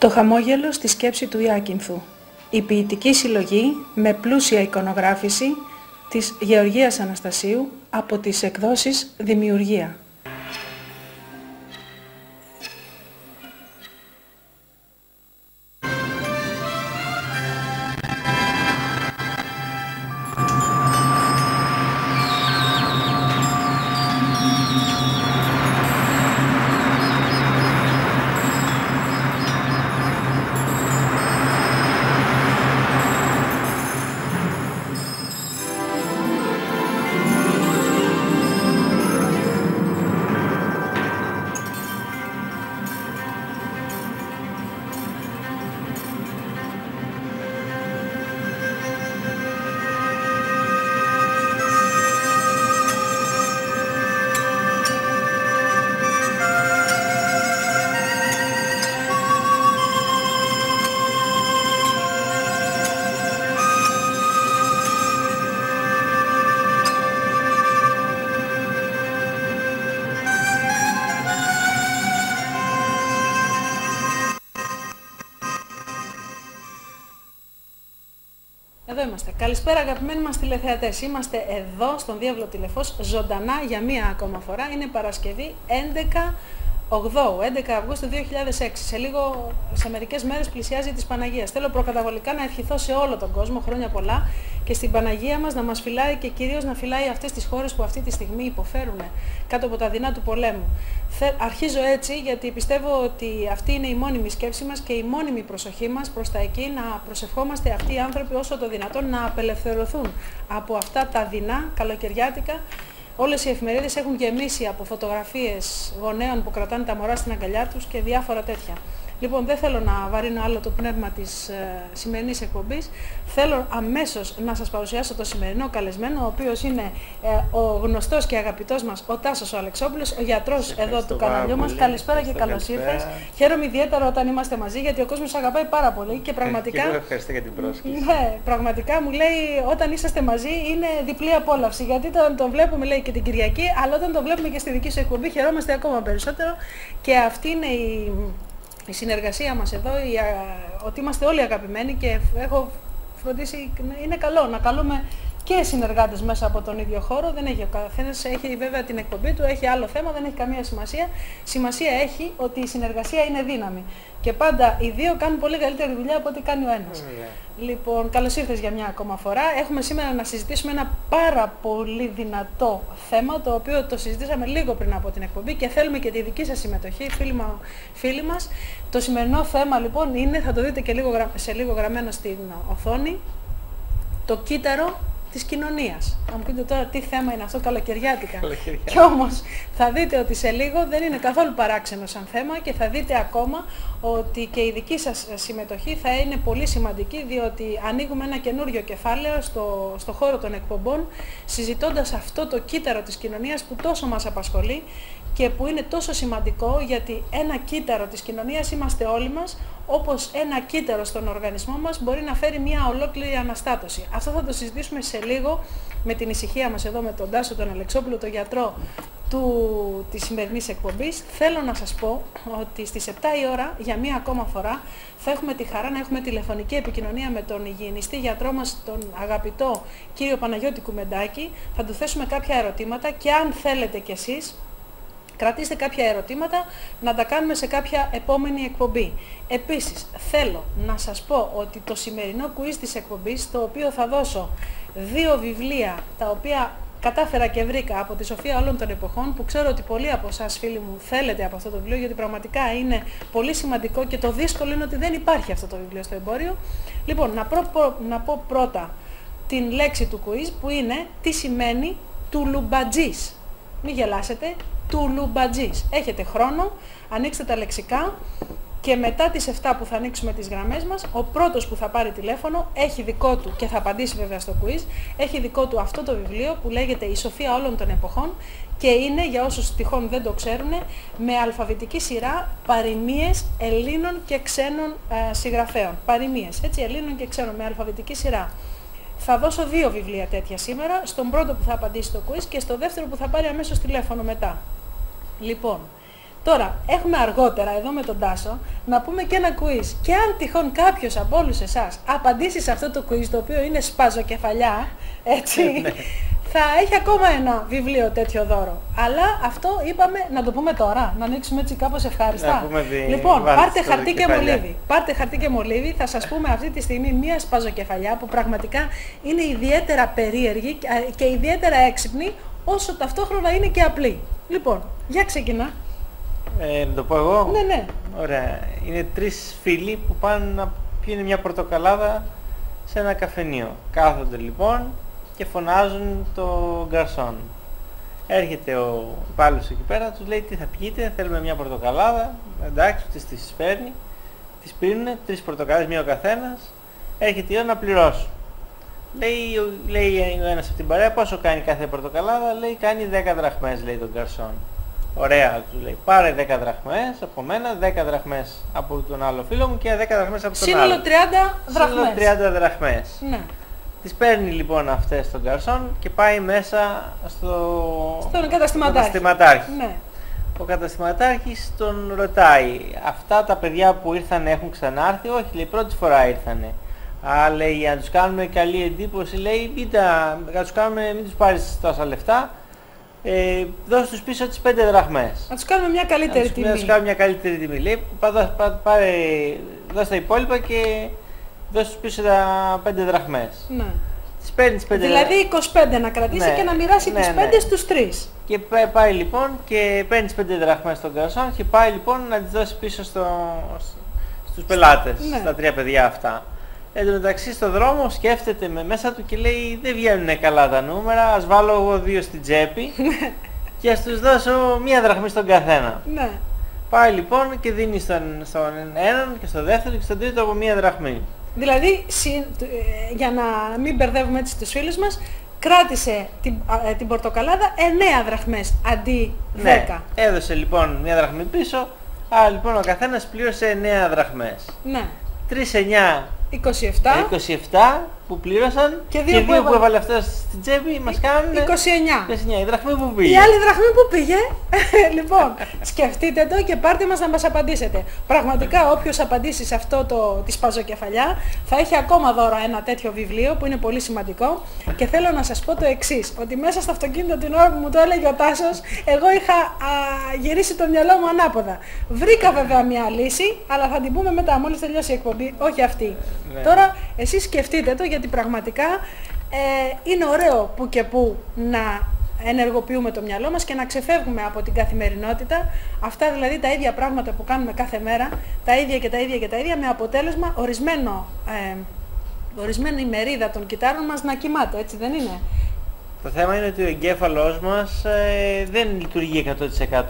Το χαμόγελο στη σκέψη του Ιάκυνθου. Η ποιητική συλλογή με πλούσια εικονογράφηση της Γεωργίας Αναστασίου από τις εκδόσεις Δημιουργία. Εδώ είμαστε. Καλησπέρα αγαπημένοι μας τηλεθεατές. Είμαστε εδώ στον Διάβλο Τηλεφώς ζωντανά για μία ακόμα φορά. Είναι Παρασκευή 11 Αυγούστου 2006. Σε μερικές μέρες πλησιάζει της Παναγίας. Θέλω προκαταβολικά να ευχηθώ σε όλο τον κόσμο χρόνια πολλά και στην Παναγία μας να μας φυλάει και κυρίως να φυλάει αυτές τις χώρες που αυτή τη στιγμή υποφέρουν κάτω από τα δεινά του πολέμου. Αρχίζω έτσι γιατί πιστεύω ότι αυτή είναι η μόνιμη σκέψη μας και η μόνιμη προσοχή μας προς τα εκεί, να προσευχόμαστε αυτοί οι άνθρωποι όσο το δυνατόν να απελευθερωθούν από αυτά τα δεινά καλοκαιριάτικα. Όλες οι εφημερίδες έχουν γεμίσει από φωτογραφίες γονέων που κρατάνε τα μωρά στην αγκαλιά τους και διάφορα τέτοια. Λοιπόν, δεν θέλω να βαρύνω άλλο το πνεύμα της σημερινής εκπομπής. Θέλω αμέσως να σας παρουσιάσω το σημερινό καλεσμένο, ο οποίος είναι ο γνωστός και αγαπητός μας, ο Τάσος ο Αλεξόπουλος, ο γιατρός εδώ του καναλιού μας. Καλησπέρα και καλώς ήρθες. Χαίρομαι ιδιαίτερα όταν είμαστε μαζί, γιατί ο κόσμος αγαπάει πάρα πολύ και πραγματικά... Και εγώ ευχαριστώ για την πρόσκληση. Ναι, πραγματικά μου λέει όταν είσαστε μαζί είναι διπλή απόλαυση, γιατί όταν το βλέπουμε λέει και την Κυριακή, αλλά όταν το βλέπουμε και στη δική σου εκπομπή χαιρόμαστε ακόμα περισσότερο και αυτή είναι η συνεργασία μας εδώ, ότι είμαστε όλοι αγαπημένοι και έχω φροντίσει, είναι καλό να καλούμε και συνεργάτες μέσα από τον ίδιο χώρο. Δεν έχει ο καθένας, έχει βέβαια την εκπομπή του, έχει άλλο θέμα, δεν έχει καμία σημασία. Σημασία έχει ότι η συνεργασία είναι δύναμη. Και πάντα οι δύο κάνουν πολύ καλύτερη δουλειά από ό,τι κάνει ο ένας. Λοιπόν, καλώς ήρθες για μια ακόμα φορά. Έχουμε σήμερα να συζητήσουμε ένα πάρα πολύ δυνατό θέμα, το οποίο το συζητήσαμε λίγο πριν από την εκπομπή και θέλουμε και τη δική σας συμμετοχή, φίλοι μας. Το σημερινό θέμα λοιπόν είναι, θα το δείτε και σε λίγο γραμμένο στην οθόνη, το κύτταρο της κοινωνίας. Θα μου πείτε τώρα τι θέμα είναι αυτό, καλοκαιριάτικα. Κι όμως θα δείτε ότι σε λίγο δεν είναι καθόλου παράξενο σαν θέμα και θα δείτε ακόμα ότι και η δική σας συμμετοχή θα είναι πολύ σημαντική, διότι ανοίγουμε ένα καινούριο κεφάλαιο στο χώρο των εκπομπών, συζητώντας αυτό το κύτταρο της κοινωνίας που τόσο μας απασχολεί και που είναι τόσο σημαντικό, γιατί ένα κύτταρο της κοινωνίας είμαστε όλοι μας, όπως ένα κύτταρο στον οργανισμό μας μπορεί να φέρει μια ολόκληρη αναστάτωση. Αυτό θα το συζητήσουμε σε λίγο με την ησυχία μας εδώ με τον Τάσο τον Αλεξόπουλο, τον γιατρό της σημερινής εκπομπής. Θέλω να σας πω ότι στις 7 η ώρα για μία ακόμα φορά θα έχουμε τη χαρά να έχουμε τηλεφωνική επικοινωνία με τον υγιεινιστή γιατρό μας, τον αγαπητό κύριο Παναγιώτη Κουμεντάκη. Θα του θέσουμε κάποια ερωτήματα και αν θέλετε κι εσείς κρατήστε κάποια ερωτήματα να τα κάνουμε σε κάποια επόμενη εκπομπή. Επίσης, θέλω να σας πω ότι το σημερινό quiz της εκπομπής, στο οποίο θα δώσω 2 βιβλία, τα οποία κατάφερα και βρήκα από τη Σοφία όλων των εποχών, που ξέρω ότι πολλοί από εσάς φίλοι μου θέλετε από αυτό το βιβλίο, γιατί πραγματικά είναι πολύ σημαντικό και το δύσκολο είναι ότι δεν υπάρχει αυτό το βιβλίο στο εμπόριο. Λοιπόν, να πω πρώτα την λέξη του quiz, που είναι τι σημαίνει τουλουμπατζής. Μην γελάσετε. Τουλουμπατζής. Έχετε χρόνο, ανοίξτε τα λεξικά και μετά τις 7 που θα ανοίξουμε τις γραμμές μας, ο πρώτος που θα πάρει τηλέφωνο έχει δικό του, και θα απαντήσει βέβαια στο quiz, έχει δικό του αυτό το βιβλίο που λέγεται «Η Σοφία όλων των εποχών» και είναι, για όσους τυχόν δεν το ξέρουν, με αλφαβητική σειρά παροιμίες Ελλήνων και ξένων συγγραφέων. Παροιμίες, έτσι, Ελλήνων και ξένων με αλφαβητική σειρά. Θα δώσω 2 βιβλία τέτοια σήμερα, στον πρώτο που θα απαντήσει το quiz και στο δεύτερο που θα πάρει αμέσως τηλέφωνο μετά. Λοιπόν, Τώρα, έχουμε αργότερα εδώ με τον Τάσο να πούμε και ένα quiz. Και αν τυχόν κάποιος από όλους εσάς απαντήσει σε αυτό το quiz, το οποίο είναι σπαζοκεφαλιά, έτσι, θα έχει ακόμα ένα βιβλίο τέτοιο δώρο. Αλλά αυτό είπαμε να το πούμε τώρα, να ανοίξουμε έτσι κάπως ευχάριστα. Λοιπόν, πάρτε χαρτί και μολύβι. Πάρτε χαρτί και μολύβι, θα σας πούμε αυτή τη στιγμή μία σπαζοκεφαλιά που πραγματικά είναι ιδιαίτερα περίεργη και ιδιαίτερα έξυπνη, όσο ταυτόχρονα είναι και απλή. Λοιπόν, για ξεκινά. Να το πω εγώ. Ναι, ναι. Ωραία. Είναι 3 φίλοι που πάνε να πιούν μια πορτοκαλάδα σε ένα καφενείο. Κάθονται λοιπόν και φωνάζουν τον γκαρσόν. Έρχεται ο υπάλληλος εκεί πέρα, τους λέει τι θα πιείτε, θέλουμε μια πορτοκαλάδα. Εντάξει, τις παίρνει, τις πίνουνε, 3 πορτοκαλάδες, μία ο καθένας. Έρχεται η ώρα να πληρώσουν. Λέει ο ένας από την παρέα πόσο κάνει κάθε πορτοκαλάδα, λέει κάνει 10 δραχμές, λέει τον γκαρσόν. Ωραία, του λέει, πάρε 10 δραχμές από μένα, 10 δραχμές από τον άλλο φίλο μου και 10 δραχμές από τον άλλο. Σύνολο 30 δραχμές. Σύνολο 30 δραχμές. Ναι. Τις παίρνει λοιπόν αυτές τον γκαρσόν και πάει μέσα στον καταστηματάρχη. Ναι. Ο καταστηματάρχης τον ρωτάει, αυτά τα παιδιά που ήρθαν έχουν ξανάρθει? Όχι, λέει, πρώτη φορά ήρθανε. Λέει, για να τους κάνουμε καλή εντύπωση, λέει, μην τους πάρεις τόσα λεφτά. Δώσ' τους πίσω τις 5 δραχμές. Να τους κάνουμε μια καλύτερη τιμή. Να τους κάνουμε μια καλύτερη τιμή. Λέει, δώσ' τα υπόλοιπα και δώσ' τους πίσω τα 5 δραχμές. Ναι. Τις παίρνει τις 5 δηλαδή 25 να κρατήσει και να μοιράσει τις 5 στους 3. Και πάει λοιπόν και παίρνει τις 5 δραχμές στον γκαρσόν και πάει λοιπόν να τις δώσει πίσω στους πελάτες, στα 3 παιδιά αυτά. Εν τω μεταξύ στον δρόμο σκέφτεται μέσα του και λέει δεν βγαίνουν καλά τα νούμερα, ας βάλω εγώ 2 στην τσέπη και ας τους δώσω 1 δραχμή στον καθένα. Ναι. Πάει λοιπόν και δίνει στον έναν και στον δεύτερο και στον τρίτο από 1 δραχμή. Δηλαδή, για να μην μπερδεύουμε έτσι τους φίλους μας, κράτησε την πορτοκαλάδα 9 δραχμές αντί 10. Ναι, έδωσε λοιπόν 1 δραχμή πίσω, άρα λοιπόν ο καθένας πλήρωσε 9 δραχμές. Ναι. 3-9 27 που πλήρωσαν και 2 που έβαλε αυτό στην τσέπη μας κάνουν 29. Η δραχμή που πήγε. Η άλλη δραχμή που πήγε. Λοιπόν, σκεφτείτε το και πάρτε μας να μας απαντήσετε. Πραγματικά όποιος απαντήσει σε αυτό τη σπαζοκεφαλιά θα έχει ακόμα δώρο ένα τέτοιο βιβλίο που είναι πολύ σημαντικό. Και θέλω να σας πω το εξής, ότι μέσα στο αυτοκίνητο την ώρα που μου το έλεγε ο Τάσος, εγώ είχα γυρίσει το μυαλό μου ανάποδα. Βρήκα βέβαια μια λύση, αλλά θα την πούμε μετά μόλις τελειώσει η εκπομπή, όχι αυτή. Ναι. Τώρα εσείς σκεφτείτε το, γιατί πραγματικά είναι ωραίο που και που να ενεργοποιούμε το μυαλό μας και να ξεφεύγουμε από την καθημερινότητα, αυτά δηλαδή τα ίδια πράγματα που κάνουμε κάθε μέρα, τα ίδια και τα ίδια και τα ίδια, με αποτέλεσμα ορισμένη μερίδα των κυτάρων μας να κοιμάται, έτσι δεν είναι? Το θέμα είναι ότι ο εγκέφαλός μας δεν λειτουργεί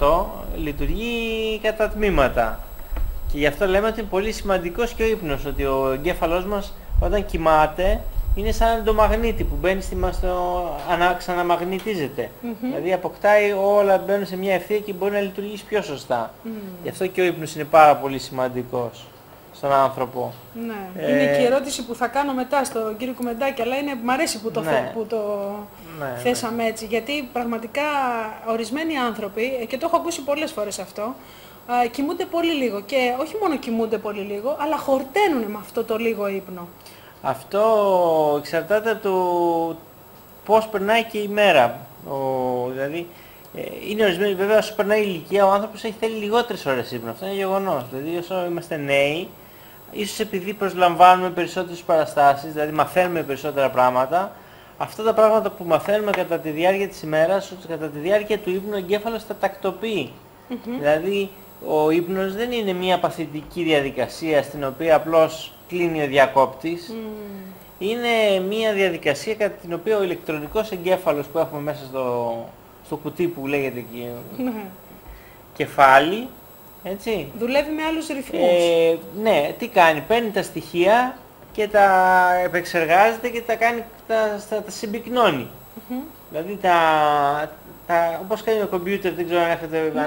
100%, λειτουργεί κατά τμήματα. Και γι' αυτό λέμε ότι είναι πολύ σημαντικός και ο ύπνος, ότι ο εγκέφαλός μας όταν κοιμάται είναι σαν εντομαγνήτη που μπαίνει ξαναμαγνητίζεται. Δηλαδή αποκτάει όλα, μπαίνουν σε μια ευθεία και μπορεί να λειτουργήσει πιο σωστά. Γι' αυτό και ο ύπνος είναι πάρα πολύ σημαντικός στον άνθρωπο. Ναι. Είναι και η ερώτηση που θα κάνω μετά στον κύριο Κουμεντάκη, αλλά μ' αρέσει που το θέσαμε έτσι, γιατί πραγματικά ορισμένοι άνθρωποι, και το έχω ακούσει πολλές φορές αυτό, κοιμούνται πολύ λίγο και όχι μόνο κοιμούνται πολύ λίγο, αλλά χορταίνουν με αυτό το λίγο ύπνο. Αυτό εξαρτάται από το πώς περνάει και η μέρα. Δηλαδή, είναι ορισμένοι, βέβαια όσο περνάει η ηλικία ο άνθρωπος θέλει λιγότερες ώρες ύπνο. Αυτό είναι γεγονός. Δηλαδή όσο είμαστε νέοι, ίσως επειδή προσλαμβάνουμε περισσότερες παραστάσεις, δηλαδή μαθαίνουμε περισσότερα πράγματα, αυτά τα πράγματα που μαθαίνουμε κατά τη διάρκεια της ημέρας, κατά τη διάρκεια του ύπνου ο εγκέφαλος τα τακτοποιεί. Δηλαδή ο ύπνος δεν είναι μια παθητική διαδικασία στην οποία απλώς κλείνει ο διακόπτης. Είναι μια διαδικασία κατά την οποία ο ηλεκτρονικός εγκέφαλος που έχουμε μέσα στο κουτί που λέγεται εκεί, κεφάλι, έτσι. Δουλεύει με άλλους ρυθμούς. Ναι, τι κάνει, παίρνει τα στοιχεία και τα επεξεργάζεται και τα συμπυκνώνει. Δηλαδή όπως κάνει το κομπιούτερ, δεν ξέρω αν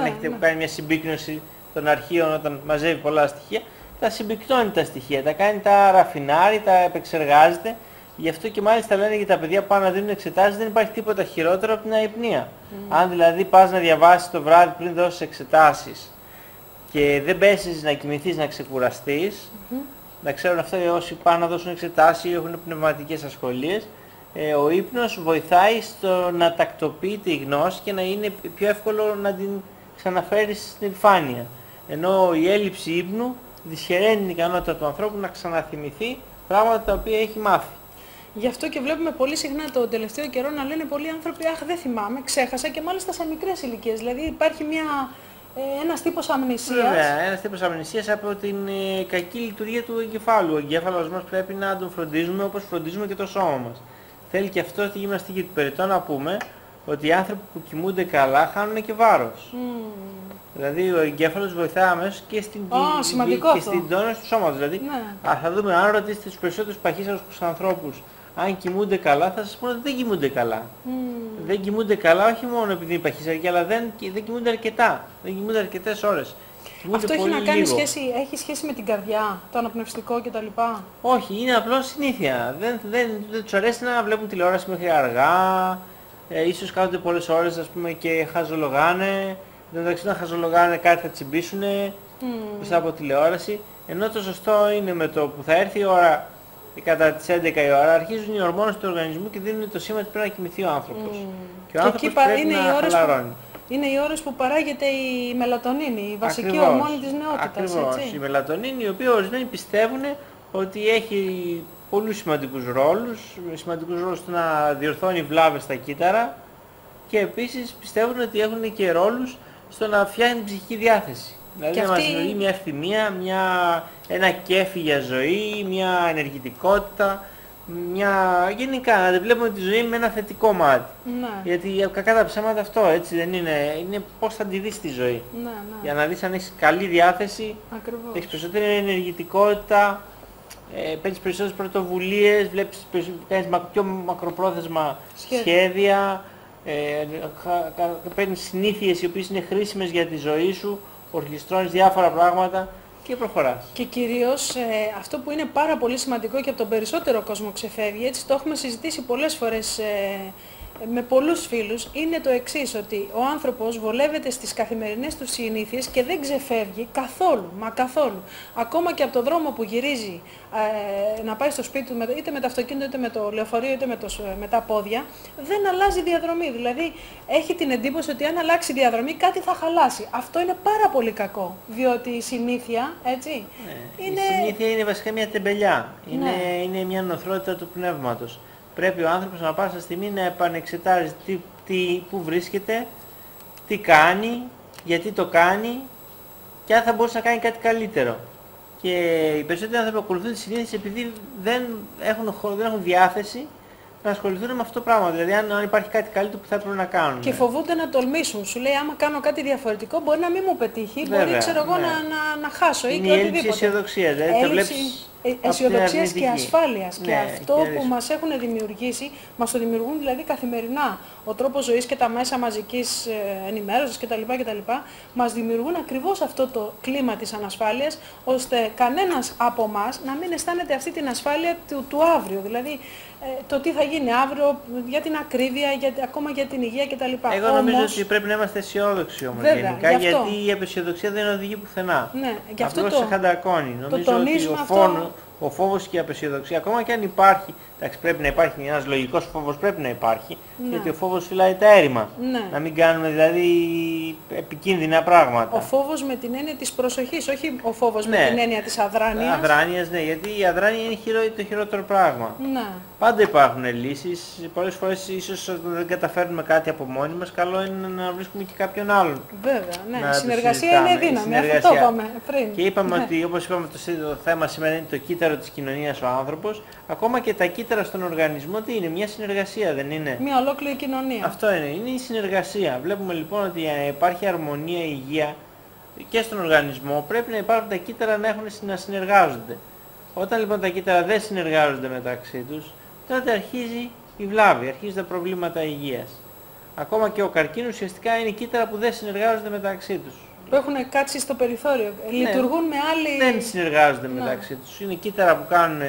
έχετε κάνει μια συμπύκνωση των αρχείων όταν μαζεύει πολλά στοιχεία, τα συμπυκνώνει τα στοιχεία, τα ραφινάρει, τα επεξεργάζεται. Γι' αυτό και μάλιστα λένε για τα παιδιά που πάνε να δίνουν εξετάσεις δεν υπάρχει τίποτα χειρότερο από την αϊπνία. Αν δηλαδή πας να διαβάσεις το βράδυ πριν δώσεις εξετάσεις και δεν πέσεις να κοιμηθείς, να ξεκουραστείς, να ξέρουν αυτό όσοι πάνε να δώσουν εξετάσεις ή έχουν πνευματικές ασχολίες, ο ύπνος βοηθάει στο να τακτοποιείται η γνώση και να είναι πιο εύκολο να την ξαναφέρεις στην επιφάνεια. Ενώ η έλλειψη ύπνου δυσχεραίνει την ικανότητα του ανθρώπου να ξαναθυμηθεί πράγματα τα οποία έχει μάθει. Γι' αυτό και βλέπουμε πολύ συχνά το τελευταίο καιρό να λένε πολλοί άνθρωποι «Αχ, δεν θυμάμαι, ξέχασα» και μάλιστα σε μικρές ηλικίες. Δηλαδή υπάρχει ένας τύπος αμνησίας. Βέβαια, ένας τύπος αμνησίας από την κακή λειτουργία του εγκεφάλου. Ο εγκέφαλος μας πρέπει να τον φροντίζουμε όπως φροντίζουμε και το σώμα μας. Θέλει και αυτό τη γυμναστική του. Περιττό να πούμε ότι οι άνθρωποι που κοιμούνται καλά χάνουν και βάρος. Δηλαδή ο εγκέφαλος βοηθάει αμέσως και στην τόνωση του σώματος. Δηλαδή, θα δούμε, αν ρωτήσετε τους περισσότερους παχύσαρκους ανθρώπους αν κοιμούνται καλά, θα σας πούνε ότι δεν κοιμούνται καλά. Δεν κοιμούνται καλά όχι μόνο επειδή είναι παχύσαρκοι, αλλά δεν κοιμούνται αρκετά. Δεν κοιμούνται αρκετές ώρες. Αυτό έχει να κάνει σχέση με την καρδιά, το αναπνευστικό κτλ. Όχι, είναι απλώς συνήθεια. Δεν τους αρέσει να βλέπουν τηλεόραση μέχρι αργά, ίσως κάθονται πολλές ώρες ας πούμε και χαζολογάνε, εντάξει να χαζολογάνε κάτι θα τσιμπήσουνε μπροστά από τηλεόραση, ενώ το σωστό είναι με το που θα έρθει η ώρα κατά τις 11 η ώρα αρχίζουν οι ορμόνες του οργανισμού και δίνουν το σήμα ότι πρέπει να κοιμηθεί ο άνθρωπος. Και ο άνθρωπος πρέπει να χαλαρώνει. Είναι οι ώρες που παράγεται η μελατονίνη, η βασική ορμόνη της νεότητας. Ακριβώς, έτσι. Η μελατονίνη, η οποία ορισμένοι πιστεύουν ότι έχει πολλούς σημαντικούς ρόλους στο να διορθώνει βλάβες στα κύτταρα και επίσης πιστεύουν ότι έχουν και ρόλους στο να φτιάχνει την ψυχική διάθεση. Δηλαδή να μας δημιουργεί μια ευθυμία, ένα κέφι για ζωή, μια ενεργητικότητα, γενικά να βλέπουμε τη ζωή με ένα θετικό μάτι. Ναι. Γιατί κακά τα ψέματα αυτό έτσι δεν είναι, είναι πώς θα τη δεις τη ζωή. Ναι. Για να δεις αν έχεις καλή διάθεση, έχεις περισσότερη ενεργητικότητα, παίρνεις περισσότερες πρωτοβουλίες, κάνεις πιο μακροπρόθεσμα σχέδια, παίρνεις συνήθειες οι οποίες είναι χρήσιμες για τη ζωή σου, ορχιστρώνεις διάφορα πράγματα και προχωράς. Και κυρίως αυτό που είναι πάρα πολύ σημαντικό και από τον περισσότερο κόσμο ξεφεύγει, έτσι το έχουμε συζητήσει πολλές φορές με πολλούς φίλους, είναι το εξής, ότι ο άνθρωπος βολεύεται στις καθημερινές του συνήθειες και δεν ξεφεύγει καθόλου, μα καθόλου. Ακόμα και από το δρόμο που γυρίζει να πάει στο σπίτι του, είτε με το αυτοκίνητο, είτε με το λεωφορείο, είτε με τα πόδια, δεν αλλάζει διαδρομή. Δηλαδή έχει την εντύπωση ότι αν αλλάξει διαδρομή κάτι θα χαλάσει. Αυτό είναι πάρα πολύ κακό, διότι η συνήθεια, έτσι, η συνήθεια είναι βασικά μια τεμπελιά, είναι μια νοθρότητα του πνεύματος. Πρέπει ο άνθρωπος να πάσα στιγμή να επανεξετάζει πού βρίσκεται, τι κάνει, γιατί το κάνει και αν θα μπορούσε να κάνει κάτι καλύτερο. Και οι περισσότεροι άνθρωποι ακολουθούν τη συνήθειες επειδή δεν έχουν διάθεση να ασχοληθούν με αυτό το πράγμα. Δηλαδή αν υπάρχει κάτι καλύτερο που θα έπρεπε να κάνουν. Και φοβούνται να τολμήσουν. Σου λέει άμα κάνω κάτι διαφορετικό μπορεί να μην μου πετύχει, μπορεί ξέρω εγώ να χάσω ή και οτιδήποτε. Έλλειψη αισιοδοξίας. Δηλαδή αισιοδοξίας και ασφάλειας. Και αυτό που μας έχουν δημιουργήσει, μας το δημιουργούν δηλαδή καθημερινά. Ο τρόπος ζωής και τα μέσα μαζικής ενημέρωσης κτλ. Μας δημιουργούν ακριβώς αυτό το κλίμα της ανασφάλειας, ώστε κανένας από εμάς να μην αισθάνεται αυτή την ασφάλεια του αύριο. Δηλαδή το τι θα γίνει αύριο για την ακρίβεια, ακόμα για την υγεία κτλ. Εγώ νομίζω ότι πρέπει να είμαστε αισιόδοξοι όμως γενικά, γιατί η απεσιοδοξία δεν οδηγεί πουθενά. Απλώς σε χαντακώνει. Νομίζω ότι ο φόβος και η απεσιοδοξία, ακόμα και αν υπάρχει, εντάξει, πρέπει να υπάρχει ένας λογικός φόβος, πρέπει να υπάρχει, γιατί ο φόβος φυλάει τα έρημα. Να μην κάνουμε δηλαδή επικίνδυνα πράγματα. Ο φόβος με την έννοια της προσοχής, όχι ο φόβος με την έννοια της αδράνειας. Αδράνειας, γιατί η αδράνεια είναι το χειρότερο πράγμα. Πάντα υπάρχουν λύσεις, πολλές φορές ίσως όταν δεν καταφέρνουμε κάτι από μόνοι μας, καλό είναι να βρίσκουμε και κάποιον άλλον. Βέβαια, η συνεργασία είναι δύναμη, αυτό είπαμε πριν. Και είπαμε ότι, όπως είπαμε, το θέμα σήμερα είναι το κύτταρο της κοινωνίας ο άνθρωπος, ακόμα και τα κύτταρα στον οργανισμό τι είναι, μια συνεργασία δεν είναι. Μια ολόκληρη κοινωνία. Αυτό είναι η συνεργασία. Βλέπουμε λοιπόν ότι για να υπάρχει αρμονία, υγεία και στον οργανισμό πρέπει να υπάρχουν τα κύτταρα να συνεργάζονται. Όταν λοιπόν τα κύτταρα δεν συνεργάζονται μεταξύ τους, τότε αρχίζει η βλάβη, αρχίζουν τα προβλήματα υγείας. Ακόμα και ο καρκίνος ουσιαστικά είναι κύτταρα που δεν συνεργάζονται μεταξύ τους. Που έχουν κάτσει στο περιθώριο, λειτουργούν με άλλη... Δεν συνεργάζονται μεταξύ τους. Είναι κύτταρα που κάνουν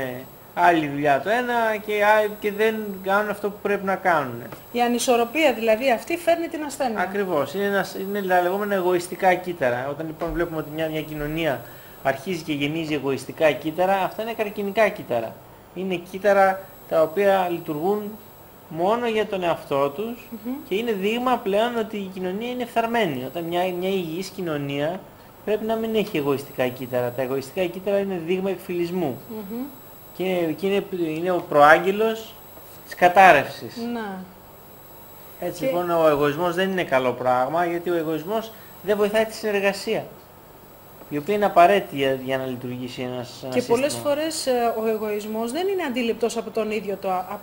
άλλη δουλειά το ένα και δεν κάνουν αυτό που πρέπει να κάνουν. Η ανισορροπία δηλαδή αυτή φέρνει την ασθένεια. Ακριβώς. Είναι τα λεγόμενα εγωιστικά κύτταρα. Όταν λοιπόν βλέπουμε ότι μια κοινωνία αρχίζει και γεμίζει εγωιστικά κύτταρα, αυτά είναι καρκινικά κύτταρα. Είναι κύτταρα τα οποία λειτουργούν μόνο για τον εαυτό τους και είναι δείγμα πλέον ότι η κοινωνία είναι φθαρμένη. Όταν μια υγιής κοινωνία πρέπει να μην έχει εγωιστικά κύτταρα. Τα εγωιστικά κύτταρα είναι δείγμα εκφυλισμού. Και είναι ο προάγγελος της κατάρρευσης. Να. Έτσι λοιπόν ο εγωισμός δεν είναι καλό πράγμα, γιατί ο εγωισμός δεν βοηθάει τη συνεργασία, η οποία είναι απαραίτητη για να λειτουργήσει ένα σύστημα. Και πολλές φορές ο εγωισμός δεν είναι αντίληπτος από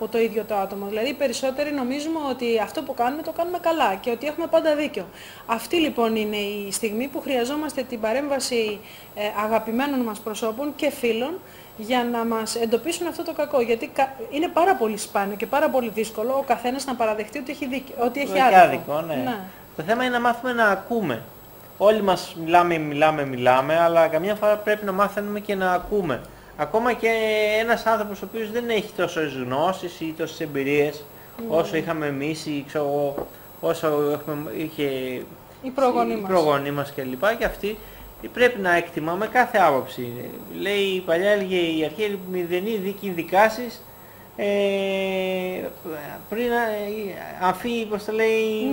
το ίδιο το άτομο. Δηλαδή οι περισσότεροι νομίζουμε ότι αυτό που κάνουμε το κάνουμε καλά και ότι έχουμε πάντα δίκιο. Αυτή λοιπόν είναι η στιγμή που χρειαζόμαστε την παρέμβαση αγαπημένων μας προσώπων και φίλων για να μας εντοπίσουν αυτό το κακό. Γιατί είναι πάρα πολύ σπάνιο και πάρα πολύ δύσκολο ο καθένας να παραδεχτεί ότι έχει άδικο. Ναι. Το θέμα είναι να μάθουμε να ακούμε. Όλοι μας μιλάμε, αλλά καμιά φορά πρέπει να μάθουμε και να ακούμε. Ακόμα και ένας άνθρωπος ο οποίος δεν έχει τόσες γνώσεις ή τόσες εμπειρίες όσο είχαμε εμείς ή όσο είχε οι προγονείς μας κλπ. Και αυτοί πρέπει να εκτιμάμε κάθε άποψη. Λέει παλιά έλεγε η αρχή μηδενή δίκη δικάσεις πριν αφή, πώς το λέει,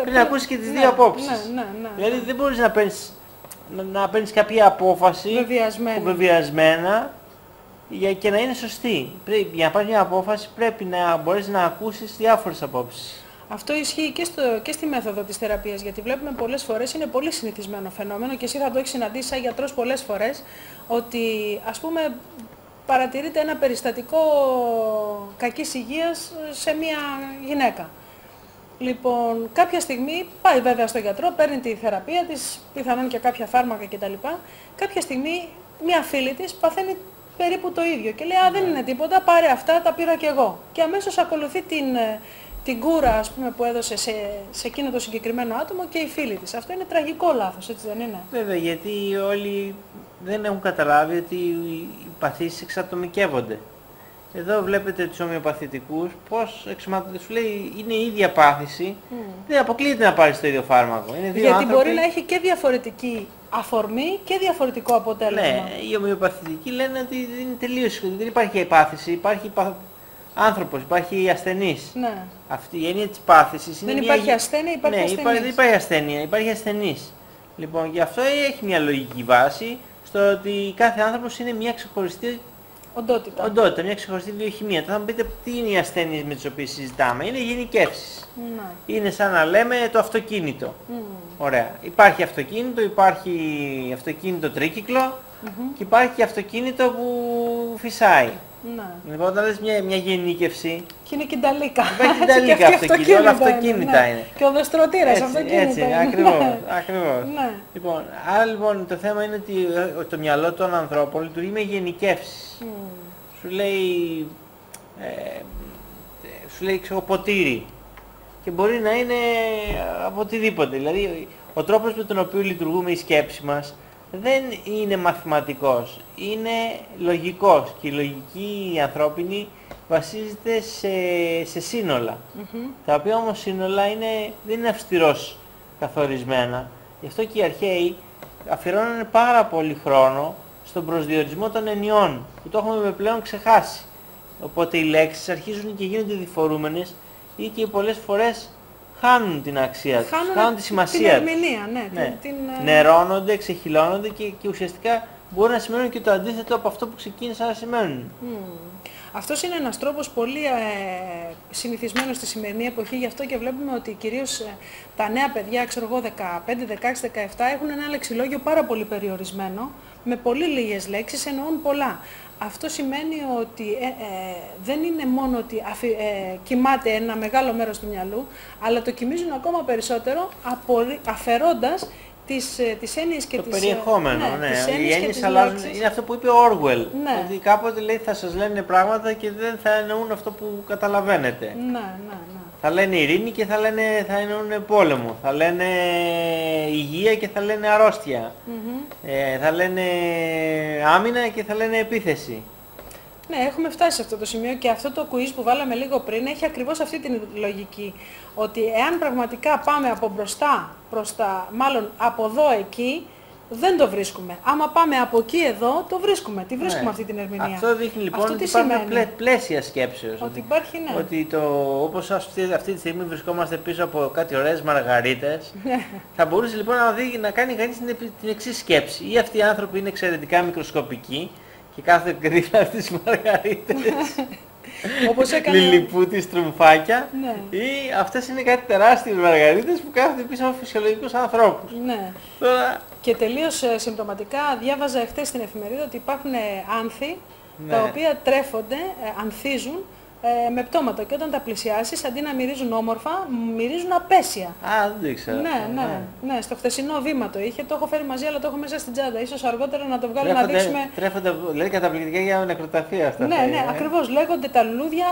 πριν να ακούσεις και τις δύο απόψεις. Δηλαδή δεν μπορείς να παίρνεις κάποια απόφαση βεβαιασμένα και να είναι σωστή. Για να πάρεις μια απόφαση πρέπει να μπορείς να ακούσεις διάφορες απόψεις. Αυτό ισχύει και στη μέθοδο της θεραπείας, γιατί βλέπουμε πολλές φορές, είναι πολύ συνηθισμένο φαινόμενο και εσύ θα το έχεις συναντήσει σαν γιατρός πολλές φορές, ότι ας πούμε παρατηρείται ένα περιστατικό κακής υγείας σε μια γυναίκα. Λοιπόν, κάποια στιγμή πάει βέβαια στο γιατρό, παίρνει τη θεραπεία της, πιθανόν και κάποια φάρμακα κτλ. Κάποια στιγμή μια φίλη της παθαίνει περίπου το ίδιο και λέει «Α, δεν είναι τίποτα, πάρε αυτά, τα πήρα κι εγώ». Και αμέσως ακολουθεί την κούρα, ας πούμε, που έδωσε σε εκείνο το συγκεκριμένο άτομο και η φίλη της. Αυτό είναι τραγικό λάθος, έτσι δεν είναι? Βέβαια, γιατί όλοι δεν έχουν καταλάβει ότι οι παθήσεις εξατομικεύονται. Εδώ βλέπετε τους ομοιοπαθητικούς, πώς σου λέει είναι η ίδια πάθηση, δεν αποκλείεται να πάρεις το ίδιο φάρμακο. Είναι δύο γιατί άνθρωποι... μπορεί να έχει και διαφορετική αφορμή και διαφορετικό αποτέλεσμα. Ναι, οι ομοιοπαθητικοί λένε ότι είναι τελείως, δεν υπάρχει πάθηση, υπάρχει άνθρωπος, υπάρχει ασθενής. Ναι. Αυτή η έννοια της πάθησης είναι δεν υπάρχει ασθένεια, υπάρχει ασθενής. Δεν υπάρχει ασθένεια, υπάρχει ασθενής. Λοιπόν, γι' αυτό έχει μια λογική βάση στο ότι κάθε άνθρωπος είναι μια ξεχωριστή οντότητα, μια ξεχωριστή βιοχημία. Τώρα θα μου πείτε τι είναι οι ασθένειες με τις οποίες συζητάμε. Είναι γενικεύσεις. Είναι σαν να λέμε το αυτοκίνητο. Ωραία. Υπάρχει αυτοκίνητο τρίκυκλο και υπάρχει αυτοκίνητο που φυσάει. Λοιπόν, όταν λες μια γενίκευση... Και είναι κινταλίκα. Υπάρχει κινταλίκα αυτοκίνητα, όλα αυτοκίνητα είναι. Και οδοστρωτήρας αυτοκίνητα. Έτσι, ακριβώς. Λοιπόν, άρα λοιπόν το θέμα είναι ότι το μυαλό των ανθρώπων λειτουργεί με γενικεύσεις. Σου λέει ποτήρι και μπορεί να είναι από οτιδήποτε. Δηλαδή ο τρόπος με τον οποίο λειτουργούμε η σκέψη μας δεν είναι μαθηματικός, είναι λογικός και η λογική η ανθρώπινη βασίζεται σε σύνολα, τα οποία όμως σύνολα δεν είναι αυστηρός καθορισμένα. Γι' αυτό και οι αρχαίοι αφιερώνουν πάρα πολύ χρόνο στον προσδιορισμό των ενιών, που το έχουμε πλέον ξεχάσει. Οπότε οι λέξεις αρχίζουν και γίνονται διφορούμενες ή και πολλές φορές χάνουν την αξία τους, χάνουν τη σημασία τους. Την ερμηνεία, ναι. Νερώνονται, ξεχυλώνονται και ουσιαστικά μπορεί να σημαίνουν και το αντίθετο από αυτό που ξεκίνησαν να σημαίνουν. Αυτός είναι ένας τρόπος πολύ συνηθισμένος στη σημερινή εποχή, γι' αυτό και βλέπουμε ότι κυρίως τα νέα παιδιά, ξέρω εγώ 15, 16, 17, έχουν ένα λεξιλόγιο πάρα πολύ περιορισμένο, με πολύ λίγες λέξεις, εννοούν πολλά. Αυτό σημαίνει ότι δεν είναι μόνο ότι κοιμάται ένα μεγάλο μέρος του μυαλού, αλλά το κοιμίζουν ακόμα περισσότερο αφαιρώντας τις έννοιες και το περιεχόμενο, οι έννοιες αλλάζουν. Είναι αυτό που είπε ο Orwell. Ότι κάποτε λέει θα σας λένε πράγματα και δεν θα εννοούν αυτό που καταλαβαίνετε. Θα λένε ειρήνη και θα εννοούν πόλεμο. Θα λένε υγεία και θα λένε αρρώστια. Θα λένε άμυνα και θα λένε επίθεση. Ναι, έχουμε φτάσει σε αυτό το σημείο και αυτό το quiz που βάλαμε λίγο πριν έχει ακριβώς αυτή την λογική. Ότι εάν πραγματικά πάμε από μπροστά προς τα, μάλλον από εδώ εκεί, δεν το βρίσκουμε. Άμα πάμε από εκεί εδώ, το βρίσκουμε. Τη βρίσκουμε αυτή την ερμηνεία. Αυτό δείχνει λοιπόν αυτό ότι υπάρχουν πλαίσια σκέψεως. Ότι υπάρχει, ναι. Ότι όπως αυτή τη στιγμή βρισκόμαστε πίσω από κάτι ωραίες μαργαρίτες, θα μπορούσε λοιπόν να κάνει κανείς την εξής σκέψη. Ή αυτοί οι άνθρωποι είναι εξαιρετικά μικροσκοπικοί και κάθονται δίπλα στις μαργαρίτες. Όπως έκανε... Λιλιπούτη στρουμφάκια, ναι. Ή αυτές είναι κάτι τεράστιες μαργαρίτες που κάθονται πίσω από φυσιολογικούς ανθρώπους. Ναι. Τώρα... Και τελείως συμπτωματικά διάβαζα χτες στην εφημερίδα ότι υπάρχουν άνθη Ναι. τα οποία τρέφονται, ανθίζουν με πτώματα και όταν τα πλησιάσεις αντί να μυρίζουν όμορφα, μυρίζουν απέσια. Α, δεν το ήξερα. Ναι, στο χθεσινό βήμα το είχε, το έχω φέρει μαζί αλλά το έχω μέσα στην τσάντα. Ίσως αργότερα να το βγάλω να δείξουμε. Τρέφονται, λέει καταπληκτικά για νεκροταφεία αυτά. Ναι, ακριβώς. Λέγονται τα λουλούδια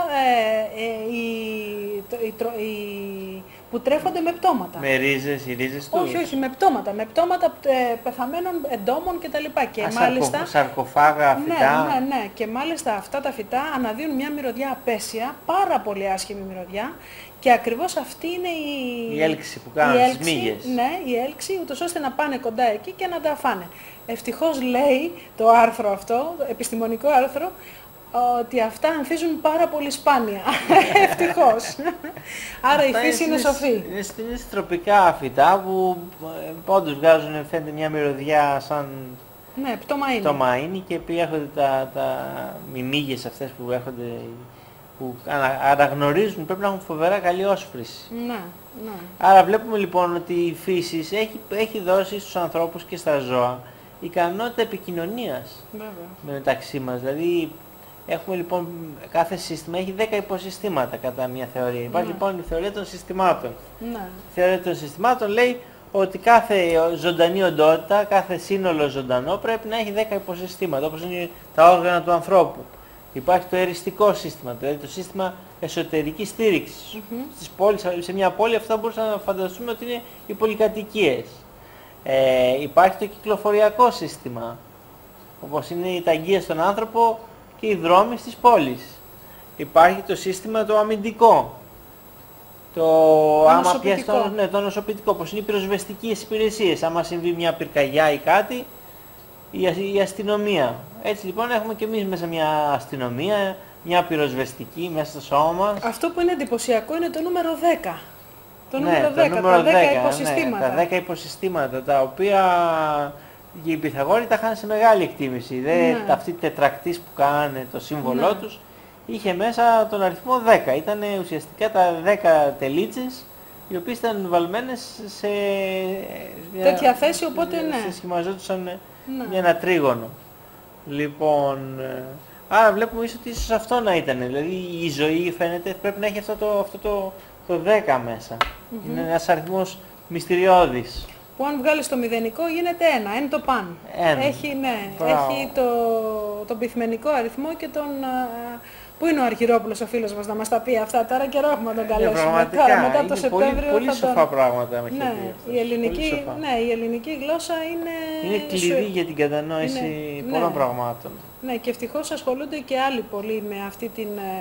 που τρέφονται με πτώματα. Με ρίζες, οι ρίζες τους. Όχι, με πτώματα. Με πτώματα πεθαμένων εντόμων κτλ. Και μάλιστα... Σαρκοφάγα, φυτά. Ναι. Και μάλιστα αυτά τα φυτά αναδύουν μια μυρωδιά απέσια, πάρα πολύ άσχημη μυρωδιά. Και ακριβώς αυτή είναι η έλξη που κάνουν τις μύγες. Ναι, η έλξη, ούτως ώστε να πάνε κοντά εκεί και να τα φάνε. Ευτυχώς λέει το άρθρο αυτό, επιστημονικό άρθρο, ότι αυτά ανθίζουν πάρα πολύ σπάνια. Ευτυχώς. Άρα η φύση είναι σοφή. Είναι τροπικά φυτά που όντως βγάζουν, φαίνεται μια μυρωδιά σαν ναι, πτώμα είναι και έρχονται οι μύγες αυτές που έρχονται, που αναγνωρίζουν, πρέπει να έχουν φοβερά καλή όσφρηση. Ναι. Άρα βλέπουμε λοιπόν ότι η φύση έχει δώσει στους ανθρώπους και στα ζώα ικανότητα επικοινωνίας μεταξύ μας. Δηλαδή έχουμε λοιπόν, κάθε σύστημα έχει 10 υποσυστήματα κατά μια θεωρία. Υπάρχει λοιπόν η θεωρία των συστημάτων. Ναι. Η θεωρία των συστημάτων λέει ότι κάθε ζωντανή οντότητα, κάθε σύνολο ζωντανό πρέπει να έχει 10 υποσυστήματα, όπως είναι τα όργανα του ανθρώπου. Υπάρχει το εριστικό σύστημα, δηλαδή το σύστημα εσωτερικής στήριξης. Στις πόλεις, σε μια πόλη αυτά μπορούσαμε να φανταστούμε ότι είναι οι πολυκατοικίες. Υπάρχει το κυκλοφοριακό σύστημα, όπως είναι η ταγγεία στον άνθρωπο και οι δρόμοι στις πόλεις. Υπάρχει το σύστημα το αμυντικό. Το νοσοποιητικό, όπως είναι οι πυροσβεστικές υπηρεσίες. Άμα συμβεί μια πυρκαγιά ή κάτι, η αστυνομία. Έτσι λοιπόν έχουμε και εμείς μέσα μια αστυνομία, μια πυροσβεστική μέσα στο σώμα μας. Αυτό που είναι εντυπωσιακό είναι το νούμερο 10. Το ναι, νούμερο 10, νούμερο τα 10 10 υποσυστήματα. Ναι, τα 10 υποσυστήματα, τα οποία και οι Πυθαγόροι τα είχαν σε μεγάλη εκτίμηση. Αυτή η τετρακτής που κάνανε το σύμβολό τους είχε μέσα τον αριθμό 10. Ήταν ουσιαστικά τα 10 τελίτσες οι οποίες ήταν βαλμένες σε τέτοια θέση, οπότε σχημαζόντουσαν για ένα τρίγωνο. Λοιπόν, άρα βλέπουμε ότι ίσως αυτό να ήταν. Δηλαδή η ζωή φαίνεται πρέπει να έχει αυτό το 10 μέσα. Είναι ένας αριθμός μυστηριώδης. Που αν βγάλεις το μηδενικό γίνεται 1, είναι το παν. Έχει τον πυθμενικό αριθμό και τον... Πού είναι ο Αρχιερόπουλος ο φίλος μας να μας τα πει αυτά, τώρα καιρό έχουμε να τον καλέσουμε. Τώρα, μετά το Σεπτέμβριο πολύ σοφά πράγματα με η ελληνική γλώσσα είναι κλειδί για την κατανόηση πολλών πραγμάτων. Ναι, και ευτυχώς ασχολούνται και άλλοι πολύ με αυτή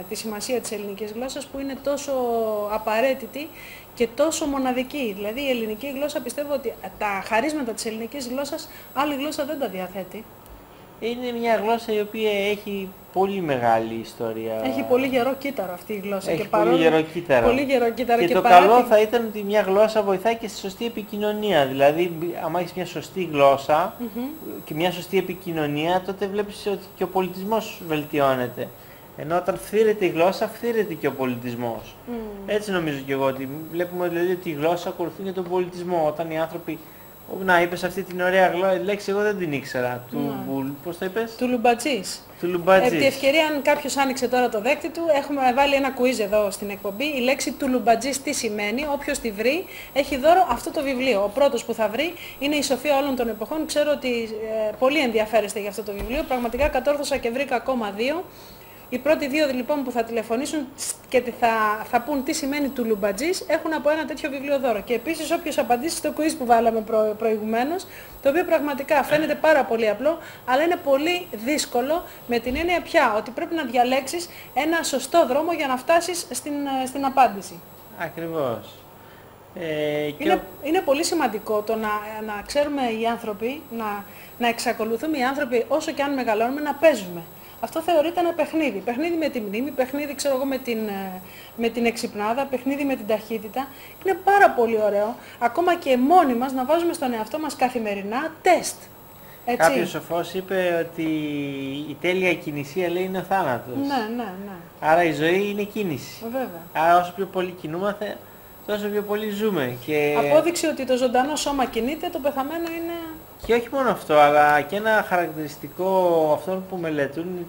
τη σημασία της ελληνικής γλώσσας που είναι τόσο απαραίτητη και τόσο μοναδική. Δηλαδή η ελληνική γλώσσα, πιστεύω ότι τα χαρίσματα της ελληνικής γλώσσας άλλη γλώσσα δεν τα διαθέτει. Είναι μια γλώσσα η οποία έχει πολύ μεγάλη ιστορία. Έχει πολύ γερό κύτταρο αυτή η γλώσσα. Έχει πολύ γερό κύτταρο. Πολύ γερό κύτταρο και το καλό θα ήταν ότι μια γλώσσα βοηθάει και στη σωστή επικοινωνία. Δηλαδή, άμα έχεις μια σωστή γλώσσα και μια σωστή επικοινωνία, τότε βλέπεις ότι και ο πολιτισμός βελτιώνεται. Ενώ όταν φθήρεται η γλώσσα, φθήρεται και ο πολιτισμός. Έτσι νομίζω και εγώ, ότι βλέπουμε δηλαδή ότι η γλώσσα ακολουθεί και τον πολιτισμό. Όταν οι άνθρωποι... Να, είπες αυτή την ωραία λέξη, εγώ δεν την ήξερα. Πώς το είπες? Τουλουμπατζής. Επί ευκαιρία, αν κάποιος άνοιξε τώρα το δέκτη του, έχουμε βάλει ένα quiz εδώ στην εκπομπή. Η λέξη τουλουμπατζής τι σημαίνει, όποιος τη βρει έχει δώρο αυτό το βιβλίο. Ο πρώτος που θα βρει είναι η Σοφία όλων των εποχών. Ξέρω ότι πολύ ενδιαφέρεστε για αυτό το βιβλίο. Πραγματικά κατόρθωσα και βρήκα ακόμα 2. Οι πρώτοι δύο λοιπόν που θα τηλεφωνήσουν και θα πούν τι σημαίνει τουλουμπατζής έχουν από ένα τέτοιο βιβλίο δώρο. Και επίσης όποιος απαντήσει στο quiz που βάλαμε προηγουμένως, το οποίο πραγματικά φαίνεται πάρα πολύ απλό, αλλά είναι πολύ δύσκολο με την έννοια πια ότι πρέπει να διαλέξεις ένα σωστό δρόμο για να φτάσεις στην απάντηση. Ακριβώς. Είναι πολύ σημαντικό το να ξέρουμε οι άνθρωποι, να εξακολουθούμε οι άνθρωποι όσο και αν μεγαλώνουμε να παίζουμε. Αυτό θεωρείται ένα παιχνίδι. Παιχνίδι με τη μνήμη, παιχνίδι ξέρω εγώ με την εξυπνάδα, παιχνίδι με την ταχύτητα. Είναι πάρα πολύ ωραίο, ακόμα και μόνοι μας να βάζουμε στον εαυτό μας καθημερινά τεστ. Έτσι. Κάποιος σοφός είπε ότι η τέλεια κινησία λέει είναι ο θάνατος. Ναι. Άρα η ζωή είναι κίνηση. Βέβαια. Άρα όσο πιο πολύ κινούμαστε, τόσο πιο πολύ ζούμε. Και... Απόδειξη ότι το ζωντανό σώμα κινείται, το πεθαμένο είναι... Και όχι μόνο αυτό, αλλά και ένα χαρακτηριστικό αυτών που μελετούν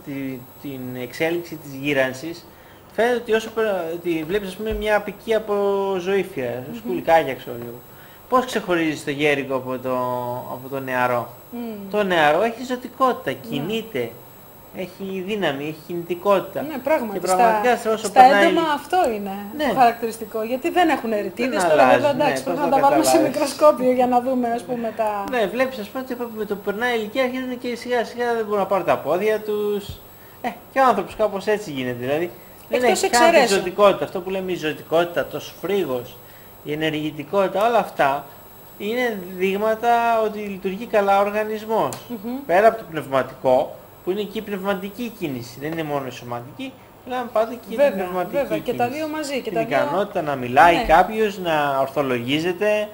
την εξέλιξη της γύρανσης, φαίνεται ότι όσο ότι βλέπεις, ας πούμε, μια απικία από ζωήφια, σκουλικάκια ξέρω εγώ. Πώς ξεχωρίζεις το γέρικο από το νεαρό? Το νεαρό έχει ζωτικότητα, κινείται, έχει δύναμη, έχει κινητικότητα. Ναι, πράγματι. Και πραγματικά στα έντομα αυτό είναι το χαρακτηριστικό. Γιατί δεν έχουν ερητίδες. Τώρα βέβαια εντάξει, πρέπει να τα βάλουμε σε μικροσκόπιο για να δούμε, ας πούμε, τα... Ναι, βλέπεις, ας πούμε, ότι με το που περνάει η ηλικία αρχίζουν και σιγά σιγά δεν μπορούν να πάρουν τα πόδια τους. Και ο άνθρωπος κάπως έτσι γίνεται. Δηλαδή δεν έχει καν τη ζωτικότητα. Αυτό που λέμε η ζωτικότητα, το σφρίγος, η ενεργητικότητα, όλα αυτά είναι δείγματα ότι λειτουργεί καλά ο οργανισμός. Πέρα από το πνευματικό, που είναι και η πνευματική κίνηση, δεν είναι μόνο η σωματική, αλλά πάντα και η πνευματική κίνηση. Και τα δύο μαζί. Την ικανότητα να μιλάει κάποιος, να ορθολογίζεται,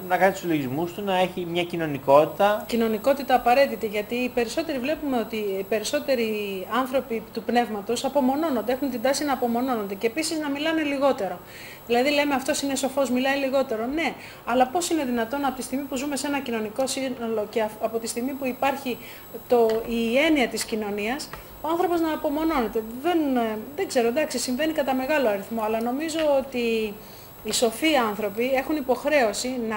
να κάνει τους λογισμούς του, να έχει μια κοινωνικότητα. Κοινωνικότητα απαραίτητη, γιατί οι περισσότεροι βλέπουμε ότι οι περισσότεροι άνθρωποι του πνεύματος απομονώνονται, έχουν την τάση να απομονώνονται και επίσης να μιλάνε λιγότερο. Δηλαδή λέμε αυτός είναι σοφός, μιλάει λιγότερο. Ναι, αλλά πώς είναι δυνατόν από τη στιγμή που ζούμε σε ένα κοινωνικό σύνολο και από τη στιγμή που υπάρχει η έννοια της κοινωνίας, ο άνθρωπος να απομονώνεται? Δεν ξέρω, εντάξει, συμβαίνει κατά μεγάλο αριθμό, αλλά νομίζω ότι οι σοφοί άνθρωποι έχουν υποχρέωση να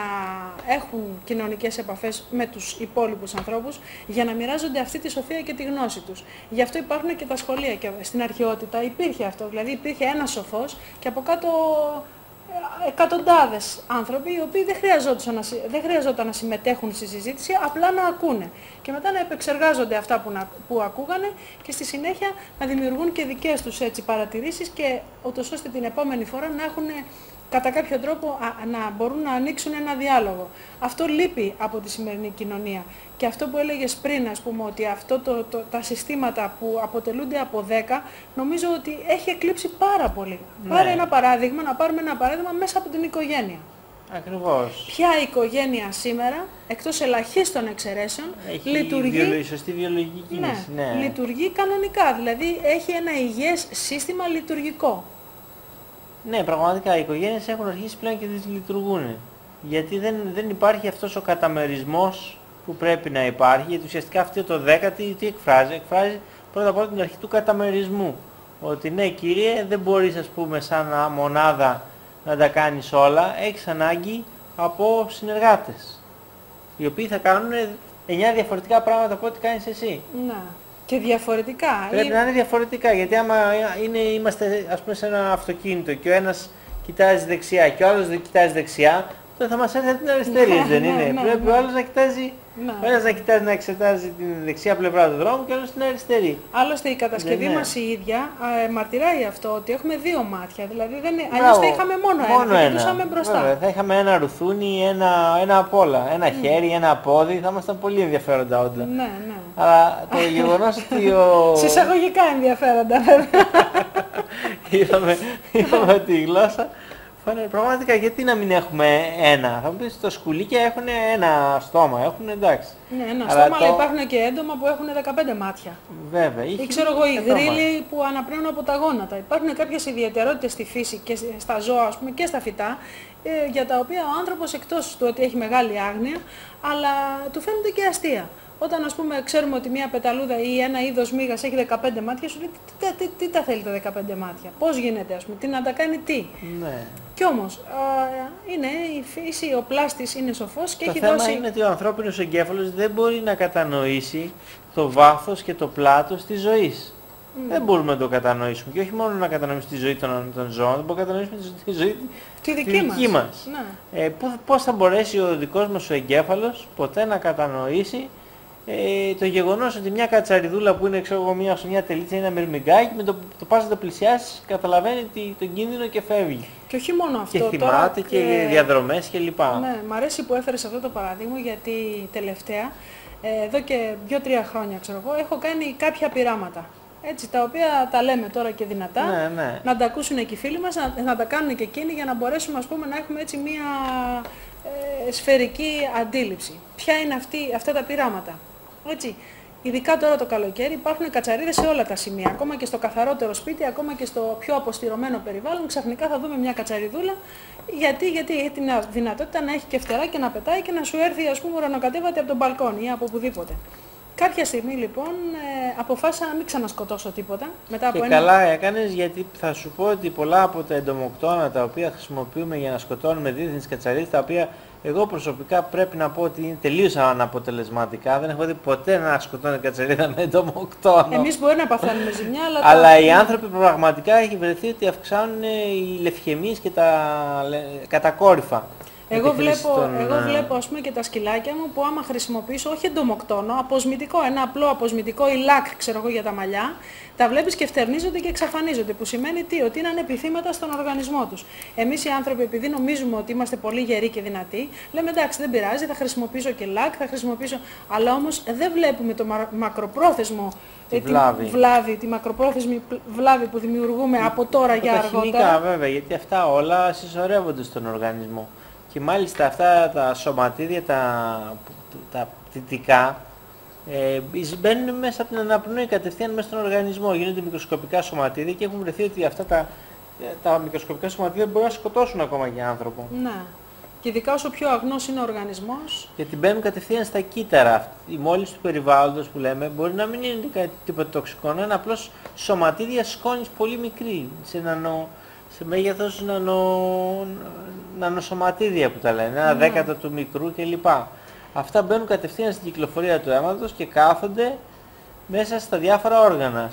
έχουν κοινωνικές επαφές με τους υπόλοιπους ανθρώπους για να μοιράζονται αυτή τη σοφία και τη γνώση τους. Γι' αυτό υπάρχουν και τα σχολεία και στην αρχαιότητα υπήρχε αυτό. Δηλαδή υπήρχε ένας σοφός και από κάτω εκατοντάδες άνθρωποι οι οποίοι δεν χρειαζόταν να συμμετέχουν στη συζήτηση, απλά να ακούνε. Και μετά να επεξεργάζονται αυτά που ακούγανε και στη συνέχεια να δημιουργούν και δικές τους έτσι παρατηρήσεις και ούτως ώστε την επόμενη φορά να έχουν κατά κάποιο τρόπο να μπορούν να ανοίξουν ένα διάλογο. Αυτό λείπει από τη σημερινή κοινωνία. Και αυτό που έλεγες πριν, ας πούμε, ότι τα συστήματα που αποτελούνται από 10, νομίζω ότι έχει εκλείψει πάρα πολύ. Ναι. Να πάρουμε ένα παράδειγμα μέσα από την οικογένεια. Ακριβώς. Ποια οικογένεια σήμερα, εκτός ελαχίστων εξαιρέσεων, λειτουργεί... σωστή βιολογική κίνηση. Ναι, λειτουργεί κανονικά, δηλαδή έχει ένα υγιές σύστημα λειτουργικό. Ναι, πραγματικά οι οικογένειες έχουν αρχίσει πλέον και τις λειτουργούν. Γιατί δεν υπάρχει αυτός ο καταμερισμός που πρέπει να υπάρχει. Γιατί ουσιαστικά αυτό το 10 τι εκφράζει? Εκφράζει πρώτα απ' όλα την αρχή του καταμερισμού. Ότι ναι κύριε, δεν μπορείς, ας πούμε, σαν μονάδα να τα κάνεις όλα. Έχεις ανάγκη από συνεργάτες, οι οποίοι θα κάνουν 9 διαφορετικά πράγματα από ό,τι κάνεις εσύ. Ναι. Και διαφορετικά. Πρέπει να είναι διαφορετικά, γιατί άμα είμαστε, ας πούμε, σε ένα αυτοκίνητο και ο ένας κοιτάζει δεξιά και ο άλλος δεν κοιτάζει δεξιά, τότε θα μας έρθει την αριστερή, δεν είναι? Πρέπει ο άλλος να κοιτάζει, ο ένας να εξετάζει την δεξιά πλευρά του δρόμου και ο άλλος την αριστερή. Άλλωστε η κατασκευή μας η ίδια μαρτυράει αυτό, ότι έχουμε δύο μάτια, δηλαδή αλλιώς θα είχαμε μόνο ένα, κοιτούσαμε μπροστά. Βέβαια, θα είχαμε ένα ρουθούνι, ένα απ' όλα, ένα χέρι, ένα πόδι, θα ήμασταν πολύ ενδιαφέροντα όντα. Ναι. Αλλά το γεγονός ότι συσσαγωγικά ενδιαφέροντα βέβαια. Είδαμε ότι η γλώσσα πραγματικά, γιατί να μην έχουμε ένα? Θα μου πεις, το σκουλίκια έχουν ένα στόμα, έχουν, εντάξει. Ναι, ένα στόμα, αλλά υπάρχουν και έντομα που έχουν 15 μάτια. Βέβαια. Ή ξέρω εγώ, οι γρίλοι που αναπνέουν από τα γόνατα. Υπάρχουν κάποιες ιδιαιτερότητες στη φύση και στα ζώα, ας πούμε, και στα φυτά, για τα οποία ο άνθρωπος, εκτός του ότι έχει μεγάλη άγνοια, αλλά του φαίνονται και αστεία. Όταν, ας πούμε, ξέρουμε ότι μια πεταλούδα ή ένα είδος μύγας έχει 15 μάτια, σου λέει τι τα θέλει τα 15 μάτια, πώς γίνεται, ας πούμε, τι να τα κάνει τι. Ναι. Κι όμως, είναι η φύση, ο πλάστης είναι σοφός και το έχει θέμα δώσει... είναι ότι ο ανθρώπινος εγκέφαλος δεν μπορεί να κατανοήσει το βάθος και το πλάτος της ζωής. Δεν μπορούμε να το κατανοήσουμε. Και όχι μόνο να κατανοήσουμε τη ζωή των ζώων, δεν μπορούμε να κατανοήσουμε τη ζωή τη δική μας. Ναι. Πώς θα μπορέσει ο δικός μας ο εγκέφαλος ποτέ να κατανοήσει το γεγονός ότι μια κατσαριδούλα που είναι σε μια τελίτσα ή ένα μυρμηγκάκι, με το πας να το πλησιάσεις, καταλαβαίνει τον κίνδυνο και φεύγει. Και όχι μόνο αυτό. Και θυμάται και διαδρομές κλπ. Ναι, μ' αρέσει που έφερες αυτό το παράδειγμα, γιατί τελευταία, εδώ και 2-3 χρόνια ξέρω εγώ, έχω κάνει κάποια πειράματα. Έτσι, τα οποία τα λέμε τώρα και δυνατά, να τα ακούσουν και οι φίλοι μας, να τα κάνουν και εκείνοι, για να μπορέσουμε, ας πούμε, να έχουμε έτσι μία σφαιρική αντίληψη. Ποια είναι αυτά τα πειράματα. Έτσι. Ειδικά τώρα το καλοκαίρι υπάρχουν κατσαρίδες σε όλα τα σημεία. Ακόμα και στο καθαρότερο σπίτι, ακόμα και στο πιο αποστηρωμένο περιβάλλον, ξαφνικά θα δούμε μια κατσαριδούλα. Γιατί έχει την δυνατότητα να έχει και φτερά και να πετάει και να σου έρθει, ας πούμε, ουρανοκατέβατη από τον μπαλκόνι ή από οπουδήποτε. Κάποια στιγμή λοιπόν αποφάσισα να μην ξανασκοτώσω τίποτα. Μετά από καλά έκανες, γιατί θα σου πω ότι πολλά από τα εντομοκτώνα τα οποία χρησιμοποιούμε για να σκοτώνουμε δίθυνες κατσαρίδες, τα οποία εγώ προσωπικά πρέπει να πω ότι είναι τελείως αναποτελεσματικά. Δεν έχω δει ποτέ να σκοτώνει κατσαρίδα με εντομοκτώνο. Εμείς μπορεί να παθαίνουμε ζημιά, αλλά οι άνθρωποι πραγματικά έχει βρεθεί ότι αυξάνουν οι λευχαιμίες και τα κατακόρυφα. Εγώ βλέπω ας πούμε και τα σκυλάκια μου που άμα χρησιμοποιήσω όχι εντομοκτώνο, αποσμητικό, ένα απλό αποσμητικό ή λακ, ξέρω εγώ, για τα μαλλιά, τα βλέπεις και φτερνίζονται και εξαφανίζονται, που σημαίνει τι, ότι είναι ανεπιθύμητα στον οργανισμό τους. Εμείς οι άνθρωποι, επειδή νομίζουμε ότι είμαστε πολύ γεροί και δυνατοί, λέμε εντάξει, δεν πειράζει, θα χρησιμοποιήσω και λακ, θα χρησιμοποιήσω, αλλά όμως δεν βλέπουμε το μακροπρόθεσμο τη μακροπρόθεσμη βλάβη που δημιουργούμε από τώρα για αργότερα. Τα χημικά βέβαια, γιατί αυτά όλα συσσωρεύονται στον οργανισμό. Και μάλιστα αυτά τα σωματίδια, τα πτυτικά, μπαίνουν μέσα από την αναπνοή κατευθείαν μέσα στον οργανισμό. Γίνονται μικροσκοπικά σωματίδια και έχουν βρεθεί ότι αυτά τα μικροσκοπικά σωματίδια μπορούν να σκοτώσουν ακόμα και άνθρωπο. Ναι. Και ειδικά όσο πιο αγνός είναι ο οργανισμός. Γιατί μπαίνουν κατευθείαν στα κύτταρα. Η μόλυνση του περιβάλλοντος που λέμε μπορεί να μην είναι τίποτα τοξικό, να είναι απλώς σωματίδια σκόνης πολύ μικρή, σε μέγεθος νανοσωματίδια που τα λένε, ένα δέκατο του μικρού κλπ. Αυτά μπαίνουν κατευθείαν στην κυκλοφορία του αίματος και κάθονται μέσα στα διάφορα όργανα,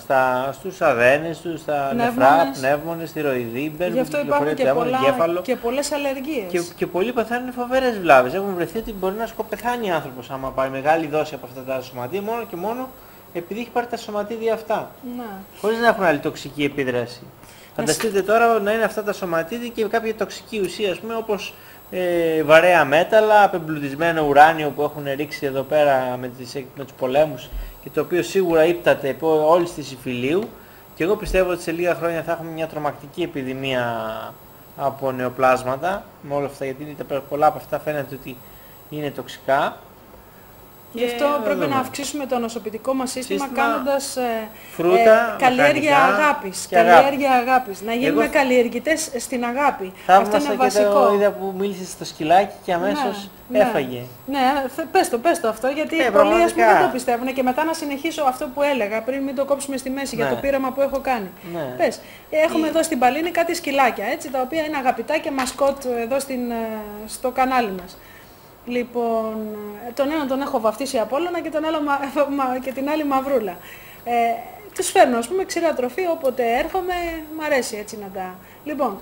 στους αδένες τους, στα νεφρά, πνεύμονες, θηροειδή, μπαίνουν στην κυκλοφορία του αίματος, εγκέφαλο. Και πολλές αλλεργίες. Και πολλοί πεθάνουν φοβερές βλάβες. Έχουν βρεθεί ότι μπορεί να σκοπεθάνει άνθρωπος άμα πάρει μεγάλη δόση από αυτά τα σωματίδια, μόνο και μόνο επειδή έχει πάρει τα σωματίδια αυτά. Χωρίς να έχουν άλλη τοξική επίδραση. Φανταστείτε τώρα να είναι αυτά τα σωματίδια και κάποια τοξική ουσία, ας πούμε, όπως βαρέα μέταλλα, απεμπλουτισμένο ουράνιο που έχουν ρίξει εδώ πέρα με τους πολέμους και το οποίο σίγουρα ύπταται όλης της υφηλίου, και εγώ πιστεύω ότι σε λίγα χρόνια θα έχουμε μια τρομακτική επιδημία από νεοπλάσματα με όλα αυτά, γιατί πολλά από αυτά φαίνεται ότι είναι τοξικά. Γι' αυτό πρέπει να αυξήσουμε το νοσοποιητικό μας σύστημα κάνοντας φρούτα, καλλιέργεια αγάπης. Να γίνουμε καλλιεργητές στην αγάπη. Αυτό είναι βασικό. Και είδα που μίλησε στο σκυλάκι και αμέσως έφαγε. Ναι, πες το αυτό, γιατί πολλοί ας πούμε δεν το πιστεύουν. Και μετά να συνεχίσω αυτό που έλεγα πριν, μην το κόψουμε στη μέση, για το πείραμα που έχω κάνει. Πες, έχουμε εδώ στην Παλίνη κάτι σκυλάκια, έτσι, τα οποία είναι αγαπητά και μασκότ εδώ στο κανάλι μας. Λοιπόν, τον έναν τον έχω βαφτίσει Απόλλωνα και, και την άλλη Μαυρούλα. Τους φέρνω, ας πούμε, ξηρά τροφή, όποτε έρχομαι, μ' αρέσει έτσι να τα... Λοιπόν,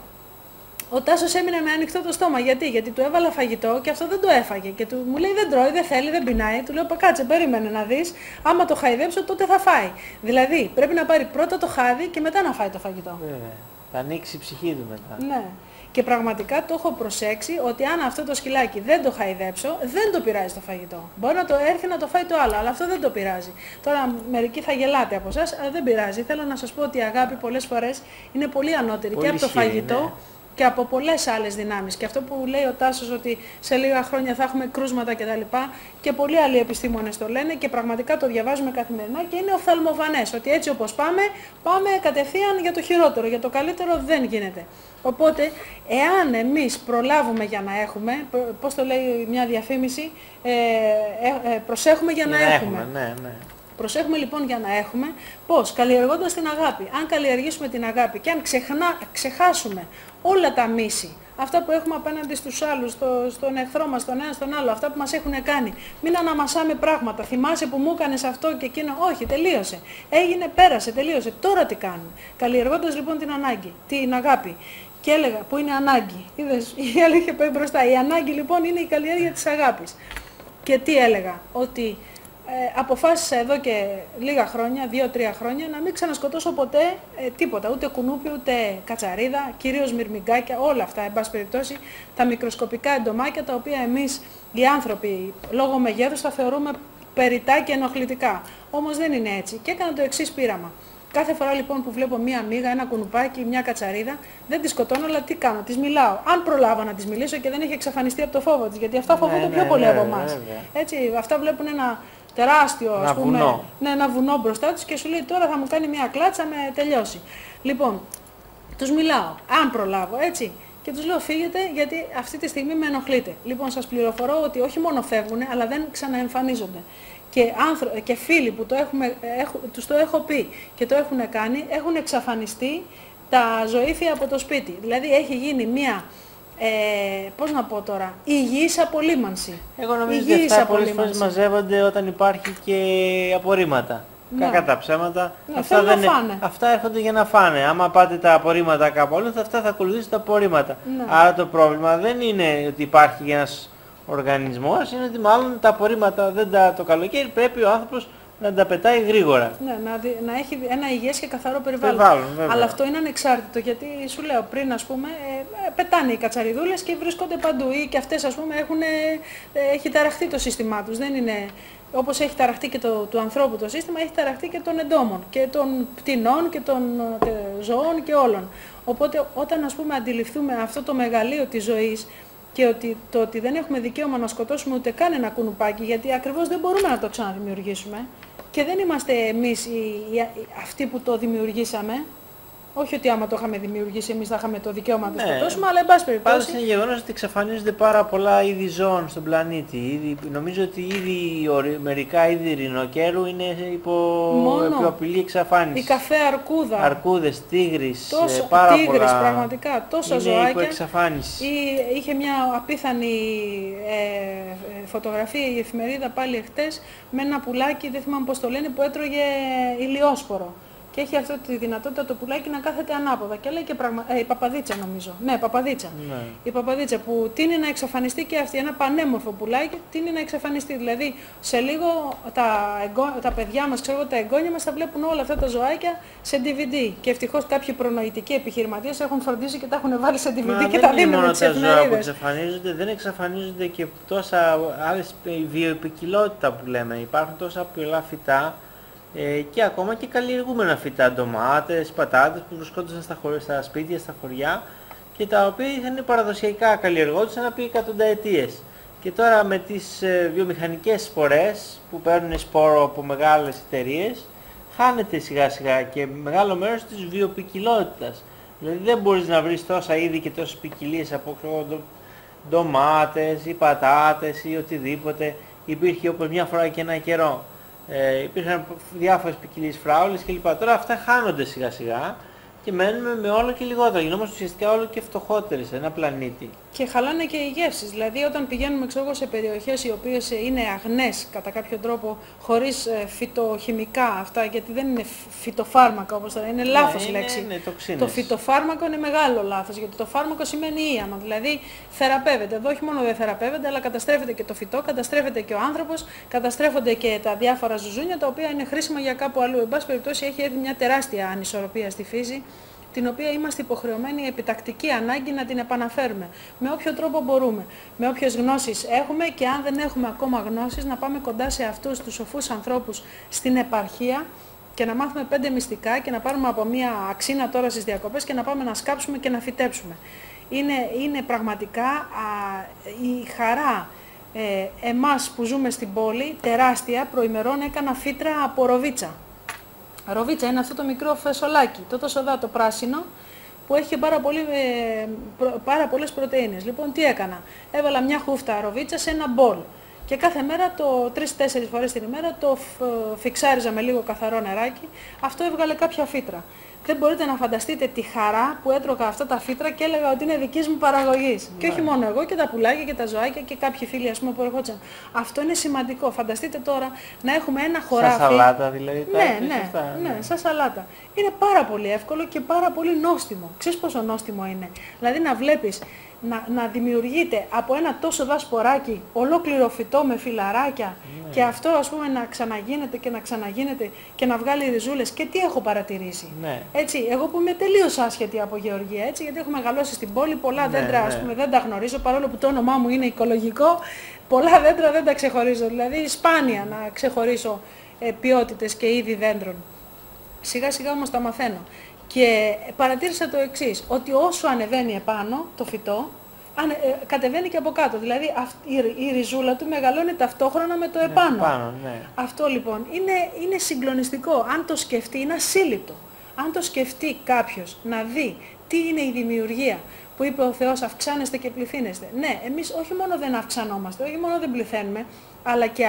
ο Τάσος έμεινε με ανοιχτό το στόμα. Γιατί του έβαλα φαγητό και αυτό δεν το έφαγε. Και μου λέει δεν τρώει, δεν θέλει, δεν πεινάει. Του λέω κάτσε, περίμενε να δεις. Άμα το χαϊδέψω τότε θα φάει. Δηλαδή πρέπει να πάρει πρώτα το χάδι και μετά να φάει το φαγητό. Θα ανοίξει η ψυχή του μετά. Ναι. Και πραγματικά το έχω προσέξει ότι αν αυτό το σκυλάκι δεν το χαϊδέψω, δεν το πειράζει το φαγητό. Μπορεί να το έρθει να το φάει το άλλο, αλλά αυτό δεν το πειράζει. Τώρα μερικοί θα γελάτε από εσάς, αλλά δεν πειράζει. Θέλω να σας πω ότι η αγάπη πολλές φορές είναι πολύ ανώτερη πολύ και από το φαγητό και από πολλές άλλες δυνάμεις. Και αυτό που λέει ο Τάσος ότι σε λίγα χρόνια θα έχουμε κρούσματα κτλ. Και πολλοί άλλοι επιστήμονες το λένε και πραγματικά το διαβάζουμε καθημερινά και είναι οφθαλμοφανές ότι έτσι όπως πάμε κατευθείαν για το χειρότερο, για το καλύτερο δεν γίνεται. Οπότε, εάν εμείς προλάβουμε για να έχουμε, πώς το λέει μια διαφήμιση, προσέχουμε για να έχουμε. Ναι. Προσέχουμε λοιπόν για να έχουμε πώς, καλλιεργώντας την αγάπη. Αν καλλιεργήσουμε την αγάπη και αν ξεχάσουμε όλα τα μίση, αυτά που έχουμε απέναντι στους άλλους, στον εχθρό μας, τον ένα στον άλλο, αυτά που μας έχουν κάνει. Μην αναμασάμε πράγματα. Θυμάσαι που μου έκανες αυτό και εκείνο. Όχι, τελείωσε. Έγινε, πέρασε, τελείωσε. Τώρα τι κάνουμε. Καλλιεργώντας λοιπόν την ανάγκη, την αγάπη. Και έλεγα που είναι ανάγκη. Είδες, η αλήθεια πάει μπροστά. Η ανάγκη λοιπόν είναι η καλλιέργεια της αγάπης. Και τι έλεγα, ότι αποφάσισα εδώ και λίγα χρόνια, 2-3 χρόνια, να μην ξανασκοτώσω ποτέ τίποτα, ούτε κουνούπι, ούτε κατσαρίδα, κυρίως μυρμηγκάκια, όλα αυτά, εν πάση περιπτώσει, τα μικροσκοπικά εντομάκια, τα οποία εμείς οι άνθρωποι, λόγω μεγέθους, τα θεωρούμε περιτά και ενοχλητικά. Όμως δεν είναι έτσι. Και έκανα το εξής πείραμα. Κάθε φορά λοιπόν που βλέπω μία μύγα, ένα κουνουπάκι, μια κατσαρίδα, δεν τη σκοτώνω, αλλά τι κάνω, της μιλάω. Αν προλάβω να της μιλήσω και δεν έχει εξαφανιστεί από το φόβο της, γιατί αυτά φοβούνται πιο πολύ από εμάς. Έτσι, αυτά βλέπουν ένα τεράστιο, ας πούμε, βουνό. Ναι, ένα βουνό μπροστά τους και σου λέει τώρα θα μου κάνει μια κλάτσα με τελειώσει. Λοιπόν, τους μιλάω, αν προλάβω, έτσι. Και τους λέω φύγετε γιατί αυτή τη στιγμή με ενοχλείτε. Λοιπόν, σας πληροφορώ ότι όχι μόνο φεύγουν, αλλά δεν ξαναεμφανίζονται. Και φίλοι που τους το έχω πει και το έχουν κάνει, έχουν εξαφανιστεί τα ζωήφια από το σπίτι. Δηλαδή έχει γίνει μια, πώς να πω τώρα, υγιής απολύμανση. Εγώ νομίζω ότι αυτά πολλές φορές μαζεύονται όταν υπάρχει και απορρίμματα. Ναι. Κακά τα ψέματα. Ναι, αυτά έρχονται για να φάνε. Άμα πάτε τα απορρίμματα κάπου αλλού, αυτά θα ακολουθήσουν τα απορρίμματα. Ναι. Άρα το πρόβλημα δεν είναι ότι υπάρχει ένας οργανισμός, είναι ότι μάλλον τα απορρίμματα το καλοκαίρι πρέπει ο άνθρωπος να τα πετάει γρήγορα. Ναι, να έχει ένα υγιές και καθαρό περιβάλλον. Αλλά αυτό είναι ανεξάρτητο, γιατί σου λέω πριν, ας πούμε, πετάνε οι κατσαριδούλες και βρίσκονται παντού, ή και αυτές, ας πούμε, έχει ταραχτεί το σύστημά τους. Δεν είναι, όπως έχει ταραχτεί και του ανθρώπου το σύστημα, έχει ταραχτεί και των εντόμων και των πτηνών και των ζώων και όλων. Οπότε όταν, ας πούμε, αντιληφθούμε αυτό το μεγαλείο της ζωής, και ότι δεν έχουμε δικαίωμα να σκοτώσουμε ούτε καν ένα κουνουπάκι, γιατί ακριβώς δεν μπορούμε να το ξαναδημιουργήσουμε και δεν είμαστε εμείς αυτοί που το δημιουργήσαμε. Όχι ότι άμα το είχαμε δημιουργήσει εμείς θα είχαμε το δικαίωμα να το σκοτώσουμε, αλλά εν πάση περιπτώσει. Πάντως είναι γεγονός ότι εξαφανίζονται πάρα πολλά είδη ζώων στον πλανήτη. Νομίζω ότι ήδη μερικά είδη ρινοκέρου είναι υπό απειλή εξαφάνιση. Η καφέ αρκούδα. Αρκούδες, τίγρης, πάρα τίγρης, πραγματικά, τόσα ζωάκια. Υπό εξαφάνιση. Είχε μια απίθανη φωτογραφία η εφημερίδα πάλι εχθές με ένα πουλάκι, δεν θυμάμαι πώς το λένε, που έτρωγε ηλιόσπορο. Και έχει αυτή τη δυνατότητα το πουλάκι να κάθεται ανάποδα. Και λέει και η παπαδίτσα νομίζω. Ναι, παπαδίτσα. Ναι. Η παπαδίτσα που τείνει να εξαφανιστεί και αυτή. Ένα πανέμορφο πουλάκι τείνει να εξαφανιστεί. Δηλαδή σε λίγο τα παιδιά μας, ξέρω, τα εγγόνια μας θα βλέπουν όλα αυτά τα ζωάκια σε DVD. Και ευτυχώς κάποιοι προνοητικοί επιχειρηματίες έχουν φροντίσει και τα έχουν βάλει σε DVD και τα δίνουν με τις εφημερίδες. Δεν είναι μόνο τα ζώα που εξαφανίζονται, δεν εξαφανίζονται και τόσα άλλες βιοεπικιλότητα που λέμε. Υπάρχουν τόσα πολλά φυτά. Και ακόμα και καλλιεργούμενα φυτά, ντομάτες, πατάτες που βρισκόντουσαν στα σπίτια, στα χωριά και τα οποία ήταν παραδοσιακά καλλιεργόντουσαν επί εκατονταετίες. Και τώρα με τις βιομηχανικές σπορές που παίρνουν σπόρο από μεγάλες εταιρείες χάνεται σιγά σιγά και μεγάλο μέρος της βιοποικιλότητας. Δηλαδή δεν μπορείς να βρεις τόσα είδη και τόσες ποικιλίες από ντομάτες ή πατάτες ή οτιδήποτε. Υπήρχε όπως μια φορά και ένα καιρό. Υπήρχαν διάφορες ποικιλίες φράουλες κλπ. Τώρα αυτά χάνονται σιγά σιγά και μένουμε με όλο και λιγότερο. Γινόμαστε ουσιαστικά όλο και φτωχότεροι σε ένα πλανήτη. Και χαλάνε και οι γεύσεις. Δηλαδή όταν πηγαίνουμε σε περιοχές οι οποίες είναι αγνές κατά κάποιο τρόπο, χωρίς φυτοχημικά αυτά, γιατί δεν είναι φυτοφάρμακα όπως τώρα, είναι λάθος λέξη. Το φυτοφάρμακο είναι μεγάλο λάθος, γιατί το φάρμακο σημαίνει ίαμα. Δηλαδή θεραπεύεται. Εδώ όχι μόνο δεν θεραπεύεται, αλλά καταστρέφεται και το φυτό, καταστρέφεται και ο άνθρωπος, καταστρέφονται και τα διάφορα ζουζούνια, τα οποία είναι χρήσιμα για κάπου αλλού. Εν πάση περιπτώσει έχει έρθει μια τεράστια ανισορροπία στη φύση, την οποία είμαστε υποχρεωμένοι επιτακτική ανάγκη να την επαναφέρουμε. Με όποιο τρόπο μπορούμε, με όποιες γνώσεις έχουμε και αν δεν έχουμε ακόμα γνώσεις να πάμε κοντά σε αυτούς τους σοφούς ανθρώπους στην επαρχία και να μάθουμε 5 μυστικά και να πάρουμε από μια αξίνα τώρα στις διακοπές και να πάμε να σκάψουμε και να φυτέψουμε. Είναι πραγματικά η χαρά εμάς που ζούμε στην πόλη, τεράστια. Προημερών έκανα φύτρα από ροβίτσα. Ροβίτσα είναι αυτό το μικρό φεσολάκι, το σοδά το πράσινο, που έχει πάρα πολλές πρωτεΐνες. Λοιπόν, τι έκανα. Έβαλα μια χούφτα ροβίτσα σε ένα μπολ Και κάθε μέρα, 3-4 φορές την ημέρα, το φιξάριζα με λίγο καθαρό νεράκι. Αυτό έβγαλε κάποια φύτρα. Δεν μπορείτε να φανταστείτε τη χαρά που έτρωγα αυτά τα φύτρα και έλεγα ότι είναι δικής μου παραγωγής. Και όχι μόνο εγώ, και τα πουλάκια και τα ζωάκια και κάποιοι φίλοι, ας πούμε, που ερχόντουσαν. Αυτό είναι σημαντικό. Φανταστείτε τώρα να έχουμε ένα χωράφι. Σαν σαλάτα δηλαδή. Ναι, σαν σαλάτα. Είναι πάρα πολύ εύκολο και πάρα πολύ νόστιμο. Ξέρεις πόσο νόστιμο είναι? Δηλαδή να βλέπεις να δημιουργείται από ένα τόσο δασποράκι ολόκληρο φυτό με φυλαράκια και αυτό, ας πούμε, να ξαναγίνεται και να ξαναγίνεται και να βγάλει ριζούλες. Και τι έχω παρατηρήσει? Έτσι, εγώ που είμαι τελείως άσχετη από γεωργία, έτσι, γιατί έχω μεγαλώσει στην πόλη, πολλά δέντρα, ας πούμε, δεν τα γνωρίζω, παρόλο που το όνομά μου είναι οικολογικό, πολλά δέντρα δεν τα ξεχωρίζω. Δηλαδή σπάνια να ξεχωρίσω ποιότητες και είδη δέντρων. Σιγά σιγά όμως τα μαθαίνω. Και παρατήρησα το εξής, ότι όσο ανεβαίνει επάνω το φυτό, κατεβαίνει και από κάτω. Δηλαδή η ριζούλα του μεγαλώνει ταυτόχρονα με το επάνω. Αυτό λοιπόν είναι συγκλονιστικό. Αν το σκεφτεί, είναι ασύλληπτο. Αν το σκεφτεί κάποιος να δει τι είναι η δημιουργία, που είπε ο Θεός αυξάνεστε και πληθύνεστε. Ναι, εμείς όχι μόνο δεν αυξανόμαστε, όχι μόνο δεν πληθαίνουμε, αλλά και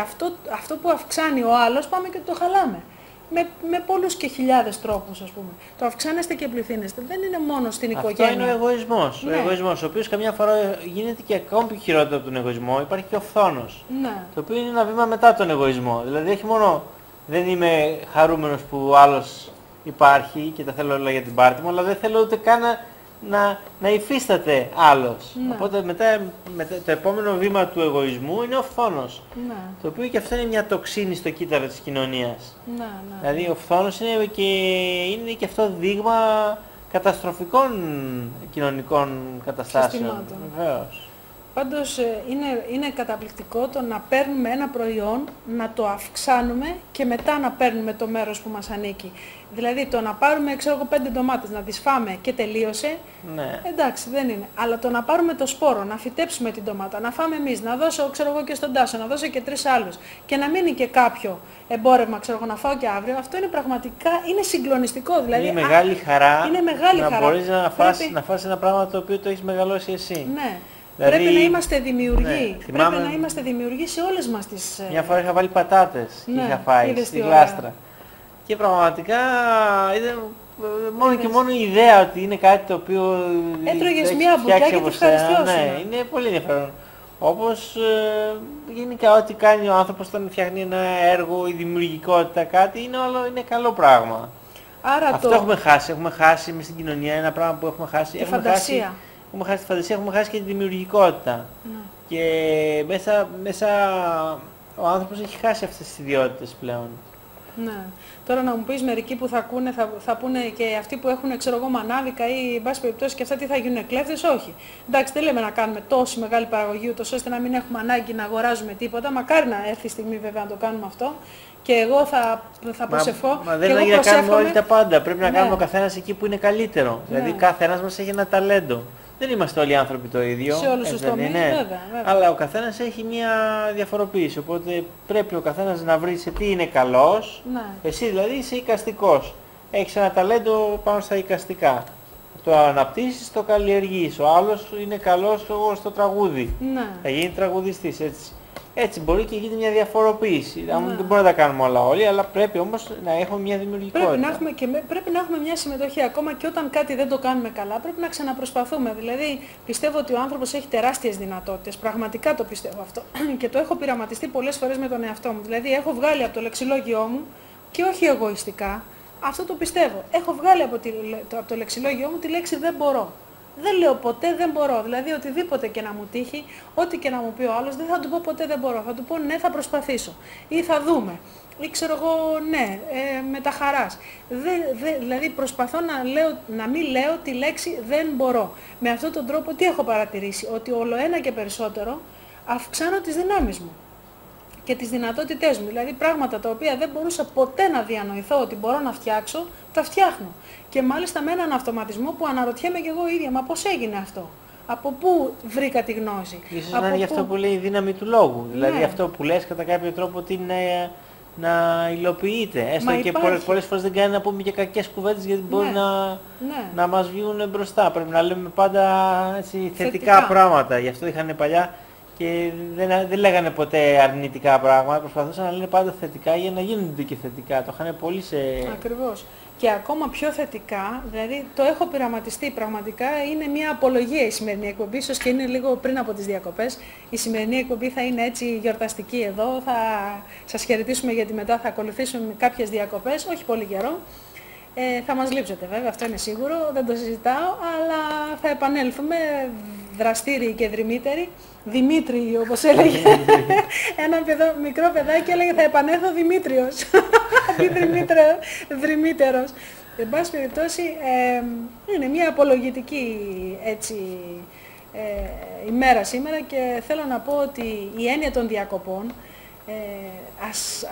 αυτό που αυξάνει ο άλλος πάμε και το χαλάμε. Με πολλούς και χιλιάδες τρόπους, ας πούμε. Το αυξάνεστε και πληθύνεστε. Δεν είναι μόνο στην οικογένεια. Αυτό είναι ο εγωισμός. Ναι. Ο εγωισμός, ο οποίος καμιά φορά γίνεται και ακόμη πιο χειρότερο από τον εγωισμό. Υπάρχει και ο φθόνος. Ναι. Το οποίο είναι ένα βήμα μετά τον εγωισμό. Δηλαδή όχι μόνο δεν είμαι χαρούμενος που ο άλλος υπάρχει και τα θέλω όλα για την πάρτι μου, αλλά δεν θέλω ούτε καν να υφίσταται άλλος. Ναι. Οπότε μετά το επόμενο βήμα του εγωισμού είναι ο φθόνος. Ναι. Το οποίο και αυτό είναι μια τοξίνη στο κύτταρο της κοινωνίας. Ναι. Δηλαδή ο φθόνος είναι και αυτό δείγμα καταστροφικών κοινωνικών καταστάσεων. Βεβαίως. Πάντως είναι καταπληκτικό το να παίρνουμε ένα προϊόν, να το αυξάνουμε και μετά να παίρνουμε το μέρος που μας ανήκει. Δηλαδή το να πάρουμε, ξέρω εγώ, 5 ντομάτες, να τις φάμε και τελείωσε, εντάξει, δεν είναι. Αλλά το να πάρουμε το σπόρο, να φυτέψουμε την ντομάτα, να φάμε εμείς, να δώσω, ξέρω εγώ, και στον Τάσο, να δώσω και 3 άλλους και να μείνει και κάποιο εμπόρευμα, ξέρω εγώ, να φάω και αύριο, αυτό είναι πραγματικά, είναι συγκλονιστικό. Δηλαδή, είναι μεγάλη χαρά είναι μεγάλη να χαρά. Μπορείς να φας ένα πράγμα το οποίο το έχεις μεγαλώσει εσύ. Ναι. Δηλαδή, πρέπει να είμαστε δημιουργοί. Πρέπει να είμαστε δημιουργοί σε όλες μας τις... Μια φορά είχα βάλει πατάτες και είχα φάει στη γλάστρα. Και πραγματικά ήταν μόνο η ιδέα ότι είναι κάτι το οποίο... Έτρωγες μία μπουκιά και τη ευχαριστιώσου. Ναι, είναι πολύ ενδιαφέρον. Όπως γενικά ό,τι κάνει ο άνθρωπος όταν φτιάχνει ένα έργο, η δημιουργικότητα, κάτι, είναι καλό πράγμα. Άρα αυτό έχουμε χάσει. Έχουμε χάσει μες στην κοινωνία ένα πράγμα που έχουμε χάσει. Τη φαντασία. Έχουμε χάσει τη φαντασία, έχουμε χάσει και τη δημιουργικότητα. Και μέσα ο άνθρωπος έχει χάσει αυτές τις ιδιότητες πλέον. Ναι. Τώρα να μου πεις μερικοί που θα ακούνε, θα πούνε και αυτοί που έχουν, ξέρω εγώ, μανάδικα ή εν πάση περιπτώσει και αυτά, τι θα γίνουν, κλέφτες? Όχι. Εντάξει, δεν λέμε να κάνουμε τόση μεγάλη παραγωγή ούτως ώστε να μην έχουμε ανάγκη να αγοράζουμε τίποτα. Μακάρι να έρθει η στιγμή βέβαια να το κάνουμε αυτό. Και εγώ θα προσευχώ. Μα δεν είναι να κάνουμε όλοι τα πάντα. Πρέπει να κάνουμε ο καθένας εκεί που είναι καλύτερο. Δηλαδή κάθε ένας μας έχει ένα ταλέντο. Δεν είμαστε όλοι άνθρωποι το ίδιο. Σε όλους τους τομείς, βέβαια. Αλλά ο καθένας έχει μια διαφοροποίηση. Οπότε πρέπει ο καθένας να βρει σε τι είναι καλός. Ναι. Εσύ δηλαδή είσαι εικαστικός. Έχεις ένα ταλέντο πάνω στα εικαστικά. Το αναπτύσσεις, το καλλιεργείς. Ο άλλος είναι καλός στο τραγούδι. Ναι. Θα γίνει τραγουδιστής, έτσι. Έτσι μπορεί και γίνει μια διαφοροποίηση. Δεν μπορούμε να τα κάνουμε όλα όλοι, αλλά πρέπει όμως να έχουμε μια δημιουργικότητα. Πρέπει να έχουμε μια συμμετοχή. Ακόμα και όταν κάτι δεν το κάνουμε καλά, πρέπει να ξαναπροσπαθούμε. Δηλαδή, πιστεύω ότι ο άνθρωπος έχει τεράστιες δυνατότητες. Πραγματικά το πιστεύω αυτό. Και το έχω πειραματιστεί πολλές φορές με τον εαυτό μου. Δηλαδή, έχω βγάλει από το λεξιλόγιό μου, και όχι εγωιστικά, αυτό το πιστεύω. Έχω βγάλει από το λεξιλόγιό μου τη λέξη δεν μπορώ. Δεν λέω ποτέ δεν μπορώ. Δηλαδή οτιδήποτε και να μου τύχει, ό,τι και να μου πει ο άλλος, δεν θα του πω ποτέ δεν μπορώ. Θα του πω ναι, θα προσπαθήσω. Ή θα δούμε. Ή ξέρω εγώ ναι, με τα χαράς. Δηλαδή προσπαθώ να μην λέω τη λέξη δεν μπορώ. Με αυτόν τον τρόπο τι έχω παρατηρήσει? Ότι όλο ένα και περισσότερο αυξάνω τις δυνάμεις μου και τις δυνατότητές μου. Δηλαδή πράγματα τα οποία δεν μπορούσα ποτέ να διανοηθώ ότι μπορώ να φτιάξω, τα φτιάχνω. Και μάλιστα με έναν αυτοματισμό που αναρωτιέμαι και εγώ ίδια, μα πώς έγινε αυτό? Από πού βρήκα τη γνώση? Ίσως να είναι γι' αυτό που λέει η δύναμη του λόγου. Ναι. Δηλαδή αυτό που λες κατά κάποιο τρόπο ότι να υλοποιείται. Έστω και πολλές φορές δεν κάνει να πούμε και κακές κουβέντες γιατί μπορεί να μας βγουν μπροστά. Πρέπει να λέμε πάντα έτσι, θετικά πράγματα. Γι' αυτό είχαν παλιά και δεν λέγανε ποτέ αρνητικά πράγματα, προσπαθούσαν να λένε πάντα θετικά για να γίνονται και θετικά. Το είχαν πολύ σε... Ακριβώς. Και ακόμα πιο θετικά, δηλαδή το έχω πειραματιστεί πραγματικά, είναι μια απολογία η σημερινή εκπομπή, ίσως και είναι λίγο πριν από τις διακοπές. Η σημερινή εκπομπή θα είναι έτσι γιορταστική εδώ, θα σας χαιρετήσουμε γιατί μετά θα ακολουθήσουν κάποιες διακοπές, όχι πολύ καιρό. Θα μας λείψετε βέβαια, αυτό είναι σίγουρο, δεν το συζητάω, αλλά θα επανέλθουμε δραστήριοι και δρυμύτεροι. Δημήτρη, όπως έλεγε ένα μικρό παιδάκι, έλεγε θα επανέλθω Δημήτριος, αντί δρυμύτερος. Εν πάση περιπτώσει, είναι μια απολογητική έτσι, ημέρα σήμερα και θέλω να πω ότι η έννοια των διακοπών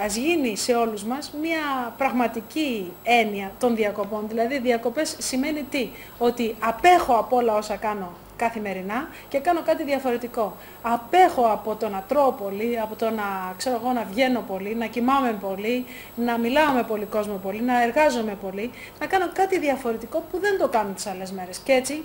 ας γίνει σε όλους μας μια πραγματική έννοια των διακοπών. Δηλαδή διακοπές σημαίνει τι? Ότι απέχω από όλα όσα κάνω καθημερινά και κάνω κάτι διαφορετικό. Απέχω από το να τρώω πολύ, από το να, ξέρω εγώ, να βγαίνω πολύ, να κοιμάμαι πολύ, να μιλάω με πολύ κόσμο πολύ, να εργάζομαι πολύ, να κάνω κάτι διαφορετικό που δεν το κάνω τις άλλες μέρες. Και έτσι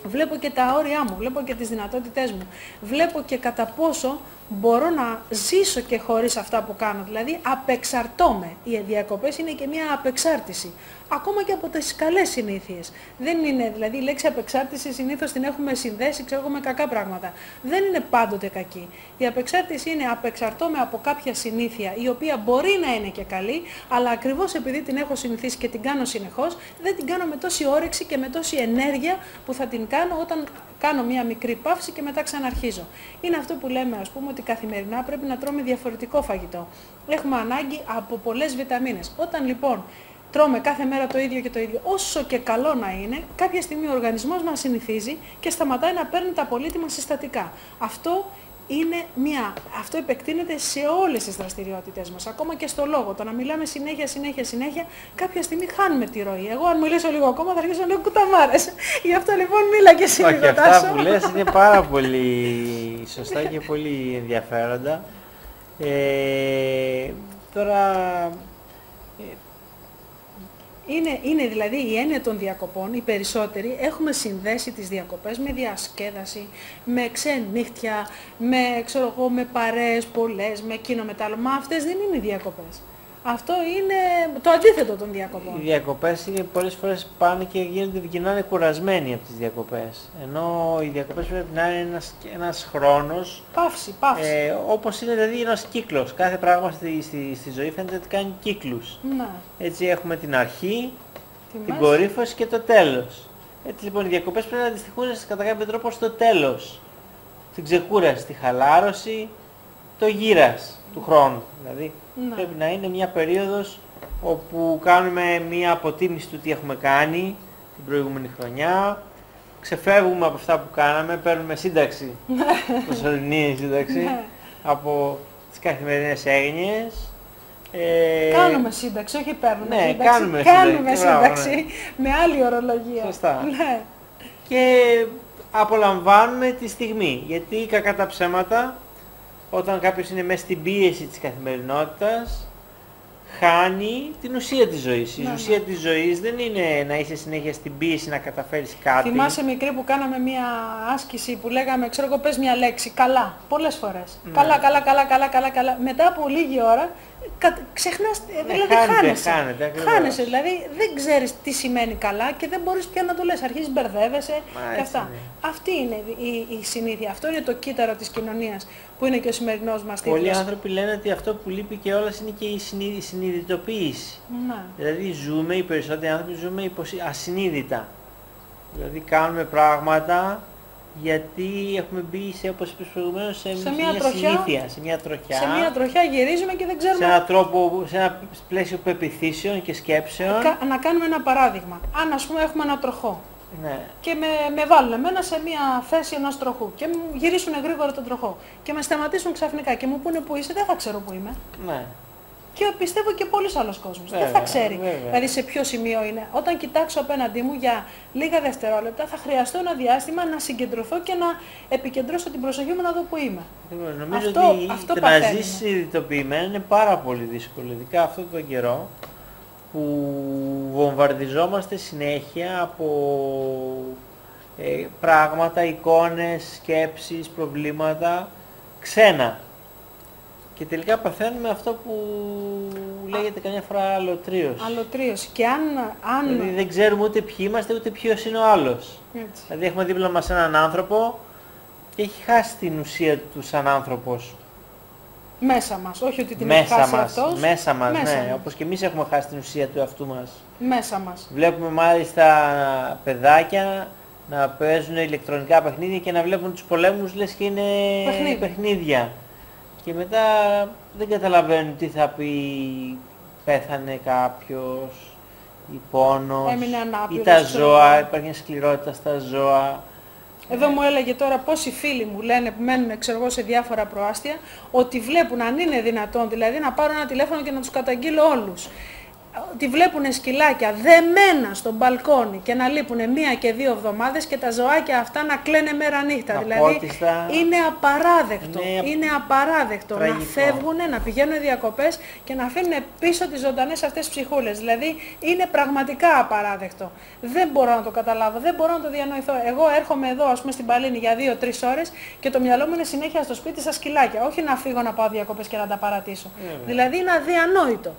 βλέπω και τα όρια μου, βλέπω και τις δυνατότητές μου, βλέπω και κατά πόσο μπορώ να ζήσω και χωρίς αυτά που κάνω, δηλαδή απεξαρτώμαι. Οι διακοπές είναι και μια απεξάρτηση, ακόμα και από τις καλές συνήθειες. Δεν είναι, δηλαδή η λέξη απεξάρτηση συνήθως την έχουμε συνδέσει, ξέρω εγώ, με κακά πράγματα. Δεν είναι πάντοτε κακή. Η απεξάρτηση είναι απεξαρτώμαι από κάποια συνήθεια, η οποία μπορεί να είναι και καλή, αλλά ακριβώς επειδή την έχω συνηθίσει και την κάνω συνεχώς, δεν την κάνω με τόση όρεξη και με τόση ενέργεια που θα την κάνω όταν κάνω μία μικρή παύση και μετά ξαναρχίζω. Είναι αυτό που λέμε, ας πούμε, ότι καθημερινά πρέπει να τρώμε διαφορετικό φαγητό. Έχουμε ανάγκη από πολλές βιταμίνες. Όταν λοιπόν τρώμε κάθε μέρα το ίδιο και το ίδιο, όσο και καλό να είναι, κάποια στιγμή ο οργανισμός μας συνηθίζει και σταματάει να παίρνει τα πολύτιμα συστατικά. Αυτό επεκτείνεται σε όλες τις δραστηριότητες μας, ακόμα και στο λόγο. Το να μιλάμε συνέχεια, κάποια στιγμή χάνουμε τη ροή. Εγώ αν μιλήσω λίγο ακόμα θα αρχίσω να λέω κουταμάρες. Γι' αυτό λοιπόν μίλα και εσύ λίγο, Τάσο. Αυτά που λες είναι πάρα πολύ σωστά και πολύ ενδιαφέροντα. Τώρα... Είναι δηλαδή η έννοια των διακοπών, οι περισσότεροι έχουμε συνδέσει τις διακοπές με διασκέδαση, με ξενύχτια, με παρέες πολλές, με εκείνο με τ' άλλο. Μα αυτές δεν είναι οι διακοπές. Αυτό είναι το αντίθετο των διακοπών. Οι διακοπές είναι πολλές φορές πάνε και γίνονται κουρασμένοι από τις διακοπές. Ενώ οι διακοπές πρέπει να είναι ένας χρόνος. Παύση. Όπως είναι δηλαδή ένας κύκλος. Κάθε πράγμα στη ζωή φαίνεται ότι κάνει κύκλους. Να. Έτσι έχουμε την αρχή, την κορύφωση και το τέλος. Έτσι λοιπόν οι διακοπές πρέπει να αντιστοιχούν κατά κάποιο τρόπο στο τέλος. Την ξεκούραση, τη χαλάρωση, το γύρας του χρόνου. Δηλαδή πρέπει να είναι μια περίοδος όπου κάνουμε μια αποτίμηση του τι έχουμε κάνει την προηγούμενη χρονιά, ξεφεύγουμε από αυτά που κάναμε, παίρνουμε σύνταξη, προσωρινή σύνταξη, από τις καθημερινές έγνοιες. Κάνουμε σύνταξη, όχι παίρνουμε σύνταξη. Κάνουμε σύνταξη με άλλη ορολογία. Σωστά. Ναι. Και απολαμβάνουμε τη στιγμή, γιατί κακά τα ψέματα, όταν κάποιος είναι μέσα στην πίεση της καθημερινότητας, χάνει την ουσία της ζωής. Η ουσία της ζωής δεν είναι να είσαι συνέχεια στην πίεση να καταφέρεις κάτι. Θυμάσαι μικρή που κάναμε μια άσκηση που λέγαμε, ξέρω εγώ, πες μια λέξη, καλά, πολλές φορές. Ναι. Καλά. Μετά από λίγη ώρα ξεχνάς, δηλαδή χάνεσαι, δηλαδή δεν ξέρεις τι σημαίνει καλά και δεν μπορείς πια να το λες, αρχίζεις μπερδεύεσαι και αυτά. Αυτή είναι η συνήθεια, αυτό είναι το κύτταρο της κοινωνίας που είναι και ο σημερινός μας τίτλος. Πολλοί άνθρωποι λένε ότι αυτό που λείπει και όλας είναι και η συνειδητοποίηση. Να. Δηλαδή οι περισσότεροι άνθρωποι ζούμε ασυνείδητα. Δηλαδή κάνουμε πράγματα γιατί έχουμε μπει όπως είπες προηγουμένως, σε μια συνήθεια, σε μια τροχιά. Σε μια τροχιά γυρίζουμε και δεν ξέρουμε... Σε ένα πλαίσιο πεποιθήσεων και σκέψεων. Να κάνουμε ένα παράδειγμα. Αν ας πούμε έχουμε ένα τροχό. Ναι. Και με βάλουν εμένα σε μια θέση ενός τροχού και γυρίσουν γρήγορα τον τροχό και με σταματήσουν ξαφνικά και μου πούνε που είσαι, δεν θα ξέρω που είμαι. Ναι. Και πιστεύω και πολλοί άλλος κόσμος. Δεν θα ξέρει δηλαδή σε ποιο σημείο είναι. Όταν κοιτάξω απέναντί μου για λίγα δευτερόλεπτα θα χρειαστώ ένα διάστημα να συγκεντρωθώ και να επικεντρώσω την προσοχή μου να δω που είμαι. Νομίζω ότι να ζήσεις συνειδητοποιημένα είναι πάρα πολύ δύσκολο, ειδικά αυτόν τον καιρό που βομβαρδιζόμαστε συνέχεια από πράγματα, εικόνες, σκέψεις, προβλήματα ξένα. Και τελικά παθαίνουμε αυτό που λέγεται καμιά φορά αλωτρίωση. Αλωτρίωση. Και Δηλαδή δεν ξέρουμε ούτε ποιοι είμαστε, ούτε ποιος είναι ο άλλος. Έτσι. Δηλαδή έχουμε δίπλα μας έναν άνθρωπο και έχει χάσει την ουσία του σαν άνθρωπος. Μέσα μας, όχι ότι την έχει χάσει αυτός. Μέσα μας, ναι. Όπως και εμείς έχουμε χάσει την ουσία του εαυτού μας. Μέσα μας. Βλέπουμε μάλιστα παιδάκια να παίζουν ηλεκτρονικά παιχνίδια και να βλέπουν τους πολέμους λες και είναι παιχνίδια. Και μετά δεν καταλαβαίνουν τι θα πει πέθανε κάποιος, ή πόνος, έμεινε ανάπηρος, ή τα ζώα, υπάρχει σκληρότητα στα ζώα. Εδώ μου έλεγε τώρα πόσοι φίλοι μου λένε που μένουν σε διάφορα προάστια ότι βλέπουν, αν είναι δυνατόν δηλαδή, να πάρω ένα τηλέφωνο και να τους καταγγείλω όλους. Ότι βλέπουν σκυλάκια δεμένα στο μπαλκόνι και να λείπουν 1 και 2 εβδομάδες και τα ζωάκια αυτά να κλαίνε μέρα νύχτα. Δηλαδή είναι απαράδεκτο. Είναι απαράδεκτο τραγικό. Να φεύγουν, να πηγαίνουν διακοπές και να αφήνουν πίσω τις ζωντανές αυτές ψυχούλες. Δηλαδή είναι πραγματικά απαράδεκτο. Δεν μπορώ να το καταλάβω, δεν μπορώ να το διανοηθώ. Εγώ έρχομαι εδώ ας πούμε στην Παλίνη για 2-3 ώρες και το μυαλό μου είναι συνέχεια στο σπίτι στα σκυλάκια. Όχι να φύγω να πάω διακοπές και να τα παρατήσω. Δηλαδή είναι αδιανόητο.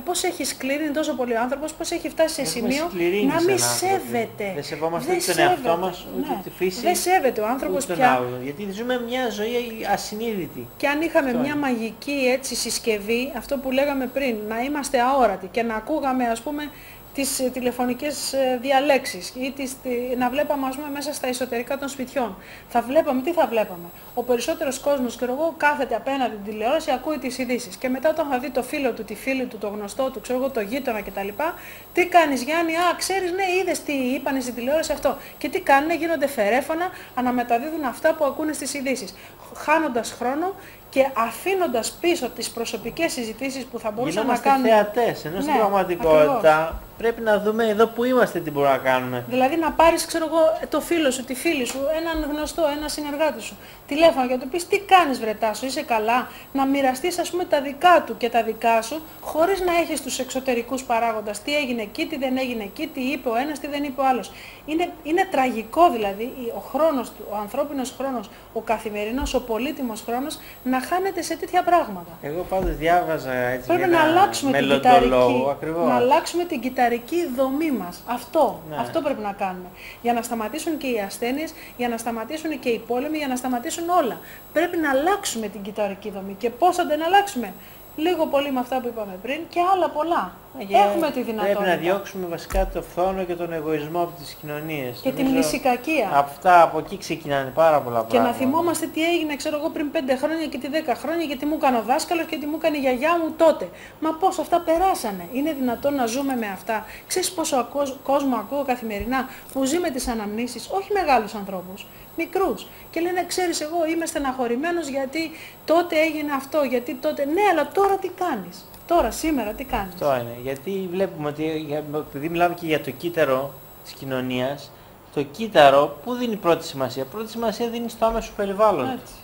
Πώς έχει σκληρύνει τόσο πολύ ο άνθρωπος, πώς έχει φτάσει σε σημείο να μην σέβεται. Δεν σεβόμαστε ούτε τον εαυτό μας, ούτε τη φύση. Δεν σέβεται ο άνθρωπος πια. Γιατί ζούμε μια ζωή ασυνείδητη. Και αν είχαμε μια μαγική έτσι συσκευή, αυτό που λέγαμε πριν, να είμαστε αόρατοι και να ακούγαμε ας πούμε τις τηλεφωνικές διαλέξεις ή να βλέπαμε ας πούμε μέσα στα εσωτερικά των σπιτιών. Θα βλέπαμε, τι θα βλέπαμε. Ο περισσότερος κόσμος, ξέρω εγώ, κάθεται απέναντι την τηλεόραση, ακούει τις ειδήσεις. Και μετά όταν θα δει το φίλο του, τη φίλη του, το γνωστό του, ξέρω εγώ, το γείτονα κτλ. Τι κάνεις Γιάννη, ξέρεις, ναι, είδες τι είπανε στην τηλεόραση αυτό. Και τι κάνουνε, γίνονται φερέφωνα, αναμεταδίδουν αυτά που ακούνε στις ειδήσεις. Χάνοντας χρόνο και αφήνοντας πίσω τις προσωπικές συζητήσεις που θα μπορούσαν να κάνουν. Γινόμαστε θεατές, ενώ στην πραγματικότητα ακριβώς. Πρέπει να δούμε εδώ που είμαστε τι μπορούμε να κάνουμε. Δηλαδή να πάρεις, ξέρω εγώ, το φίλο σου, τη φίλη σου, έναν γνωστό, ένα συνεργάτη σου, τηλέφωνο και να του πεις τι κάνεις βρε Τάσο, είσαι καλά, να μοιραστείς ας πούμε τα δικά του και τα δικά σου, χωρίς να έχεις τους εξωτερικούς παράγοντες, τι έγινε εκεί, τι δεν έγινε εκεί, τι είπε ο ένας, τι δεν είπε ο άλλος. Είναι τραγικό δηλαδή ο χρόνος του, ο ανθρώπινος χρόνος, ο καθημερινός, ο πολύτιμος χρόνος να χάνεται σε τέτοια πράγματα. Εγώ πάντως διάβαζα έτσι. Πρέπει να αλλάξουμε την κυταρική δομή μας. Αυτό πρέπει να κάνουμε. Για να σταματήσουν και οι ασθένειες, για να σταματήσουν και οι πόλεμοι, για να σταματήσουν όλα. Πρέπει να αλλάξουμε την κυταρική δομή. Και πώς θα την αλλάξουμε? Λίγο πολύ με αυτά που είπαμε πριν και άλλα πολλά. Έχουμε τη δυνατότητα. Πρέπει να διώξουμε βασικά το φθόνο και τον εγωισμό από τις κοινωνίες. Και την λυσικακία. Αυτά από εκεί ξεκινάνε πάρα πολλά πράγματα. Και να θυμόμαστε τι έγινε, ξέρω εγώ, πριν 5 χρόνια και τι 10 χρόνια, γιατί μου έκανε ο δάσκαλος και τι μου έκανε η γιαγιά μου τότε. Μα πώς αυτά περάσανε. Είναι δυνατόν να ζούμε με αυτά? Ξέρεις πόσο κόσμο ακούω καθημερινά που ζει με τις αναμνήσεις, όχι μεγάλους ανθρώπους, μικρούς. Και λένε, ξέρεις, εγώ είμαι στεναχωρημένος γιατί τότε έγινε αυτό, γιατί τότε. Ναι, αλλά τώρα τι κάνεις? Τώρα, σήμερα, τι κάνεις? Αυτό είναι. Γιατί βλέπουμε ότι, επειδή μιλάμε και για το κύτταρο της κοινωνίας, το κύτταρο που δίνει πρώτη σημασία? Πρώτη σημασία δίνει στο άμεσο περιβάλλον. Έτσι.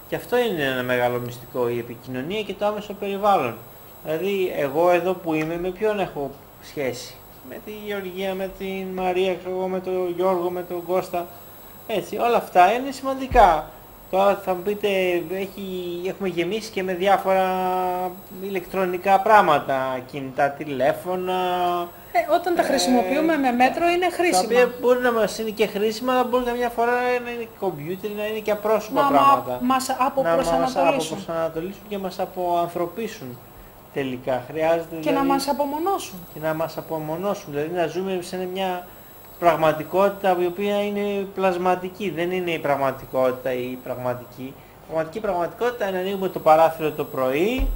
Και αυτό είναι ένα μεγάλο μυστικό, η επικοινωνία και το άμεσο περιβάλλον. Δηλαδή, εγώ εδώ που είμαι, με ποιον έχω σχέση? Με τη Γεωργία, με την Μαρία, με τον Γιώργο, με τον Κώστα. Έτσι, όλα αυτά είναι σημαντικά. Τώρα θα μου πείτε, έχουμε γεμίσει και με διάφορα ηλεκτρονικά πράγματα, κινητά τηλέφωνα. Όταν τα χρησιμοποιούμε με μέτρο είναι χρήσιμα. Τα οποία μπορεί να μας είναι και χρήσιμα, αλλά μπορεί καμιά φορά να είναι κομπιούτερ, να είναι και απρόσωπα πράγματα. Να μας αποπροσανατολίσουν και μας αποανθρωπίσουν τελικά. Χρειάζεται και δηλαδή, να μας απομονώσουν. Και να μας απομονώσουν, δηλαδή να ζούμε σε μια πραγματικότητα η οποία είναι πλασματική, δεν είναι η πραγματικότητα η πραγματική. Η πραγματική πραγματικότητα είναι να ανοίγουμε το παράθυρο το πρωί,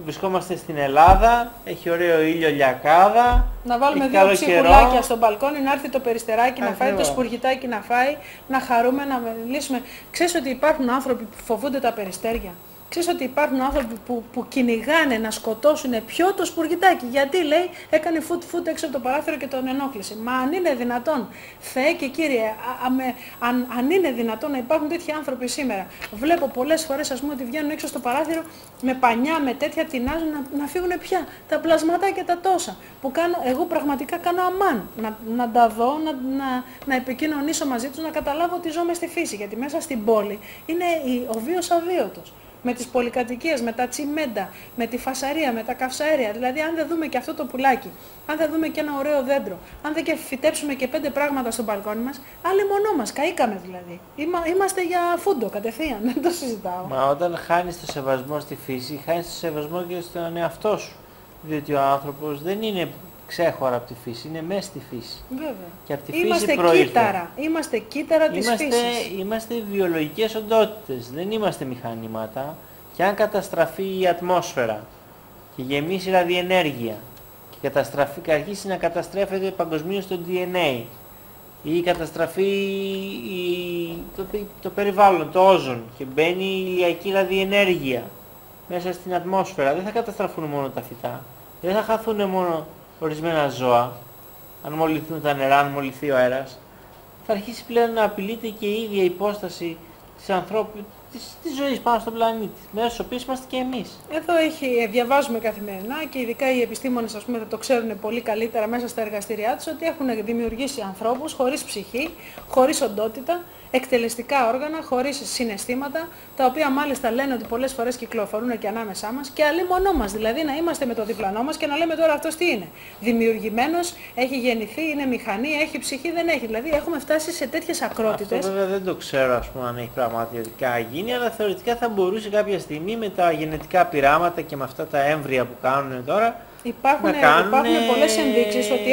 βρισκόμαστε στην Ελλάδα, έχει ωραίο ήλιο λιακάδα, να βάλουμε 2 ψυχουλάκια στο μπαλκόνι, να έρθει το περιστεράκι να φάει, το σπουργητάκι να φάει, να χαρούμε, να μιλήσουμε. Ξέρεις ότι υπάρχουν άνθρωποι που φοβούνται τα περιστέρια? Ξέρεις ότι υπάρχουν άνθρωποι που κυνηγάνε να σκοτώσουν ποιο το Σπουργητάκι. Γιατί λέει έκανε φουτ έξω από το παράθυρο και τον ενόχλησε. Μα αν είναι δυνατόν, Θεέ και Κύριε, αν είναι δυνατόν να υπάρχουν τέτοιοι άνθρωποι σήμερα. Βλέπω πολλές φορές ας πούμε ότι βγαίνουν έξω στο παράθυρο με πανιά, με τέτοια τεινάζουν να φύγουν πια. Τα πλασματάκια τα τόσα. Που εγώ πραγματικά κάνω αμάν να τα δω, να επικοινωνήσω μαζί τους, να καταλάβω ότι ζω μες στη φύση. Γιατί μέσα στην πόλη είναι ο βίος αβίωτος. Με τις πολυκατοικίες, με τα τσιμέντα, με τη φασαρία, με τα καυσαέρια. Δηλαδή αν δεν δούμε και αυτό το πουλάκι, αν δεν δούμε και ένα ωραίο δέντρο, αν δεν και φυτέψουμε και 5 πράγματα στο μπαλκόνι μας, άλλοι μονό μας, καήκαμε δηλαδή. Είμαστε για φούντο κατευθείαν, δεν το συζητάω. Μα όταν χάνεις το σεβασμό στη φύση, χάνεις το σεβασμό και στον εαυτό σου. Διότι ο άνθρωπος δεν είναι ξέχωρα από τη φύση, είναι μέσα στη φύση. Βέβαια. Και από τη φύση προήλθε. Είμαστε κύτταρα της φύσης. Είμαστε βιολογικές οντότητες, δεν είμαστε μηχανήματα. Και αν καταστραφεί η ατμόσφαιρα και γεμίσει δηλαδή ενέργεια και αρχίσει να καταστρέφεται παγκοσμίως το DNA ή καταστραφεί το περιβάλλον, το όζον και μπαίνει η ηλιακή δηλαδή ενέργεια μέσα στην ατμόσφαιρα, δεν θα καταστραφούν μόνο τα φυτά, δεν θα χαθούν μόνο ορισμένα ζώα, αν μολυνθούν τα νερά, αν μολυνθεί ο αέρας, θα αρχίσει πλέον να απειλείται και η ίδια υπόσταση της ζωής πάνω στον πλανήτη, μέσα στους οποίους είμαστε και εμείς. Εδώ διαβάζουμε καθημερινά και ειδικά οι επιστήμονες ας πούμε θα το ξέρουν πολύ καλύτερα μέσα στα εργαστήριά τους ότι έχουν δημιουργήσει ανθρώπους χωρίς ψυχή, χωρίς οντότητα, εκτελεστικά όργανα, χωρίς συναισθήματα, τα οποία μάλιστα λένε ότι πολλές φορές κυκλοφορούν και ανάμεσά μας και αλλή μονό μας. Δηλαδή να είμαστε με το διπλανό μας και να λέμε τώρα αυτός τι είναι. Δημιουργημένος, έχει γεννηθεί, είναι μηχανή, έχει ψυχή, δεν έχει. Δηλαδή έχουμε φτάσει σε τέτοιες ακρότητες. Αυτό βέβαια δεν το ξέρω ας πούμε αν έχει πραγματικά γίνει, αλλά θεωρητικά θα μπορούσε κάποια στιγμή με τα γενετικά πειράματα και με αυτά τα έμβρια που κάνουν τώρα. Υπάρχουν πολλές ενδείξεις ότι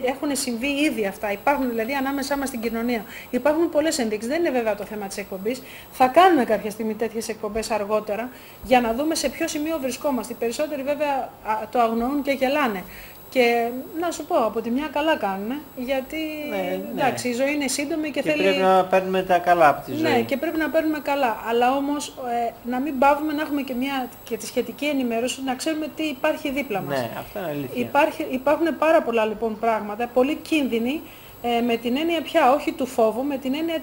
έχουν συμβεί ήδη αυτά. Υπάρχουν δηλαδή ανάμεσά μας στην κοινωνία. Υπάρχουν πολλές ενδείξεις. Δεν είναι βέβαια το θέμα της εκπομπής. Θα κάνουμε κάποια στιγμή τέτοιες εκπομπές αργότερα για να δούμε σε ποιο σημείο βρισκόμαστε. Οι περισσότεροι βέβαια το αγνοούν και γελάνε. Και να σου πω, από τη μια καλά κάνουν, γιατί εντάξει, η ζωή είναι σύντομη και θέλει... πρέπει να παίρνουμε τα καλά από τη ζωή. Ναι, και πρέπει να παίρνουμε καλά. Αλλά όμως να μην παύουμε να έχουμε και τη σχετική ενημέρωση, να ξέρουμε τι υπάρχει δίπλα μας. Ναι, αυτό είναι αλήθεια. Υπάρχουν πάρα πολλά λοιπόν πράγματα, πολύ κίνδυνοι, με την έννοια πια όχι του φόβου, με την έννοια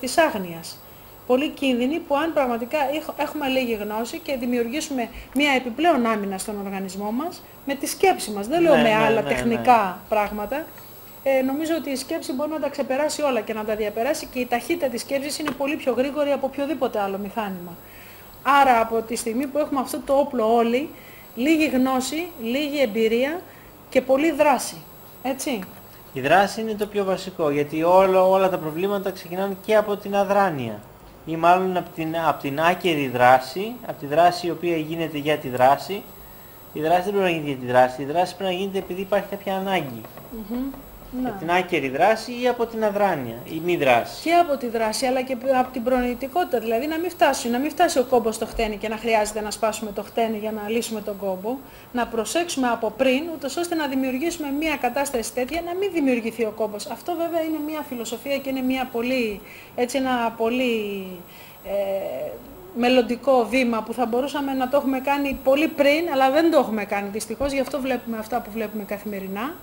της άγνοιας. Πολύ κίνδυνοι που αν πραγματικά έχουμε λίγη γνώση και δημιουργήσουμε μια επιπλέον άμυνα στον οργανισμό μας με τη σκέψη μας, δεν λέω με άλλα τεχνικά πράγματα, νομίζω ότι η σκέψη μπορεί να τα ξεπεράσει όλα και να τα διαπεράσει και η ταχύτητα της σκέψης είναι πολύ πιο γρήγορη από οποιοδήποτε άλλο μηχάνημα. Άρα από τη στιγμή που έχουμε αυτό το όπλο όλοι, λίγη γνώση, λίγη εμπειρία και πολλή δράση. Έτσι. Η δράση είναι το πιο βασικό, γιατί όλα τα προβλήματα ξεκινάνε και από την αδράνεια. Ή μάλλον από την άκερη δράση, από τη δράση η οποία γίνεται για τη δράση. Η δράση δεν πρέπει να γίνεται για τη δράση, η δράση πρέπει να γίνεται επειδή υπάρχει κάποια ανάγκη. Ναι. Από την άκερη δράση ή από την αδράνεια, η μη δράση. Και από τη δράση αλλά και από την προνοητικότητα, δηλαδή να μην φτάσει ο κόμπος στο χτένι και να χρειάζεται να σπάσουμε το χτένι για να λύσουμε τον κόμπο. Να προσέξουμε από πριν, ούτως ώστε να δημιουργήσουμε μια κατάσταση τέτοια, να μην δημιουργηθεί ο κόμπος. Αυτό βέβαια είναι μια φιλοσοφία και είναι ένα πολύ μελλοντικό βήμα που θα μπορούσαμε να το έχουμε κάνει πολύ πριν, αλλά δεν το έχουμε κάνει δυστυχώς, γι' αυτό βλέπουμε αυτά που βλέπουμε καθημερινά.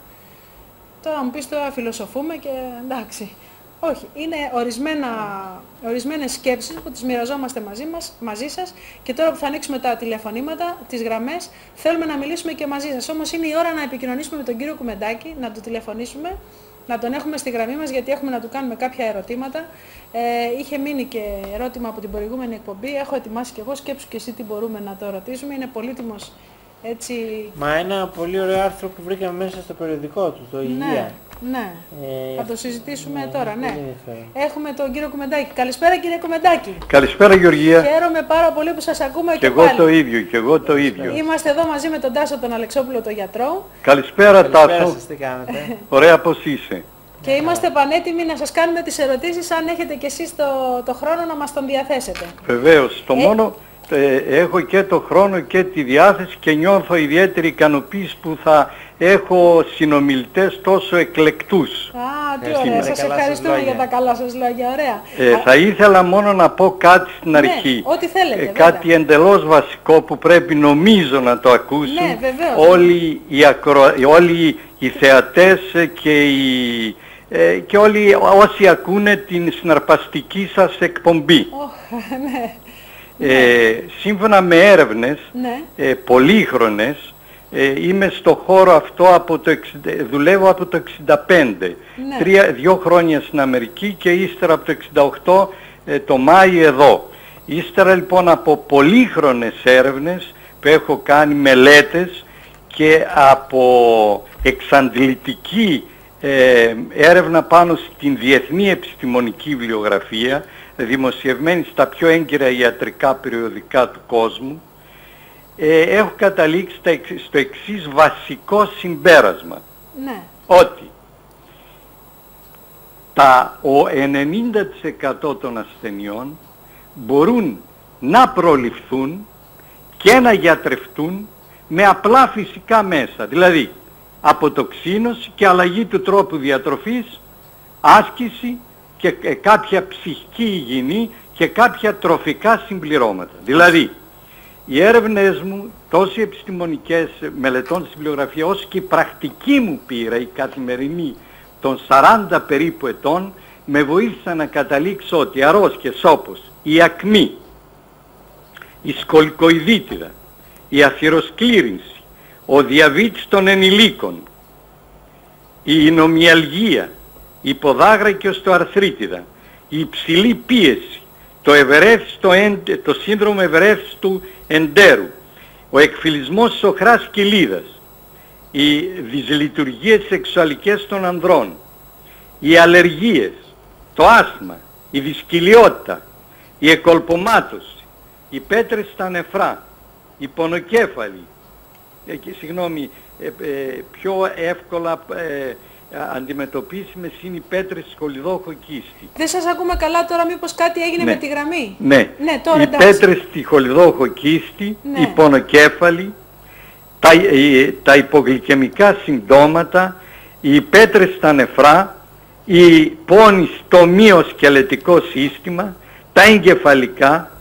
Τώρα μου πεις τώρα φιλοσοφούμε και εντάξει. Όχι, είναι ορισμένες σκέψεις που τις μοιραζόμαστε μαζί σας και τώρα που θα ανοίξουμε τα τηλεφωνήματα, τις γραμμές, θέλουμε να μιλήσουμε και μαζί σας. Όμως είναι η ώρα να επικοινωνήσουμε με τον κύριο Κουμεντάκη, να του τηλεφωνήσουμε, να τον έχουμε στη γραμμή μας γιατί έχουμε να του κάνουμε κάποια ερωτήματα. Είχε μείνει και ερώτημα από την προηγούμενη εκπομπή, έχω ετοιμάσει και εγώ, σκέψου και εσύ τι μπορούμε να το ρωτήσουμε, είναι πολύτιμος. Έτσι... Μα ένα πολύ ωραίο άρθρο που βρήκαμε μέσα στο περιοδικό του, το Υγεία. Ναι, θα το συζητήσουμε τώρα, ναι. Έχουμε τον κύριο Κουμεντάκη. Καλησπέρα κύριε Κουμεντάκη. Καλησπέρα Γεωργία. Χαίρομαι πάρα πολύ που σας ακούμε και εγώ πάλι. Και εγώ το ίδιο. Είμαστε εδώ μαζί με τον Τάσο τον Αλεξόπουλο, τον γιατρό. Καλησπέρα Τάσο. Σας, τι κάνετε. Ωραία, πώς είσαι. Και είμαστε πανέτοιμοι να σας κάνουμε τις ερωτήσεις αν έχετε κι εσείς το χρόνο να μας τον διαθέσετε. Βεβαίως. έχω και το χρόνο και τη διάθεση και νιώθω ιδιαίτερη ικανοποίηση που θα έχω συνομιλητές τόσο εκλεκτούς. Τι ωραία, σας ευχαριστούμε για τα καλά σας λόγια, ωραία. Θα ήθελα μόνο να πω κάτι στην αρχή. Ό,τι θέλετε, κάτι εντελώς βασικό που πρέπει νομίζω να το ακούσουν όλοι οι θεατές και όλοι όσοι ακούνε την συναρπαστική σας εκπομπή. Σύμφωνα με έρευνες πολύχρονες, είμαι στο χώρο αυτό δουλεύω από το 65, 2 χρόνια στην Αμερική και ύστερα από το 68 το Μάη εδώ. Ύστερα λοιπόν από πολύχρονες έρευνες που έχω κάνει μελέτες και από εξαντλητική έρευνα πάνω στην διεθνή επιστημονική βιβλιογραφία, δημοσιευμένη στα πιο έγκυρα ιατρικά περιοδικά του κόσμου, έχω καταλήξει στο εξής βασικό συμπέρασμα. Ότι ο 90% των ασθενειών μπορούν να προληφθούν και να γιατρευτούν με απλά φυσικά μέσα. Δηλαδή αποτοξίνωση και αλλαγή του τρόπου διατροφής, άσκηση και κάποια ψυχική υγιεινή και κάποια τροφικά συμπληρώματα. Δηλαδή, οι έρευνες μου, τόσο οι επιστημονικές μελετών στη βιβλιογραφία, όσο και η πρακτική μου πείρα, η καθημερινή των 40 περίπου ετών, με βοήθησαν να καταλήξω ότι αρρώστιες όπως η ακμή, η σκολικοειδίτιδα, η αθυροσκλήρυνση, ο διαβήτης των ενηλίκων, η ινομιαλγία, η ποδάγρα και οστεοαρθρίτιδα, η υψηλή πίεση, το σύνδρομο ευερεύστου εντέρου, ο εκφυλισμός της οχράς κοιλίδας, οι δυσλειτουργίες σεξουαλικές των ανδρών, οι αλλεργίες, το άσθμα, η δυσκυλιότητα, η εκολπομάτωση, οι πέτρες στα νεφρά, η πονοκέφαλη, πιο εύκολα αντιμετωπίσιμες είναι οι πέτρες στη σχολιδόχο κίστη. Δεν σας ακούμε καλά τώρα, μήπως κάτι έγινε με τη γραμμή. Ναι, τώρα, οι πέτρες στη σχολιδόχο κίστη, η πονοκέφαλη, τα υπογλυκαιμικά συμπτώματα, οι πέτρες στα νεφρά, η πόνη στο μυοσκελετικό σύστημα, τα εγκεφαλικά,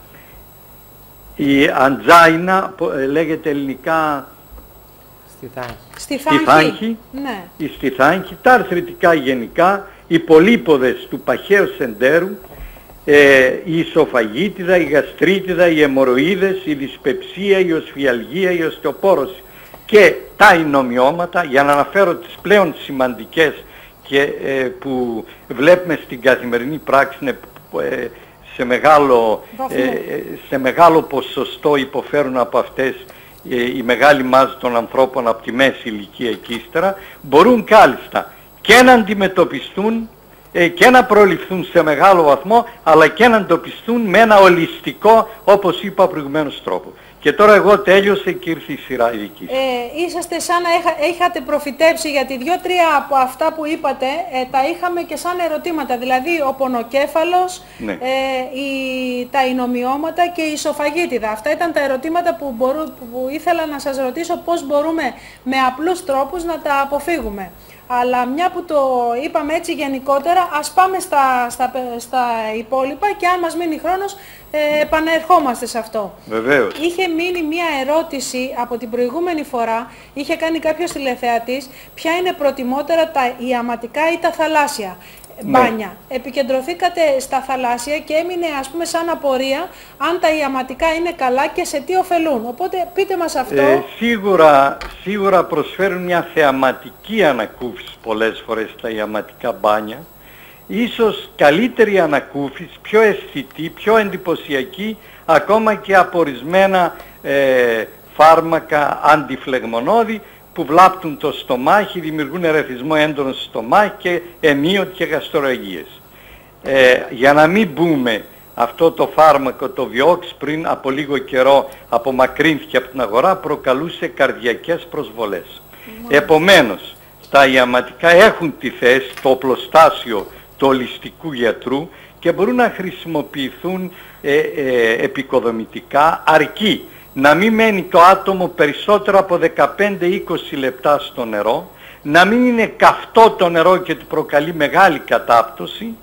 η αντζάινα, λέγεται ελληνικά στιθάγχη, η στιθάγχη, τα αρθριτικά γενικά, οι πολύποδες του παχαίου εντέρου, η ισοφαγίτιδα, η γαστρίτιδα, οι αιμορροίδες, η δυσπεψία, η οσφιαλγία, η οστεοπόρωση και τα ινομιώματα, για να αναφέρω τις πλέον σημαντικές και που βλέπουμε στην καθημερινή πράξη σε μεγάλο ποσοστό υποφέρουν από αυτές η μεγάλη μάζα των ανθρώπων από τη μέση ηλικία και ύστερα, μπορούν κάλλιστα και να αντιμετωπιστούν και να προληφθούν σε μεγάλο βαθμό, αλλά και να εντοπιστούν με ένα ολιστικό, όπως είπα προηγουμένως, τρόπο. Και τώρα εγώ τέλειωσα και ήρθε η σειρά η δική σας. Είσαστε σαν να είχατε προφητεύσει, γιατί 2-3 από αυτά που είπατε τα είχαμε και σαν ερωτήματα. Δηλαδή ο πονοκέφαλος, τα ινομιώματα και η ισοφαγίτιδα. Αυτά ήταν τα ερωτήματα που ήθελα να σας ρωτήσω, πώς μπορούμε με απλούς τρόπους να τα αποφύγουμε. Αλλά μια που το είπαμε έτσι γενικότερα, ας πάμε στα υπόλοιπα και αν μας μείνει χρόνος επανερχόμαστε σε αυτό. Βεβαίως. Είχε μείνει μια ερώτηση από την προηγούμενη φορά, είχε κάνει κάποιος τηλεθεατής, ποια είναι προτιμότερα τα ιαματικά ή τα θαλάσσια μπάνια. Επικεντρωθήκατε στα θαλάσσια και έμεινε ας πούμε σαν απορία αν τα ιαματικά είναι καλά και σε τι ωφελούν. Οπότε πείτε μας αυτό. Σίγουρα προσφέρουν μια θεαματική ανακούφιση πολλές φορές τα ιαματικά μπάνια. Ίσως καλύτερη ανακούφιση, πιο αισθητή, πιο εντυπωσιακή, ακόμα και από ορισμένα φάρμακα αντιφλεγμονώδη που βλάπτουν το στομάχι, δημιουργούν ερεθισμό έντονο στο στομάχι και ενίοτη και γαστροραγίες. Για να μην μπούμε, αυτό το φάρμακο, το Vioxx, πριν από λίγο καιρό απομακρύνθηκε από την αγορά, προκαλούσε καρδιακές προσβολές. Επομένως, τα ιαματικά έχουν τη θέση, το οπλοστάσιο του ολιστικού γιατρού και μπορούν να χρησιμοποιηθούν επικοδομητικά, αρκεί να μην μένει το άτομο περισσότερο από 15-20 λεπτά στο νερό, να μην είναι καυτό το νερό και του προκαλεί μεγάλη κατάπτωση.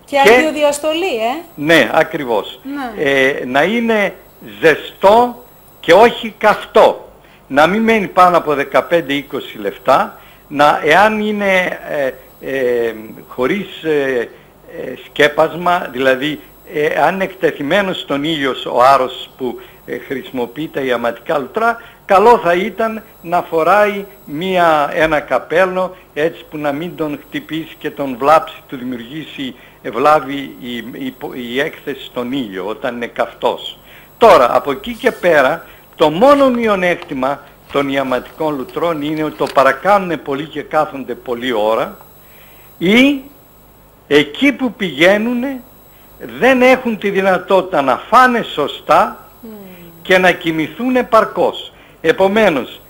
Και αγιοδιαστολή, Ναι, ακριβώς. Ναι. Να είναι ζεστό και όχι καυτό. Να μην μένει πάνω από 15-20 λεπτά. Εάν είναι χωρίς σκέπασμα, δηλαδή αν είναι εκτεθειμένος στον ήλιο ο άρρωστος που χρησιμοποιεί τα ιαματικά λουτρά, καλό θα ήταν να φοράει ένα καπέλο έτσι που να μην τον χτυπήσει και τον βλάψει, του δημιουργήσει βλάβη η έκθεση στον ήλιο όταν είναι καυτός. Τώρα, από εκεί και πέρα, το μόνο μειονέκτημα των ιαματικών λουτρών είναι ότι το παρακάνουν πολύ και κάθονται πολλή ώρα, ή εκεί που πηγαίνουν δεν έχουν τη δυνατότητα να φάνε σωστά και να κοιμηθούν επαρκώς. Επομένως,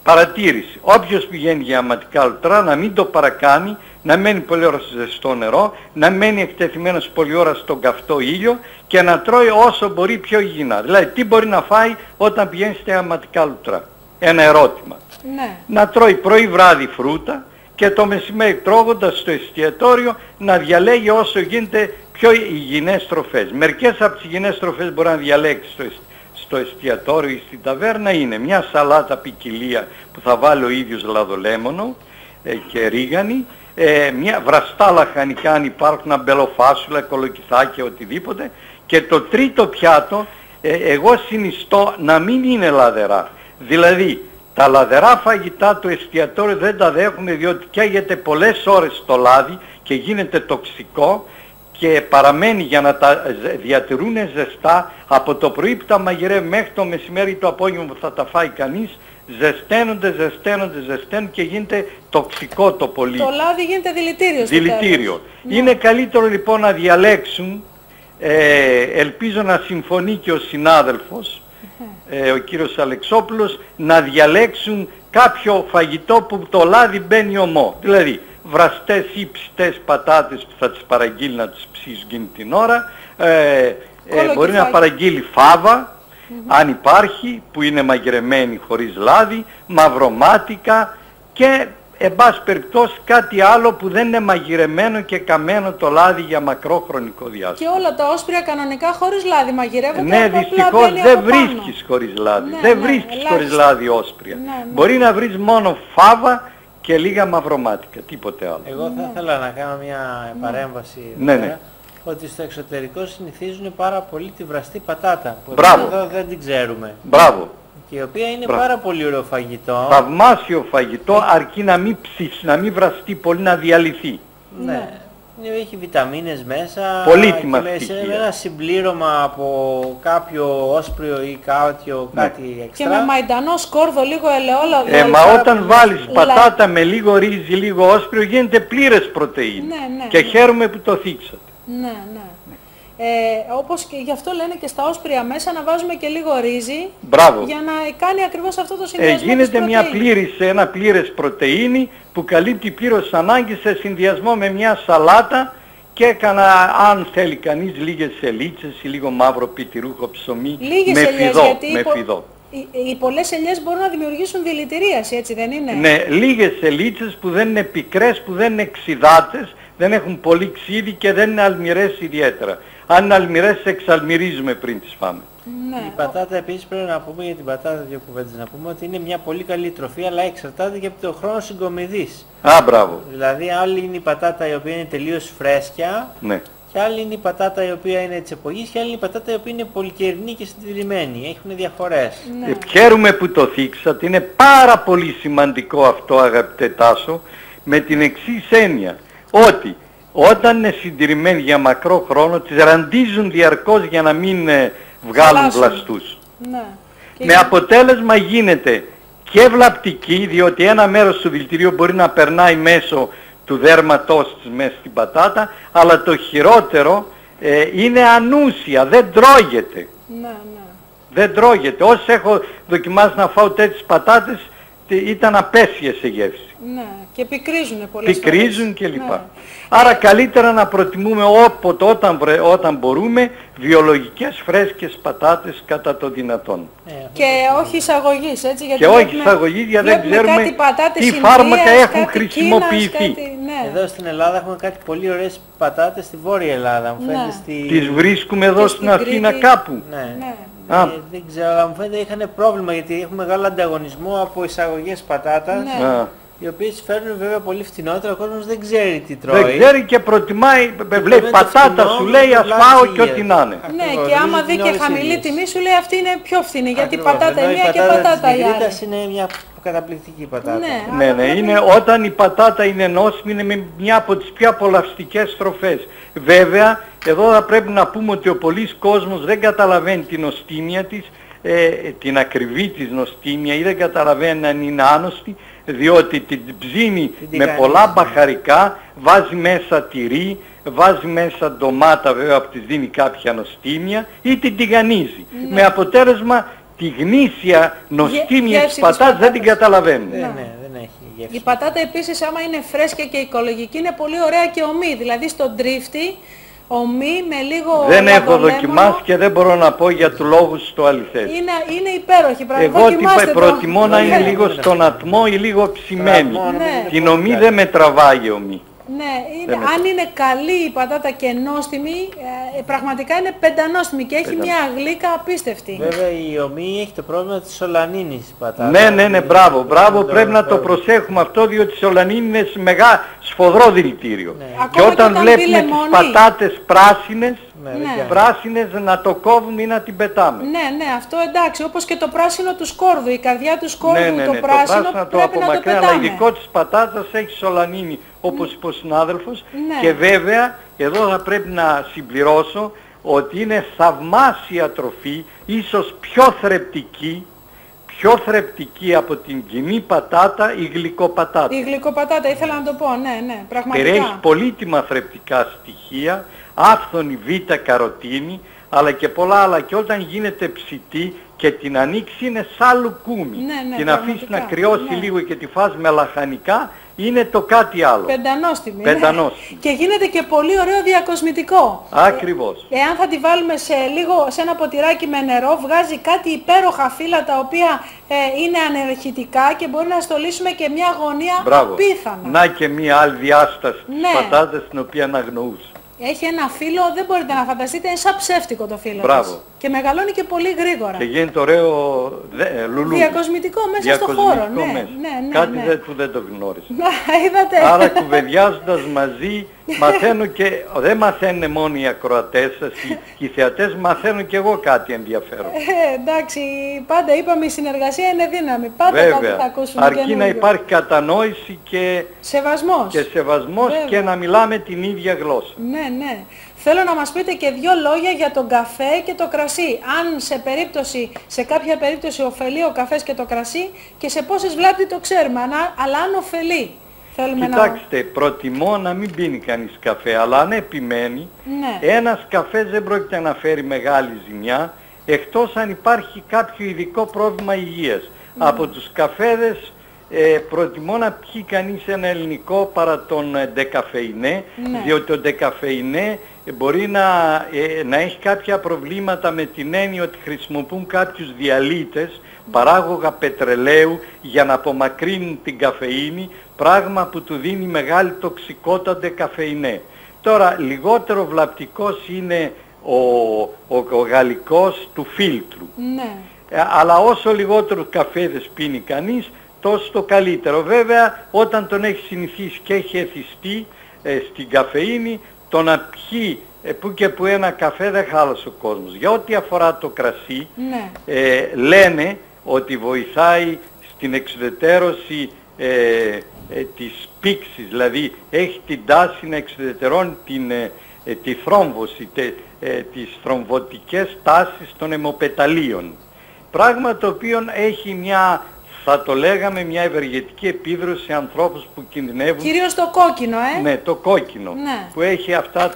παρατήρηση, όποιος πηγαίνει για ιαματικά λουτρά να μην το παρακάνει, να μένει πολλή ώρα στο ζεστό νερό, να μένει εκτεθειμένος πολλή ώρα στον καυτό ήλιο και να τρώει όσο μπορεί πιο υγιεινά. Δηλαδή, τι μπορεί να φάει όταν πηγαίνει στα ιαματικά λουτρά? Ένα ερώτημα. Ναι. Να τρώει πρωί βράδυ φρούτα και το μεσημέρι τρώγοντας στο εστιατόριο να διαλέγει όσο γίνεται πιο υγιεινές τροφές. Μερικές από τις υγιεινές τροφές μπορεί να διαλέξει στο εστιατόριο ή στην ταβέρνα είναι μια σαλάτα ποικιλία που θα βάλει ο ίδιος λαδολέμονο και ρίγανη, μια βραστά λαχανικά αν υπάρχουν, αμπελοφάσουλα, κολοκυθάκια, οτιδήποτε, και το τρίτο πιάτο εγώ συνιστώ να μην είναι λαδερά. Δηλαδή τα λαδερά φαγητά του εστιατόριου δεν τα δέχουμε, διότι καίγεται πολλές ώρες το λάδι και γίνεται τοξικό και παραμένει, για να τα διατηρούν ζεστά από το πρωί που τα μαγειρεύει μέχρι το μεσημέρι το απόγευμα που θα τα φάει κανείς, ζεσταίνονται και γίνεται τοξικό το πολύ. Το λάδι γίνεται δηλητήριο. Δηλητήριο. Ναι. Είναι καλύτερο λοιπόν να διαλέξουν, ελπίζω να συμφωνεί και ο συνάδελφος, ο κύριος Αλεξόπουλος, να διαλέξουν κάποιο φαγητό που το λάδι μπαίνει ομό. Δηλαδή βραστές ή ψητές πατάτες που θα τις παραγγείλει να τις ψήσει εκείνη την ώρα, μπορεί να παραγγείλει φάβα, αν υπάρχει, που είναι μαγειρεμένη χωρίς λάδι, μαυρομάτικα και εν πάση περιπτώσει κάτι άλλο που δεν είναι μαγειρεμένο και καμένο το λάδι για μακρό χρονικό διάστημα. Και όλα τα όσπρια κανονικά χωρίς λάδι μαγειρεύονται. Ναι, δυστυχώς δεν βρίσκεις χωρίς λάδι. Ναι, δεν βρίσκεις χωρίς λάδι όσπρια. Μπορεί να βρεις μόνο φάβα και λίγα μαυρομάτικα, τίποτε άλλο. Εγώ θα ήθελα να κάνω μια παρέμβαση Ναι. ότι στο εξωτερικό συνηθίζουν πάρα πολύ τη βραστή πατάτα, που εδώ δεν την ξέρουμε. Μπράβο. Και η οποία είναι πάρα πολύ ωραίο φαγητό. Θαυμάσιο φαγητό, αρκεί να μην ψήσει, να μην βραστεί πολύ, να διαλυθεί. Ναι. Έχει βιταμίνες μέσα. Πολύτιμα και στοιχεία. ένα συμπλήρωμα από κάποιο όσπριο ή κάτι έξτρα. Και με μαϊντανό σκόρδο, λίγο ελαιόλαδο. Μα όταν βάλεις πατάτα με λίγο ρύζι, λίγο όσπριο, γίνεται πλήρες πρωτεΐνη. Και χαίρομαι που το θίξατε. Ναι. Όπως και γι' αυτό λένε και στα όσπρια μέσα να βάζουμε και λίγο ρύζι. Μπράβο. Για να κάνει ακριβώς αυτό το συνδυασμό. Γίνεται ένα πλήρες πρωτεΐνη που καλύπτει πλήρως ανάγκη σε συνδυασμό με μια σαλάτα και αν θέλει κανείς λίγες σελίτσες ή λίγο μαύρο πιτηρούχο ψωμί με φιδό. Οι πολλές ελιές μπορούν να δημιουργήσουν δηλητηρίαση, έτσι δεν είναι? Ναι, λίγες σελίτσες που δεν είναι πικρές, που δεν είναι ξιδάτες, δεν έχουν πολύ ξύδι και δεν είναι αλμυρές ιδιαίτερα. Αν είναι αλμυρές, εξαλμυρίζουμε πριν τις φάμε. Ναι. Η πατάτα επίσης πρέπει να πούμε για την πατάτα δύο κουβέντες να πούμε ότι είναι μια πολύ καλή τροφή, αλλά εξαρτάται και από το χρόνο συγκομιδής. Μπράβο. Δηλαδή άλλη είναι η πατάτα η οποία είναι τελείως φρέσκια, ναι, και άλλη είναι η πατάτα η οποία είναι της εποχής και άλλη είναι η πατάτα η οποία είναι πολυκαιρινή και συντηρημένη. Έχουν διαφορές. Ναι. Χαίρομαι που το θίξατε. Είναι πάρα πολύ σημαντικό αυτό, αγαπητέ Τάσο, με την εξής έννοια, ότι όταν είναι συντηρημένοι για μακρό χρόνο, τις ραντίζουν διαρκώς για να μην βγάλουν βλαστούς. Ναι. Με αποτέλεσμα γίνεται και βλαπτική, διότι ένα μέρος του δηλητηρίου μπορεί να περνάει μέσω του δέρματός της μέσα στην πατάτα, αλλά το χειρότερο είναι ανούσια, δεν τρώγεται. Ναι. Δεν τρώγεται. Όσοι έχω δοκιμάσει να φάω τέτοιες πατάτες, ήταν απέσιες σε γεύση. Ναι, και πικρίζουν πολλές Πικρίζουν φορές. κλπ. Ναι. Άρα καλύτερα να προτιμούμε όταν μπορούμε βιολογικές φρέσκες πατάτες κατά το δυνατόν. Και όχι εισαγωγής, έτσι, γιατί Και όχι εισαγωγής, γιατί δεν ξέρουμε τι φάρμακα έχουν χρησιμοποιηθεί. Ναι. Εδώ στην Ελλάδα έχουμε κάτι πολύ ωραίες πατάτες στη Βόρεια Ελλάδα. Μου φαίνεται Τις βρίσκουμε εδώ στην Αθήνα κάπου. Ναι. Α. Δεν ξέρω, αλλά μου φαίνεται είχαν πρόβλημα γιατί έχουμε μεγάλο ανταγωνισμό από εισαγωγές πατάτας. Ναι. Οι οποίες φέρνουν βέβαια πολύ φτηνότερα, ο κόσμος δεν ξέρει τι τρώει. Δεν ξέρει και προτιμάει, βλέπει πατάτα σου λέει ας φάω και ό,τι να είναι. Ναι, και άμα δει και χαμηλή τιμή σου λέει αυτή είναι πιο φθηνή, γιατί Ακριβώς, πατάτα ενώ η μία και πατάτα η άλλη. της είναι μια καταπληκτική πατάτα. Ναι, είναι όταν η πατάτα είναι νόσιμη, είναι μια από τις πιο απολαυστικές τροφές. Βέβαια, εδώ θα πρέπει να πούμε ότι ο πολλής κόσμος δεν καταλαβαίνει την νοστίμια της, την ακριβή της νοστίμια, ή δεν καταλαβαίνει αν είναι άνοστη, διότι την ψήνει με πολλά μπαχαρικά, βάζει μέσα τυρί, βάζει μέσα ντομάτα, βέβαια που της δίνει κάποια νοστίμια, ή την τηγανίζει. Με αποτέλεσμα τη γνήσια νοστίμια της πατάτας δεν την καταλαβαίνουν. Δεν έχει γεύση. Η πατάτα επίσης άμα είναι φρέσκια και οικολογική είναι πολύ ωραία και ομή, δηλαδή στον τρίφτη ομή με λίγο δεν έχω δοκιμάσει και δεν μπορώ να πω για του λόγους του αληθές. Είναι υπέροχη πράγμα. Εγώ προτιμώ να είναι λίγο στον ατμό ή λίγο ψημένη. Την ομή δεν με τραβάει η ομή. Ναι, αν είναι καλή η πατάτα και νόστιμη, πραγματικά είναι πεντανόστιμη και έχει μια γλύκα απίστευτη. Βέβαια η ομή έχει το πρόβλημα της σολανίνης πατάτα. Ναι, μπράβο, πρέπει να το προσέχουμε αυτό, διότι η σολανίνη είναι σφοδρό δηλητήριο. Και όταν βλέπουμε τις πατάτες πράσινες να το κόβουμε ή να την πετάμε. Ναι, αυτό εντάξει, όπως και το πράσινο του σκόρδου, η καρδιά του σκόρδου, το πράσινο το πράσινο πρέπει το απομακρύνει, αλλά ειδικό της πατάτας έχει σολανίνη, όπως είπε ο συνάδελφος. Και βέβαια, εδώ θα πρέπει να συμπληρώσω ότι είναι θαυμάσια τροφή, ίσως πιο θρεπτική από την κοινή πατάτα, η γλυκοπατάτα. Η γλυκοπατάτα, ήθελα να το πω, ναι, πραγματικά. Περιέχει πολύτιμα θρεπτικά στοιχεία, άφθονη β' καροτίνη, αλλά και πολλά άλλα, και όταν γίνεται ψητή και την ανοίξει είναι σαν λουκούμι. Την αφήσει να κρυώσει λίγο και τη φας με λαχανικά, είναι το κάτι άλλο. Πεντανόστιμη. Πεντανόστιμη. Και γίνεται και πολύ ωραίο διακοσμητικό. Ακριβώς. Εάν θα τη βάλουμε σε ένα ποτηράκι με νερό, βγάζει κάτι υπέροχα φύλλα τα οποία είναι ανερχητικά και μπορεί να στολίσουμε και μια γωνία απίθανα. Να και μια άλλη διάσταση της πατάτας την οποία αναγνωρούσα. Έχει ένα φύλλο, δεν μπορείτε να φανταστείτε, είναι σαν ψεύτικο το φύλλο της. Και μεγαλώνει και πολύ γρήγορα. Και γίνεται ωραίο λουλούδι. Διακοσμητικό μέσα στο χώρο. Κάτι που δεν το γνώριζα. Είδατε. Άρα κουβεντιάζοντας μαζί, μαθαίνω και, δεν μαθαίνουν μόνο οι ακροατές σας, οι θεατές, μαθαίνω και εγώ κάτι ενδιαφέρον. Εντάξει, πάντα είπαμε η συνεργασία είναι δύναμη. Πάντα κάτι θα ακούσουμε. Αρκεί να υπάρχει κατανόηση και σεβασμός και να μιλάμε την ίδια γλώσσα. Ναι. Θέλω να μας πείτε και δύο λόγια για τον καφέ και το κρασί. Αν σε κάποια περίπτωση ωφελεί ο καφές και το κρασί και σε πόσες βλάπτει το ξέρουμε, αλλά αν ωφελεί. Κοιτάξτε, προτιμώ να μην πίνει κανείς καφέ, αλλά αν επιμένει, ένας καφές δεν πρόκειται να φέρει μεγάλη ζημιά, εκτός αν υπάρχει κάποιο ειδικό πρόβλημα υγείας. Από τους καφέδες προτιμώ να πιει κανείς ένα ελληνικό παρά τον ντεκαφεϊνέ, διότι ο ντεκαφεϊνέ μπορεί να έχει κάποια προβλήματα με την έννοια ότι χρησιμοποιούν κάποιους διαλύτες, παράγωγα πετρελαίου, για να απομακρύνουν την καφεΐνη, πράγμα που του δίνει μεγάλη τοξικότητα ντεκαφεϊνέ. Τώρα, λιγότερο βλαπτικός είναι ο γαλλικός του φίλτρου. Αλλά όσο λιγότερο καφέδες πίνει κανείς, τόσο το καλύτερο. Βέβαια, όταν τον έχει συνηθίσει και έχει εθιστεί στην καφεΐνη, το να πιει που και που ένα καφέ δεν χάλασε ο κόσμος. Για ό,τι αφορά το κρασί, λένε ότι βοηθάει στην εξουδετερώση της πήξης, δηλαδή έχει την τάση να εξουδετερώνει τη θρόμβωση, τις θρομβωτικές τάσεις των αιμοπεταλίων. Πράγμα το οποίο έχει θα το λέγαμε, μια ευεργετική επίδραση σε ανθρώπους που κινδυνεύουν. Κυρίως το κόκκινο, Ναι, το κόκκινο, που έχει αυτά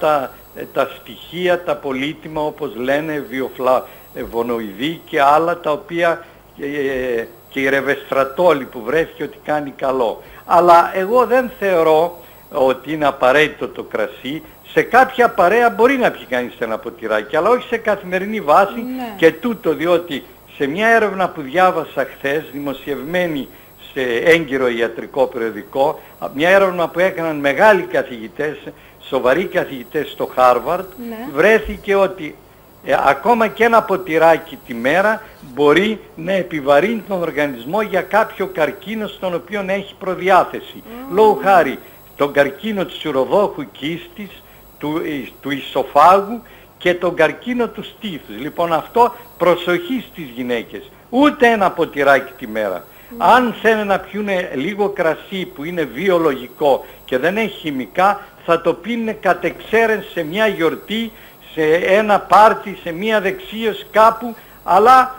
τα στοιχεία, τα πολύτιμα, όπως λένε, βιοφλαβονοειδή και άλλα, τα οποία και η ρεβεστρατόλη που βρέθηκε ότι κάνει καλό. Αλλά εγώ δεν θεωρώ ότι είναι απαραίτητο το κρασί. Σε κάποια παρέα μπορεί να πιει κανείς ένα ποτηράκι, αλλά όχι σε καθημερινή βάση. Ναι. Και τούτο διότι σε μια έρευνα που διάβασα χθες, δημοσιευμένη σε έγκυρο ιατρικό περιοδικό, μια έρευνα που έκαναν μεγάλοι καθηγητές, σοβαροί καθηγητές στο Χάρβαρντ, Ναι. βρέθηκε ότι ακόμα και ένα ποτηράκι τη μέρα μπορεί να επιβαρύνει τον οργανισμό για κάποιο καρκίνο στον οποίο έχει προδιάθεση. Λόγου χάρη τον καρκίνο της ουροδόχου κίστης, του ισοφάγου και τον καρκίνο του στήθους. Λοιπόν, αυτό προσοχή στις γυναίκες. Ούτε ένα ποτηράκι τη μέρα. Αν θέλουν να πιούνε λίγο κρασί που είναι βιολογικό και δεν έχει χημικά, θα το πίνουν κατ' εξαίρεση σε μια γιορτή, σε ένα πάρτι, σε μια δεξίωση κάπου, αλλά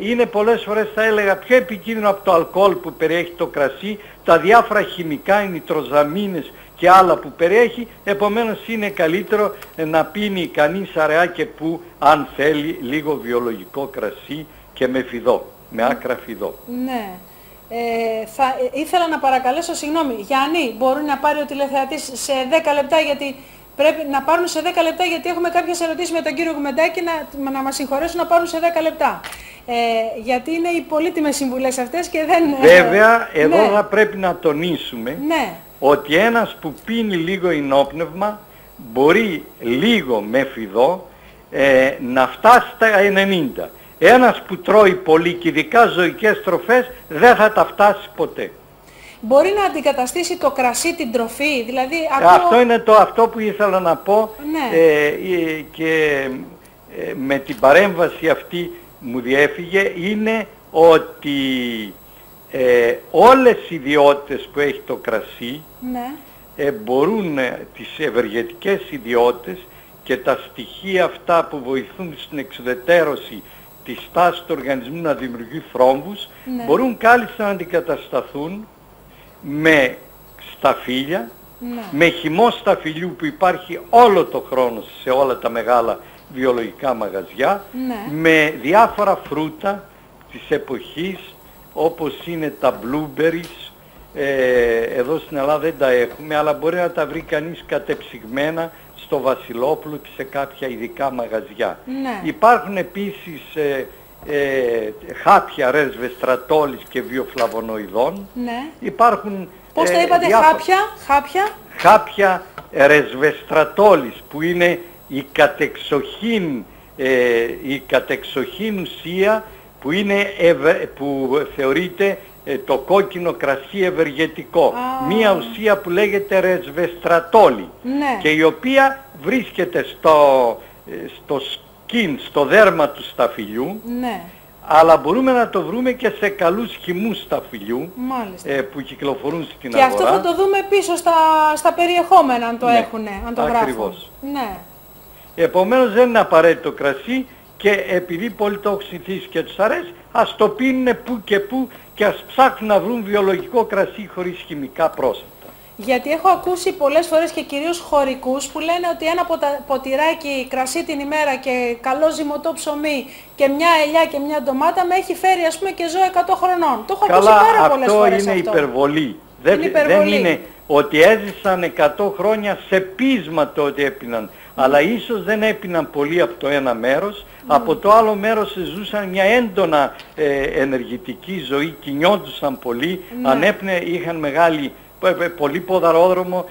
είναι πολλές φορές, θα έλεγα, πιο επικίνδυνο από το αλκοόλ που περιέχει το κρασί, τα διάφορα χημικά, οι νητροζαμίνες και άλλα που περιέχει. Επομένως είναι καλύτερο να πίνει κανείς αραιά και που, αν θέλει, λίγο βιολογικό κρασί και με φιδό, με άκρα φιδό. Ναι. Ήθελα να παρακαλέσω, συγγνώμη, Γιάννη, μπορεί να πάρει ο τηλεθεατής σε 10 λεπτά, γιατί πρέπει να πάρουν σε 10 λεπτά, γιατί έχουμε κάποιες ερωτήσεις με τον κύριο Κουμεντάκη, να μας συγχωρέσουν να πάρουν σε 10 λεπτά. Γιατί είναι οι πολύτιμες συμβουλές αυτές και δεν... Βέβαια, εδώ ναι. θα πρέπει να τονίσουμε, Ναι. ότι ένας που πίνει λίγο ενόπνευμα μπορεί λίγο με φιδό να φτάσει στα 90. Ένας που τρώει πολύ και ειδικά ζωικές τροφές δεν θα τα φτάσει ποτέ. Μπορεί να αντικαταστήσει το κρασί την τροφή, δηλαδή... Αυτό είναι αυτό που ήθελα να πω. Ναι. Και με την παρέμβαση αυτή μου διέφυγε, είναι ότι όλες οι ιδιότητες που έχει το κρασί, Ναι. μπορούν τις ευεργετικές ιδιότητες και τα στοιχεία αυτά που βοηθούν στην εξουδετερώση της τάσης του οργανισμού να δημιουργεί θρόμβους, Ναι. μπορούν κάλλιστα να αντικατασταθούν με σταφύλια, Ναι. με χυμό σταφυλιού που υπάρχει όλο το χρόνο σε όλα τα μεγάλα βιολογικά μαγαζιά, Ναι. με διάφορα φρούτα της εποχής, όπως είναι τα blueberries. Εδώ στην Ελλάδα δεν τα έχουμε, αλλά μπορεί να τα βρει κανείς κατεψυγμένα στο Βασιλόπουλο και σε κάποια ειδικά μαγαζιά. Ναι. Υπάρχουν επίσης χάπια ρεσβεστρατόλης και βιοφλαβονοειδών. Ναι. Υπάρχουν Πώς τα είπατε, χάπια? Χάπια ρεσβεστρατόλης που είναι η κατεξοχήν ουσία που, που θεωρείται το κόκκινο κρασί ευεργετικό. Μία ουσία που λέγεται ρεσβεστρατόλη, Ναι. και η οποία βρίσκεται στο στο δέρμα του σταφυλιού, Ναι. αλλά μπορούμε να το βρούμε και σε καλούς χυμούς σταφυλιού. Μάλιστα. Που κυκλοφορούν στην και αγορά. αυτό θα το δούμε πίσω στα περιεχόμενα, αν το Ναι, έχουνε, αν το γράφουν. ακριβώς. Ναι. Επομένως δεν είναι απαραίτητο κρασί, και επειδή πολλοί το έχουν συνηθίσει και τους αρέσει, ας το πίνουν που και που και ας ψάχνουν να βρουν βιολογικό κρασί χωρίς χημικά πρόσθετα. Γιατί έχω ακούσει πολλές φορές και κυρίως χωρικούς που λένε ότι ένα ποτηράκι κρασί την ημέρα και καλό ζυμωτό ψωμί και μια ελιά και μια ντομάτα με έχει φέρει, ας πούμε, και ζω 100 χρονών. Το έχω ακούσει πάρα πολλές φορές αυτό. Είναι υπερβολή. υπερβολή. Δεν είναι ότι έζησαν 100 χρόνια σε πείσμα το ότι έπιναν. Αλλά ίσως δεν έπιναν πολύ από το ένα μέρος, από το άλλο μέρος ζούσαν μια έντονα ενεργητική ζωή, κινιόντουσαν πολύ, είχαν πολύ ποδαρόδρομο,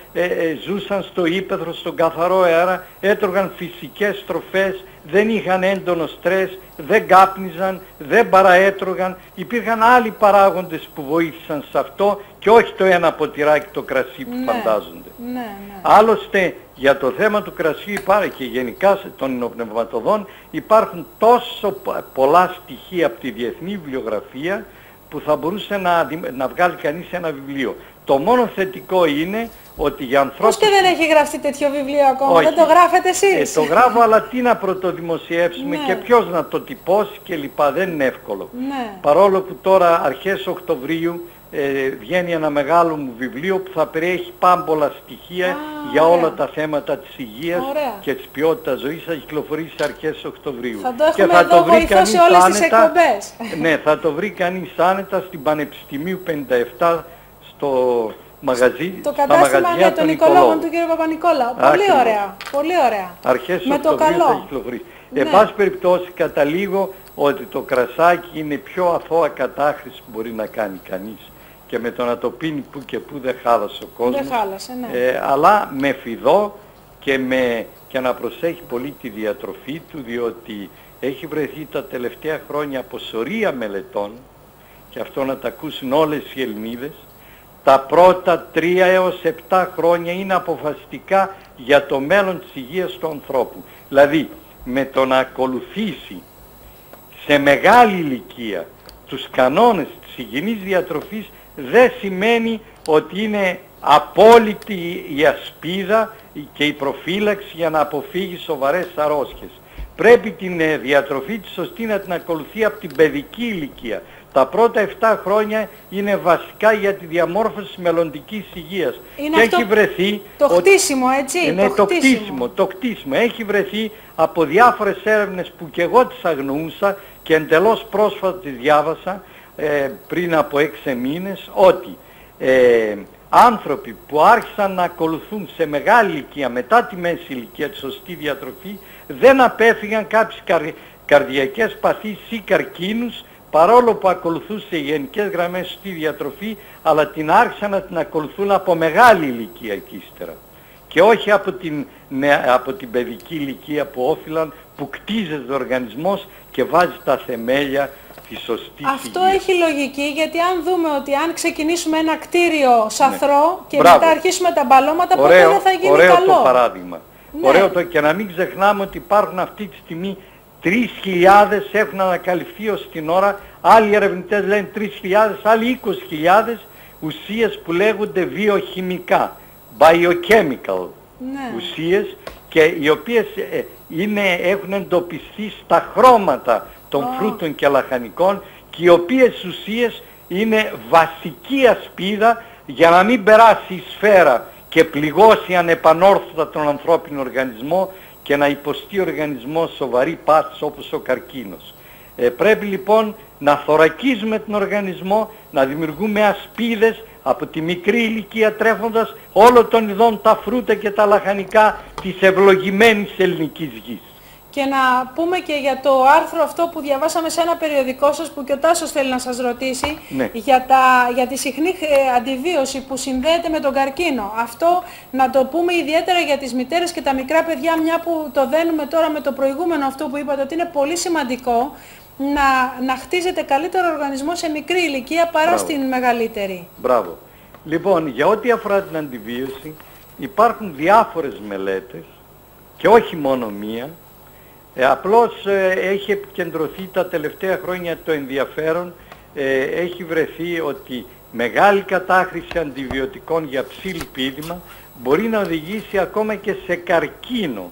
ζούσαν στο ύπαιθρο, στον καθαρό αέρα, έτρωγαν φυσικές τροφές, δεν είχαν έντονο στρες, δεν κάπνιζαν, δεν παραέτρωγαν. Υπήρχαν άλλοι παράγοντες που βοήθησαν σε αυτό και όχι το ένα ποτηράκι το κρασί που φαντάζονται. Ναι. Άλλωστε για το θέμα του κρασιού και γενικά των υνοπνευματοδών υπάρχουν τόσο πολλά στοιχεία από τη διεθνή βιβλιογραφία που θα μπορούσε να βγάλει κανείς ένα βιβλίο. Το μόνο θετικό είναι ότι για ανθρώπους... Πώς και δεν έχει γραφτεί τέτοιο βιβλίο ακόμα? Όχι. Δεν το γράφετε εσείς? Το γράφω, αλλά τι να πρωτοδημοσιεύσουμε και ποιος να το τυπώσει και λοιπά, δεν είναι εύκολο. Ναι. Παρόλο που τώρα αρχές Οκτωβρίου βγαίνει ένα μεγάλο μου βιβλίο που θα περιέχει πάμπολα στοιχεία για όλα τα θέματα της υγείας και της ποιότητας ζωής. Θα κυκλοφορήσει στις αρχές Οκτωβρίου. Θα το έχουμε εδώ βοηθώσει όλες τις εκπομπές. Ναι, θα το βρει κανείς άνετα στην Πανεπιστημίου 57 στο μαγαζί. Το κατάστημα των οικολόγων του κ. Παπα-Νικόλαου. Πολύ ωραία. Πολύ ωραία. Αρχές Οκτωβρίου θα κυκλοφορήσει. Ναι. Εν πάση περιπτώσει, καταλήγω ότι το κρασάκι είναι η πιο αθώα κατάχρηση που μπορεί να κάνει κανείς. Και με το να το πίνει που και που δεν χάλασε ο κόσμος. Δεν χάλασε, ναι. Αλλά με φιδό και να προσέχει πολύ τη διατροφή του, διότι έχει βρεθεί τα τελευταία χρόνια από σωρία μελετών, και αυτό να τα ακούσουν όλες οι Ελληνίδες, τα πρώτα 3 έως 7 χρόνια είναι αποφασιστικά για το μέλλον της υγείας του ανθρώπου. Δηλαδή, με το να ακολουθήσει σε μεγάλη ηλικία τους κανόνες της υγιεινής διατροφής, δεν σημαίνει ότι είναι απόλυτη η ασπίδα και η προφύλαξη για να αποφύγει σοβαρές αρρώστιες. Πρέπει την διατροφή της σωστή να την ακολουθεί από την παιδική ηλικία. Τα πρώτα 7 χρόνια είναι βασικά για τη διαμόρφωση της μελλοντικής υγείας. Είναι και αυτό έχει βρεθεί το χτίσιμο, έτσι. Είναι το χτίσιμο. Έχει βρεθεί από διάφορες έρευνες που και εγώ τις αγνοούσα και εντελώς πρόσφατα τις διάβασα πριν από 6 μήνες, ότι άνθρωποι που άρχισαν να ακολουθούν σε μεγάλη ηλικία, μετά τη μέση ηλικία, τη σωστή διατροφή, δεν απέφυγαν κάποιες καρδιακές παθήσεις ή καρκίνους, παρόλο που ακολουθούν σε γενικές γραμμές σωστή διατροφή, αλλά την άρχισαν να την ακολουθούν από μεγάλη ηλικία εκεί ύστερα. Και όχι από την παιδική ηλικία που όφυλαν, που κτίζεται ο οργανισμός και βάζει τα θεμέλια της σωστής υγείας. Αυτό έχει λογική, γιατί αν δούμε ότι αν ξεκινήσουμε ένα κτίριο σαθρό και μετά αρχίσουμε τα μπαλώματα, ποτέ δεν θα γίνει καλό. Ωραίο το παράδειγμα. Ναι. Ωραίο και να μην ξεχνάμε ότι υπάρχουν αυτή τη στιγμή 3.000 έχουν ανακαλυφθεί ως την ώρα, άλλοι ερευνητές λένε 3.000, άλλοι 20.000 ουσίες που λέγονται βιοχημικά, biochemical ουσίες, και οι οποίες έχουν εντοπιστεί στα χρώματα των φρούτων και λαχανικών, και οι οποίες ουσίες είναι βασική ασπίδα για να μην περάσει η σφαίρα και πληγώσει ανεπανόρθωτα τον ανθρώπινο οργανισμό και να υποστεί ο οργανισμός σοβαρή πάθηση όπως ο καρκίνος. Πρέπει λοιπόν να θωρακίζουμε τον οργανισμό, να δημιουργούμε ασπίδες από τη μικρή ηλικία, τρέφοντας όλο των ειδών τα φρούτα και τα λαχανικά της ευλογημένης ελληνικής γης. Και να πούμε και για το άρθρο αυτό που διαβάσαμε σε ένα περιοδικό σας, που και ο Τάσος θέλει να σας ρωτήσει, ναι, για τη συχνή αντιβίωση που συνδέεται με τον καρκίνο. Αυτό να το πούμε ιδιαίτερα για τις μητέρες και τα μικρά παιδιά, μια που το δένουμε τώρα με το προηγούμενο αυτό που είπατε, ότι είναι πολύ σημαντικό να χτίζεται καλύτερο οργανισμό σε μικρή ηλικία παρά στην μεγαλύτερη. Μπράβο. Λοιπόν, για ό,τι αφορά την αντιβίωση, υπάρχουν διάφορες μελέτες και όχι μόνο μία. Απλώς έχει επικεντρωθεί τα τελευταία χρόνια το ενδιαφέρον, έχει βρεθεί ότι μεγάλη κατάχρηση αντιβιωτικών για ψηλιπίδημα μπορεί να οδηγήσει ακόμα και σε καρκίνο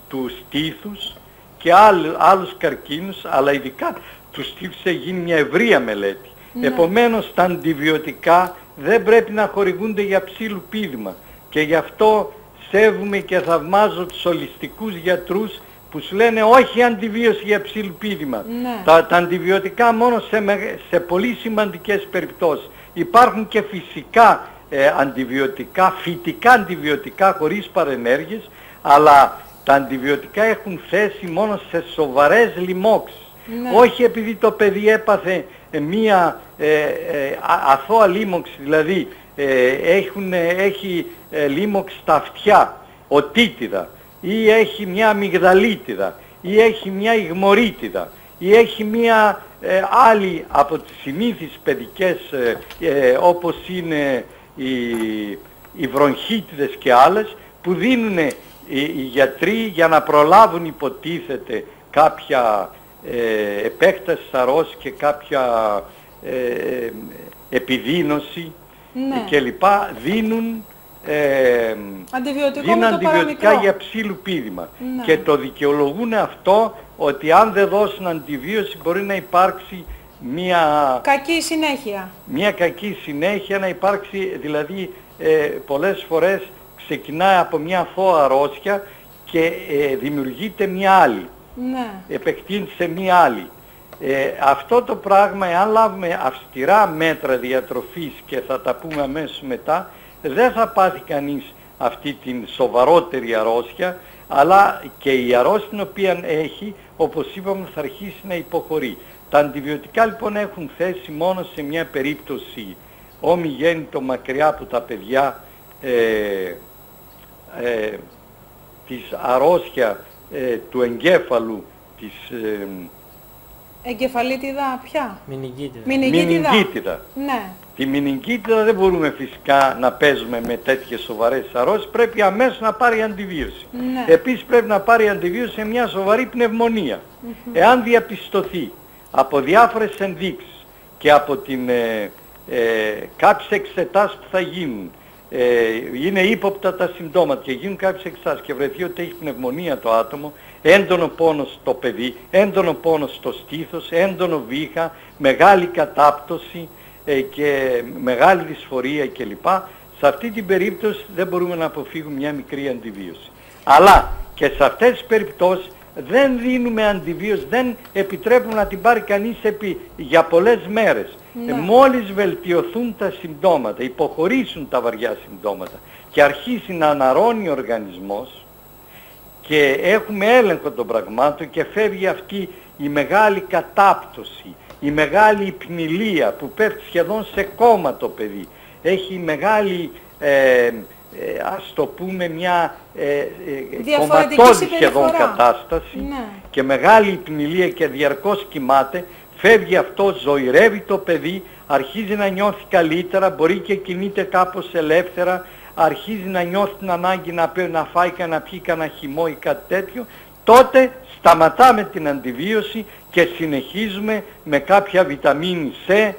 του στήθους και άλλους καρκίνους, αλλά ειδικά του στήθους έχει γίνει μια ευρεία μελέτη. Ναι. Επομένως τα αντιβιωτικά δεν πρέπει να χορηγούνται για ψηλιπίδημα, και γι' αυτό σέβομαι και θαυμάζω τους ολιστικούς γιατρούς που σου λένε όχι αντιβίωση για ψηλιπίδημα. Ναι. Τα αντιβιωτικά μόνο σε πολύ σημαντικές περιπτώσεις. Υπάρχουν και φυσικά αντιβιωτικά, φυτικά αντιβιωτικά χωρίς παρενέργειες, αλλά τα αντιβιωτικά έχουν θέση μόνο σε σοβαρές λοιμώξεις. Ναι. Όχι επειδή το παιδί έπαθε μία αθώα λοίμωξη, δηλαδή έχει λοίμωξη στα αυτιά, οτίτιδα, ή έχει μια αμυγδαλίτιδα, ή έχει μια ιγμορίτιδα, ή έχει μια άλλη από τις συνήθεις παιδικές όπως είναι οι βρονχίτιδες και άλλες, που δίνουν οι γιατροί για να προλάβουν, υποτίθεται, κάποια επέκταση αρρώστιας και κάποια επιδείνωση, ναι, κλπ. Δίνουν αντιβιωτικά για ψηλιπίδημα. Ναι. Και το δικαιολογούν αυτό ότι αν δεν δώσουν αντιβίωση μπορεί να υπάρξει μια κακή συνέχεια. Μια κακή συνέχεια, να υπάρξει, δηλαδή πολλές φορές ξεκινάει από μια αθώα αρρώστια και δημιουργείται μια άλλη. Ναι. Επεκτείνεται σε μια άλλη. Αυτό το πράγμα, εάν λάβουμε αυστηρά μέτρα διατροφής, και θα τα πούμε αμέσως μετά, δεν θα πάθει κανείς αυτή την σοβαρότερη αρρώστια, αλλά και η αρρώστια την οποία έχει, όπως είπαμε, θα αρχίσει να υποχωρεί. Τα αντιβιωτικά λοιπόν έχουν θέση μόνο σε μια περίπτωση ομιγέννητο μακριά από τα παιδιά, της αρρώστια του εγκέφαλου, της εγκεφαλίτιδα ποια? Μηνυγκίτιδα. Ναι. Τη μηνυγκίτιδα δεν μπορούμε φυσικά να παίζουμε με τέτοιες σοβαρές αρρώστιες, πρέπει αμέσως να πάρει αντιβίωση. Ναι. Επίσης πρέπει να πάρει αντιβίωση σε μια σοβαρή πνευμονία. Εάν διαπιστωθεί από διάφορες ενδείξεις και από κάποιες εξετάσεις που θα γίνουν, είναι ύποπτα τα συμπτώματα και γίνουν κάποιες εξετάσεις και βρεθεί ότι έχει πνευμονία το άτομο, έντονο πόνο στο παιδί, έντονο πόνο στο στήθος, έντονο βήχα, μεγάλη κατάπτωση και μεγάλη δυσφορία κλπ. Σε αυτή την περίπτωση δεν μπορούμε να αποφύγουμε μια μικρή αντιβίωση. Αλλά και σε αυτές τις περιπτώσεις δεν δίνουμε αντιβίωση, δεν επιτρέπουμε να την πάρει κανείς για πολλές μέρες. Ναι. Μόλις βελτιωθούν τα συμπτώματα, υποχωρήσουν τα βαριά συμπτώματα και αρχίσει να αναρρώνει ο οργανισμός και έχουμε έλεγχο των πραγμάτων και φεύγει αυτή η μεγάλη κατάπτωση, η μεγάλη υπνηλία που πέφτει σχεδόν σε κόμμα το παιδί, έχει μεγάλη ας το πούμε μια κομματώδη σχεδόν κατάσταση, ναι, και μεγάλη υπνηλία και διαρκώς κοιμάται, φεύγει αυτό, ζωηρεύει το παιδί, αρχίζει να νιώθει καλύτερα, μπορεί και κινείται κάπως ελεύθερα, αρχίζει να νιώθει την ανάγκη να φάει και να πιει κανένα χυμό ή κάτι τέτοιο, τότε σταματάμε την αντιβίωση και συνεχίζουμε με κάποια βιταμίνη C,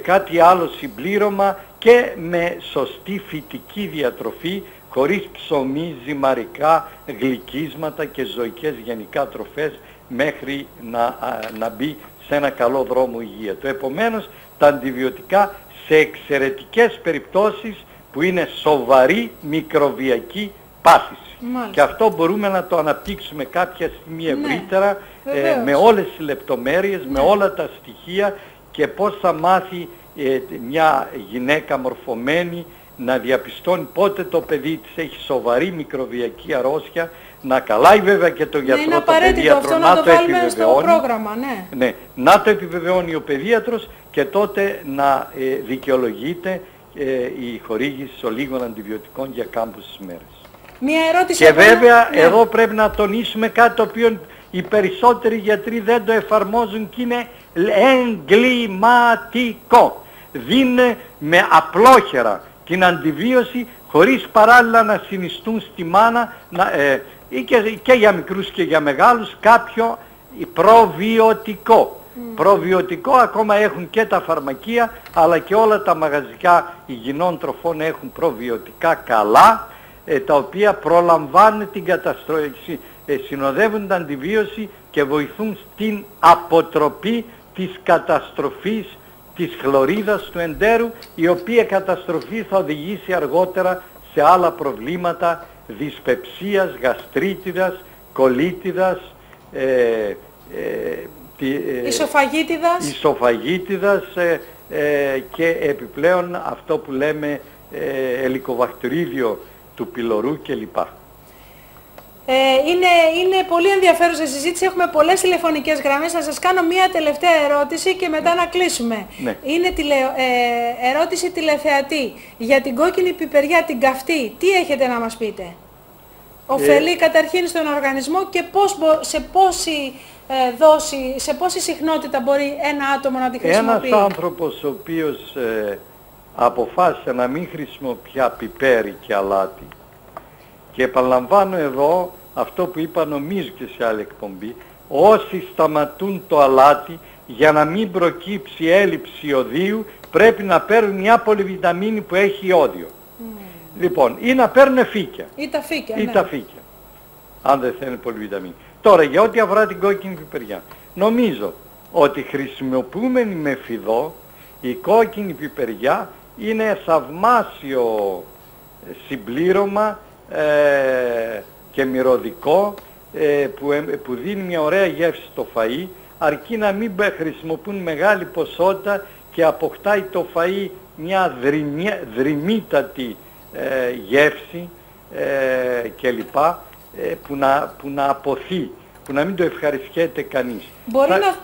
κάτι άλλο συμπλήρωμα και με σωστή φυτική διατροφή, χωρίς ψωμί, ζυμαρικά, γλυκίσματα και ζωικές γενικά τροφές, μέχρι να μπει σε ένα καλό δρόμο υγεία του. Επομένως, τα αντιβιωτικά σε εξαιρετικές περιπτώσεις που είναι σοβαρή μικροβιακή πάθηση. Μάλιστα. Και αυτό μπορούμε να το αναπτύξουμε κάποια στιγμή ευρύτερα, με όλες τις λεπτομέρειες, με όλα τα στοιχεία και πώς θα μάθει μια γυναίκα μορφωμένη να διαπιστώνει πότε το παιδί της έχει σοβαρή μικροβιακή αρρώστια, να καλάει βέβαια και το γιατρό, το παιδίατρο, να το επιβεβαιώνει. Πρόγραμμα, ναι. Ναι, να το επιβεβαιώνει ο παιδίατρος και τότε να δικαιολογείται η χορήγηση ολίγων αντιβιωτικών για κάμποσες μέρες. Μια ερώτηση και βέβαια εδώ πρέπει να τονίσουμε κάτι το οποίο οι περισσότεροι γιατροί δεν το εφαρμόζουν και είναι εγκληματικό. Δίνουν με απλόχερα την αντιβίωση χωρίς παράλληλα να συνιστούν στη μάνα και για μικρούς και για μεγάλους κάποιο προβιωτικό. Προβιωτικό ακόμα έχουν και τα φαρμακεία, αλλά και όλα τα μαγαζικά υγιεινών τροφών έχουν προβιωτικά καλά, τα οποία προλαμβάνουν την καταστροφή, συνοδεύουν την αντιβίωση και βοηθούν στην αποτροπή της καταστροφής της χλωρίδας του εντέρου, η οποία καταστροφή θα οδηγήσει αργότερα σε άλλα προβλήματα δυσπεψίας, γαστρίτιδας, κολίτιδας, ισοφαγίτιδας και επιπλέον αυτό που λέμε ελικοβακτηρίδιο του πυλωρού κλπ. Είναι πολύ ενδιαφέρουσα η συζήτηση, έχουμε πολλές τηλεφωνικές γραμμές. Θα σας κάνω μία τελευταία ερώτηση και μετά να κλείσουμε. Ναι. Είναι ερώτηση τηλεθεατή. Για την κόκκινη πιπεριά, την καυτή, τι έχετε να μας πείτε? Ωφελεί καταρχήν στον οργανισμό και σε πόση συχνότητα μπορεί ένα άτομο να τη χρησιμοποιεί? Ένας άνθρωπος ο οποίος αποφάσισε να μην χρησιμοποιεί πιπέρι και αλάτι, και επαναλαμβάνω εδώ αυτό που είπα νομίζω και σε άλλη εκπομπή, όσοι σταματούν το αλάτι για να μην προκύψει έλλειψη ιωδίου πρέπει να παίρνουν μια πολυβιταμίνη που έχει ιώδιο. Λοιπόν, ή να παίρνουν φύκια. Ή τα φύκια, ή τα φύκια, αν δεν θέλουν πολυβιταμίνη. Τώρα, για ό,τι αφορά την κόκκινη πιπεριά, νομίζω ότι χρησιμοποιούμενη με φιδό η κόκκινη πιπεριά είναι θαυμάσιο συμπλήρωμα και μυρωδικό που δίνει μια ωραία γεύση στο φαΐ, αρκεί να μην χρησιμοποιούν μεγάλη ποσότητα και αποκτάει το φαΐ μια δρυμύτατη γεύση κλπ, που να αποθεί, που να μην το ευχαριστιέται κανείς.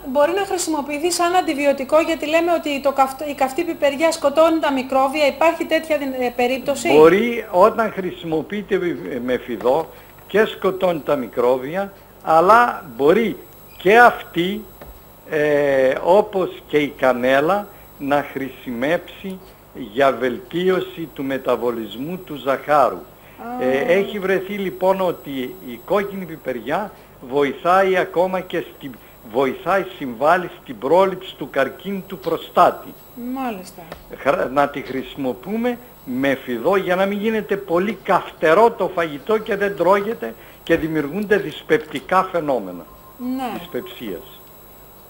Μπορεί να χρησιμοποιηθεί σαν αντιβιωτικό, γιατί λέμε ότι η καυτή πιπεριά σκοτώνει τα μικρόβια. Υπάρχει τέτοια περίπτωση? Μπορεί, όταν χρησιμοποιείται με φιδό, και σκοτώνει τα μικρόβια, αλλά μπορεί και αυτή, όπως και η κανέλα, να χρησιμεύσει για βελτίωση του μεταβολισμού του ζαχάρου. Έχει βρεθεί λοιπόν ότι η κόκκινη πιπεριά βοηθάει ακόμα και συμβάλλει στην πρόληψη του καρκίνου του προστάτη. Μάλιστα. Να τη χρησιμοποιούμε με φιδό για να μην γίνεται πολύ καυτερό το φαγητό και δεν τρώγεται και δημιουργούνται δυσπεπτικά φαινόμενα δυσπεψίας.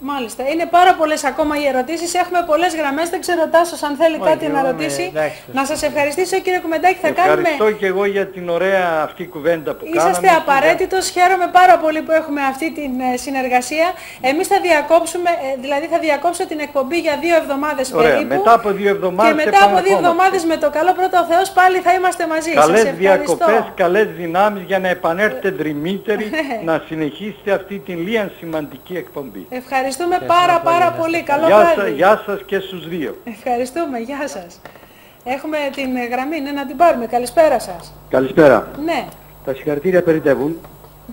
Μάλιστα. Είναι πάρα πολλές ακόμα οι ερωτήσεις. Έχουμε πολλές γραμμές. Δεν ξέρω, Τάσος, αν θέλει κάτι να ρωτήσει. Να σας ευχαριστήσω, κύριε Κουμεντάκη. Ευχαριστώ και εγώ για την ωραία αυτή κουβέντα που κάναμε. Είσαστε απαραίτητος. Χαίρομαι πάρα πολύ που έχουμε αυτή την συνεργασία. Εμείς θα διακόψουμε, δηλαδή θα διακόψω την εκπομπή για 2 εβδομάδες περίπου. Μετά από 2 εβδομάδες. Και μετά από 2 εβδομάδες, με το καλό πρώτο ο Θεός, πάλι θα είμαστε μαζί. Καλές διακοπές, καλές δυνάμεις για να επανέλθετε δρυμύτεροι να συνεχίσετε αυτή την λίγαν σημαντική εκπομπή. Ευχαριστούμε πάρα πολύ. Καλό βράδυ. Γεια σας και στους δύο. Ευχαριστούμε. Γεια σας. Έχουμε την γραμμή, να την πάρουμε. Καλησπέρα σας. Καλησπέρα. Ναι. Τα συγχαρητήρια περιτεύουν.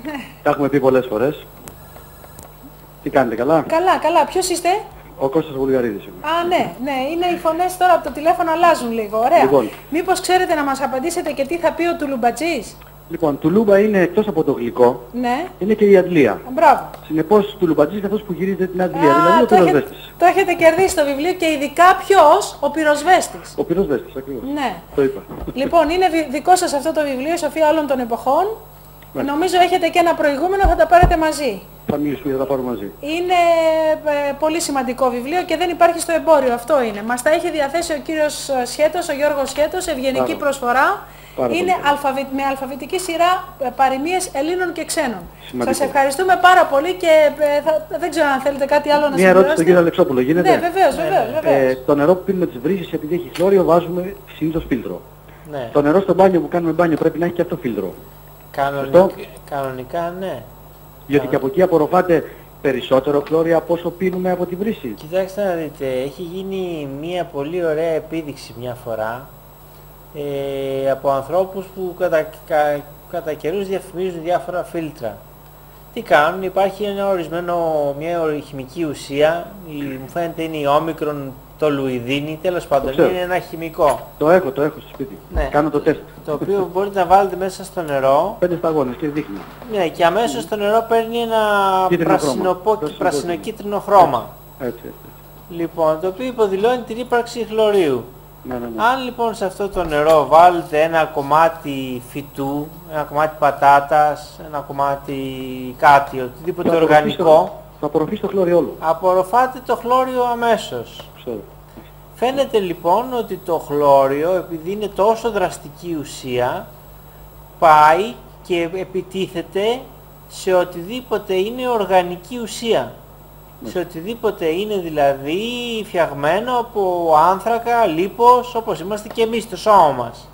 Ναι. Τα έχουμε πει πολλές φορές. Τι κάνετε, καλά? Καλά. Ποιος είστε? Ο Κώστας Βουλγαρίδης. Ναι. Είναι οι φωνές τώρα από το τηλέφωνο αλλάζουν λίγο. Ωραία. Λοιπόν. Μήπως ξέρετε να μας απαντήσετε και τι θα πει ο Τουλουμπατζής? Λοιπόν, τουλούμπα είναι εκτός από το γλυκό, Ναι. είναι και η αντλία. Μπράβο. Συνεπώς, τουλουμπατζής είναι αυτός που γυρίζεται την αντλία, δηλαδή ο πυροσβέστης. Το έχετε κερδίσει το βιβλίο και ειδικά ποιος? Ο πυροσβέστης. Ο πυροσβέστης, ακριβώς. Ναι. Το είπα. Λοιπόν, είναι δικό σας αυτό το βιβλίο, η Σοφία όλων των εποχών. Νομίζω έχετε και ένα προηγούμενο, θα τα πάρετε μαζί. Θα μιλήσουμε, θα τα πάρουμε μαζί. Είναι πολύ σημαντικό βιβλίο και δεν υπάρχει στο εμπόριο, αυτό είναι. Μας τα έχει διαθέσει ο κύριος Σχέτος, ο Γιώργος Σχέτος, ευγενική προσφορά. Είναι με αλφαβητική σειρά παροιμίες Ελλήνων και ξένων. Σημαντικό. Σας ευχαριστούμε πάρα πολύ και δεν ξέρω αν θέλετε κάτι άλλο να συμπληρώσετε. Μια ερώτηση στον κύριο Αλεξόπουλο, γίνεται? Ναι, βεβαίως. Το νερό που πίνουμε τις βρύσες, επειδή έχει χλώριο, βάζουμε συνήθως φίλτρο. Ναι. Το νερό στο μπάνιο που κάνουμε μπάνιο πρέπει να έχει και αυτό φίλτρο. Κανονικά ναι. Διότι και από εκεί απορροφάται περισσότερο χλώριο από όσο πίνουμε από τη βρύση. Κοιτάξτε να δείτε, έχει γίνει μια πολύ ωραία επίδειξη μια φορά από ανθρώπους που κατά καιρούς διαφημίζουν διάφορα φίλτρα. Τι κάνουν? Υπάρχει μια χημική ουσία, μου φαίνεται είναι η όμικρον τολουιδίνη, τέλος πάντων είναι ένα χημικό. Το έχω στο σπίτι. Ναι. Κάνω το τεστ. Το οποίο μπορείτε να βάλετε μέσα στο νερό. 5 σταγόνες και δείχνει. Ναι, και αμέσως το νερό παίρνει ένα πρασινοκίτρινο χρώμα. Έτσι. Λοιπόν, το οποίο υποδηλώνει την ύπαρξη χλωρίου. Ναι. Αν λοιπόν σε αυτό το νερό βάλετε ένα κομμάτι φυτού, ένα κομμάτι πατάτας, ένα κομμάτι κάτι, οτιδήποτε οργανικό, θα απορροφήσει το χλώριο όλο. απορροφάτε το χλώριο αμέσως. Ξέρω. Φαίνεται λοιπόν ότι το χλώριο, επειδή είναι τόσο δραστική ουσία, πάει και επιτίθεται σε οτιδήποτε είναι οργανική ουσία. Σε οτιδήποτε είναι δηλαδή φτιαγμένο από άνθρακα, λίπος, όπως είμαστε και εμείς στο σώμα μας.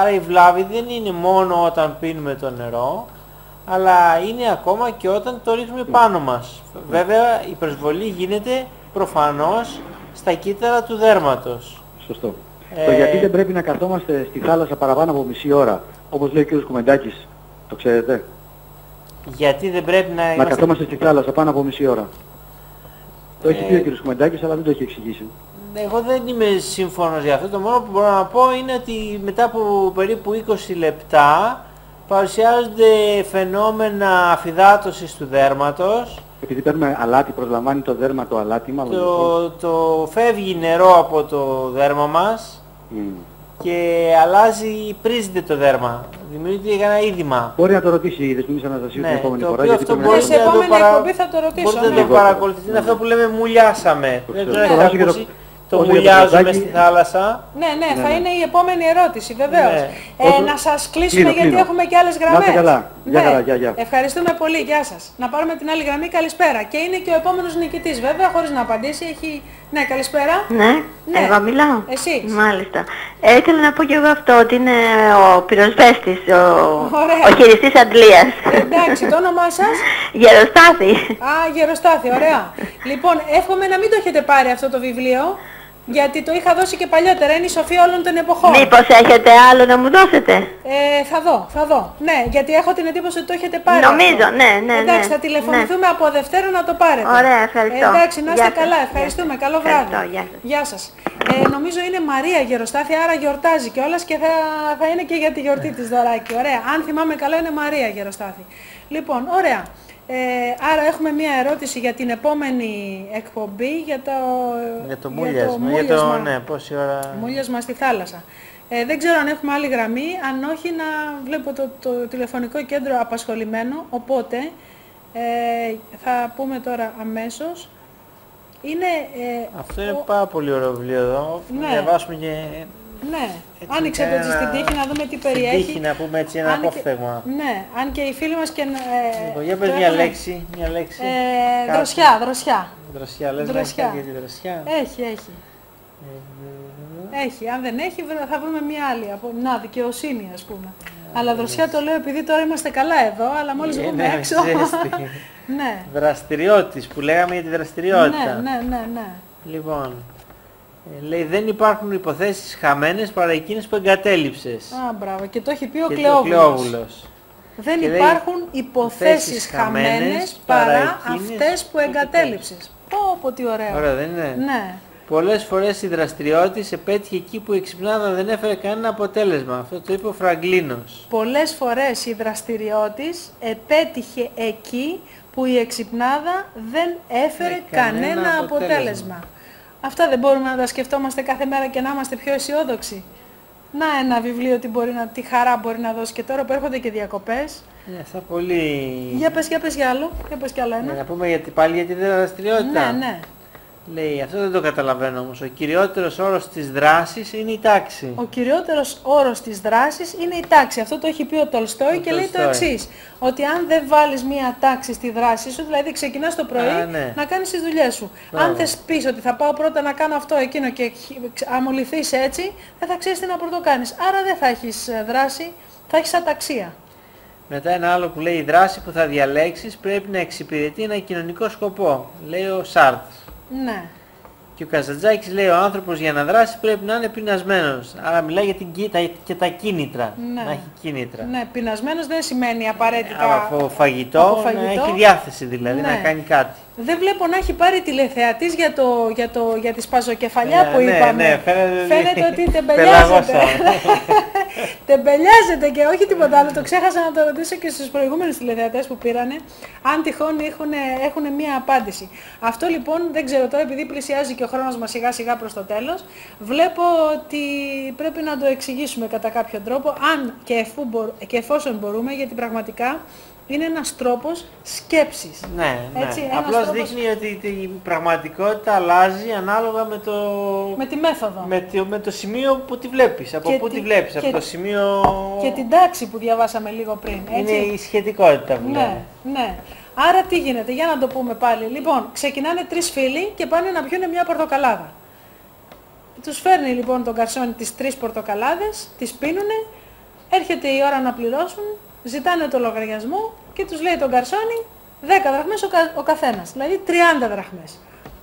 Άρα η βλάβη δεν είναι μόνο όταν πίνουμε το νερό, αλλά είναι ακόμα και όταν το ρίχνουμε πάνω μας. Βέβαια η προσβολή γίνεται προφανώς στα κύτταρα του δέρματος. Σωστό. Το γιατί δεν πρέπει να καθόμαστε στη θάλασσα παραπάνω από μισή ώρα, όπως λέει ο κ. Κουμεντάκης, το ξέρετε? Γιατί δεν πρέπει να καθόμαστε στη θάλασσα πάνω από μισή ώρα. Το έχει πει ο κ. Κουμεντάκης, αλλά δεν το έχει εξηγήσει. Εγώ δεν είμαι σύμφωνος για αυτό. Το μόνο που μπορώ να πω είναι ότι μετά από περίπου 20 λεπτά παρουσιάζονται φαινόμενα αφυδάτωσης του δέρματος. Επειδή παίρνουμε αλάτι, προσλαμβάνει το δέρμα το αλάτι, μάλλον. Το φεύγει νερό από το δέρμα μας και αλλάζει, πρίζεται το δέρμα. Δημιουργείται ένα είδημα. Μπορεί να το ρωτήσει η Δεσποινής Αναστασίου την επόμενη φορά. Γιατί αυτό πρέπει να σε επόμενη εκπομπή θα το ρωτήσω. μπορείτε να Ναι. το παρακολουθείτε. Είναι αυτό που λέμε μουλιάσαμε. Δεν ξέρω αν Το έχετε βάζω και ακούσει. Το όσο για το μουλιάζουμε παιδάκι. στη θάλασσα. Ναι, θα είναι η επόμενη ερώτηση, βεβαίως. Ναι. Να σας κλείσουμε γιατί Κλείνω. έχουμε και άλλες γραμμές. Να είστε καλά. Γεια χαρά, γεια. Ευχαριστούμε πολύ, γεια σας. Να πάρουμε την άλλη γραμμή, καλησπέρα. Και είναι και ο επόμενος νικητής, βέβαια, χωρίς να απαντήσει. Έχει... Ναι, καλησπέρα. Ναι, Ναι. εγώ μιλάω. Εσείς. Μάλιστα. Ήθελα να πω και εγώ αυτό, ότι είναι ο πυροσβέστης, Ωραία. ο χειριστής αντλίας. Εντάξει, το όνομά σας. Γεροστάθη. Α, Γεροστάθη, ωραία. Λοιπόν, εύχομαι να μην το έχετε πάρει αυτό το βιβλίο, γιατί το είχα δώσει και παλιότερα, είναι η σοφία όλων των εποχών. Μήπως έχετε άλλο να μου δώσετε? Θα δω. Ναι, γιατί έχω την εντύπωση ότι το έχετε πάρει. Νομίζω, αυτό. ναι. Εντάξει, θα τηλεφωνηθούμε από Δευτέρα να το πάρετε. Ωραία, ευχαριστώ. Εντάξει, να είστε Γεια σας. καλά, ευχαριστούμε. Καλό βράδυ. Ευχαριστώ, γεια σας. Γεια σας. Νομίζω είναι Μαρία Γεροστάθη, άρα γιορτάζει κιόλας και θα είναι και για τη γιορτή της δωράκι. Ωραία. Αν θυμάμαι καλά είναι Μαρία Γεροστάθη. Λοιπόν, ωραία. Άρα έχουμε μία ερώτηση για την επόμενη εκπομπή Για το μούλιασμα. Ναι, πόση ώρα. μούλιασμα στη θάλασσα. Δεν ξέρω αν έχουμε άλλη γραμμή, αν όχι να βλέπω το τηλεφωνικό κέντρο απασχολημένο, οπότε θα πούμε τώρα αμέσως. Αυτό είναι πάρα πολύ ωραίο βιβλίο εδώ. Ναι. Να διαβάσουμε και... Ναι, Έτσι, άνοιξε το έτσι στην τύχη να δούμε τι περιέχει. Στην τύχη να πούμε έτσι ένα απόφθεγμα. Ναι, αν και οι φίλοι μας και... Λοιπόν, για πες μια λέξη. Κάτι. Δροσιά. Δροσιά, λες να έχει Δροσιά. κάτι για τη δροσιά. Έχει, αν δεν έχει θα βρούμε μια άλλη. Να, δικαιοσύνη ας πούμε. Αλλά δροσιά το λέω επειδή τώρα είμαστε καλά εδώ, αλλά μόλις βγούμε έξω. Ναι. Δραστηριότης που λέγαμε για τη δραστηριότητα. Ναι. Λοιπόν, λέει δεν υπάρχουν υποθέσεις χαμένες παρά εκείνες που εγκατέλειψες. Α, μπράβο. Και το έχει πει ο Και το Κλεόβουλος. Κλεόβουλος. Δεν Και λέει, υπάρχουν υποθέσεις χαμένες παρά εκείνες αυτές που εγκατέλειψες. Πω, τι ωραίο. Ωραία, δεν είναι. Ναι. Πολλές φορές η δραστηριότης επέτυχε εκεί που η εξυπνάδα δεν έφερε κανένα αποτέλεσμα. Αυτό το είπε ο Φραγκλίνος. Πολλές φορές η δραστηριότης επέτυχε εκεί που η εξυπνάδα δεν έφερε κανένα αποτέλεσμα. Αυτά δεν μπορούμε να τα σκεφτόμαστε κάθε μέρα και να είμαστε πιο αισιόδοξοι. Να ένα βιβλίο τι χαρά μπορεί να δώσει και τώρα που έρχονται και διακοπές. Αυτά πολύ... Για πες κι άλλο. Για πες κι άλλο ένα. Να πούμε πάλι για τη δραστηριότητα. Ναι. Λέει, αυτό δεν το καταλαβαίνω όμως. Ο κυριότερος όρος της δράσης είναι η τάξη. Ο κυριότερος όρος της δράσης είναι η τάξη. Αυτό το έχει πει ο Τολστόι και λέει το εξής. Ότι αν δεν βάλεις μία τάξη στη δράση σου, δηλαδή ξεκινάς το πρωί να κάνεις τις δουλειές σου. Αν θες πεις ότι θα πάω πρώτα να κάνω αυτό, εκείνο και αμολυθείς έτσι, δεν θα ξέρεις τι να πρωτοκάνεις. Άρα δεν θα έχεις δράση, θα έχεις αταξία. Μετά ένα άλλο που λέει η δράση που θα διαλέξεις πρέπει να εξυπηρετεί ένα κοινωνικό σκοπό. Λέει ο Σάρτ. Ναι. Και ο Καζαντζάκης λέει ο άνθρωπος για να δράσει πρέπει να είναι πεινασμένος. Άρα μιλάει για τα κίνητρα. Ναι. Να έχει κίνητρα. Ναι, πεινασμένος δεν σημαίνει απαραίτητα... Από φαγητό να έχει διάθεση δηλαδή, να κάνει κάτι. Δεν βλέπω να έχει πάρει τηλεθεατής για τη σπαζοκεφαλιά που είπαμε. Ναι, φαίνεται ότι τεμπελιάζεται. Τεμπελιάζεται και όχι τίποτα άλλο. Το ξέχασα να το ρωτήσω και στους προηγούμενους τηλεθεατές που πήρανε, αν τυχόν έχουν μία απάντηση. Αυτό λοιπόν δεν ξέρω τώρα, επειδή πλησιάζει και ο χρόνος μας σιγά σιγά προς το τέλος, βλέπω ότι πρέπει να το εξηγήσουμε κατά κάποιο τρόπο, αν και εφόσον μπορούμε, γιατί πραγματικά είναι ένας τρόπος σκέψης. Ναι. Έτσι, απλώς τρόπος... δείχνει ότι η πραγματικότητα αλλάζει ανάλογα με τη μέθοδο. Με το σημείο που τη βλέπεις. Από πού τη βλέπεις, από το σημείο... Και την τάξη που διαβάσαμε λίγο πριν. Έτσι. Είναι η σχετικότητα που λέμε. Ναι. Άρα τι γίνεται, για να το πούμε πάλι. Λοιπόν, ξεκινάνε 3 φίλοι και πάνε να πιούνε μια πορτοκαλάδα. Τους φέρνει λοιπόν τον γκαρσόνι τις 3 πορτοκαλάδες, τις πίνουνε, έρχεται η ώρα να πληρώσουν, ζητάνε το λογαριασμό και τους λέει τον γκαρσόνι 10 δραχμές ο καθένας, δηλαδή 30 δραχμές.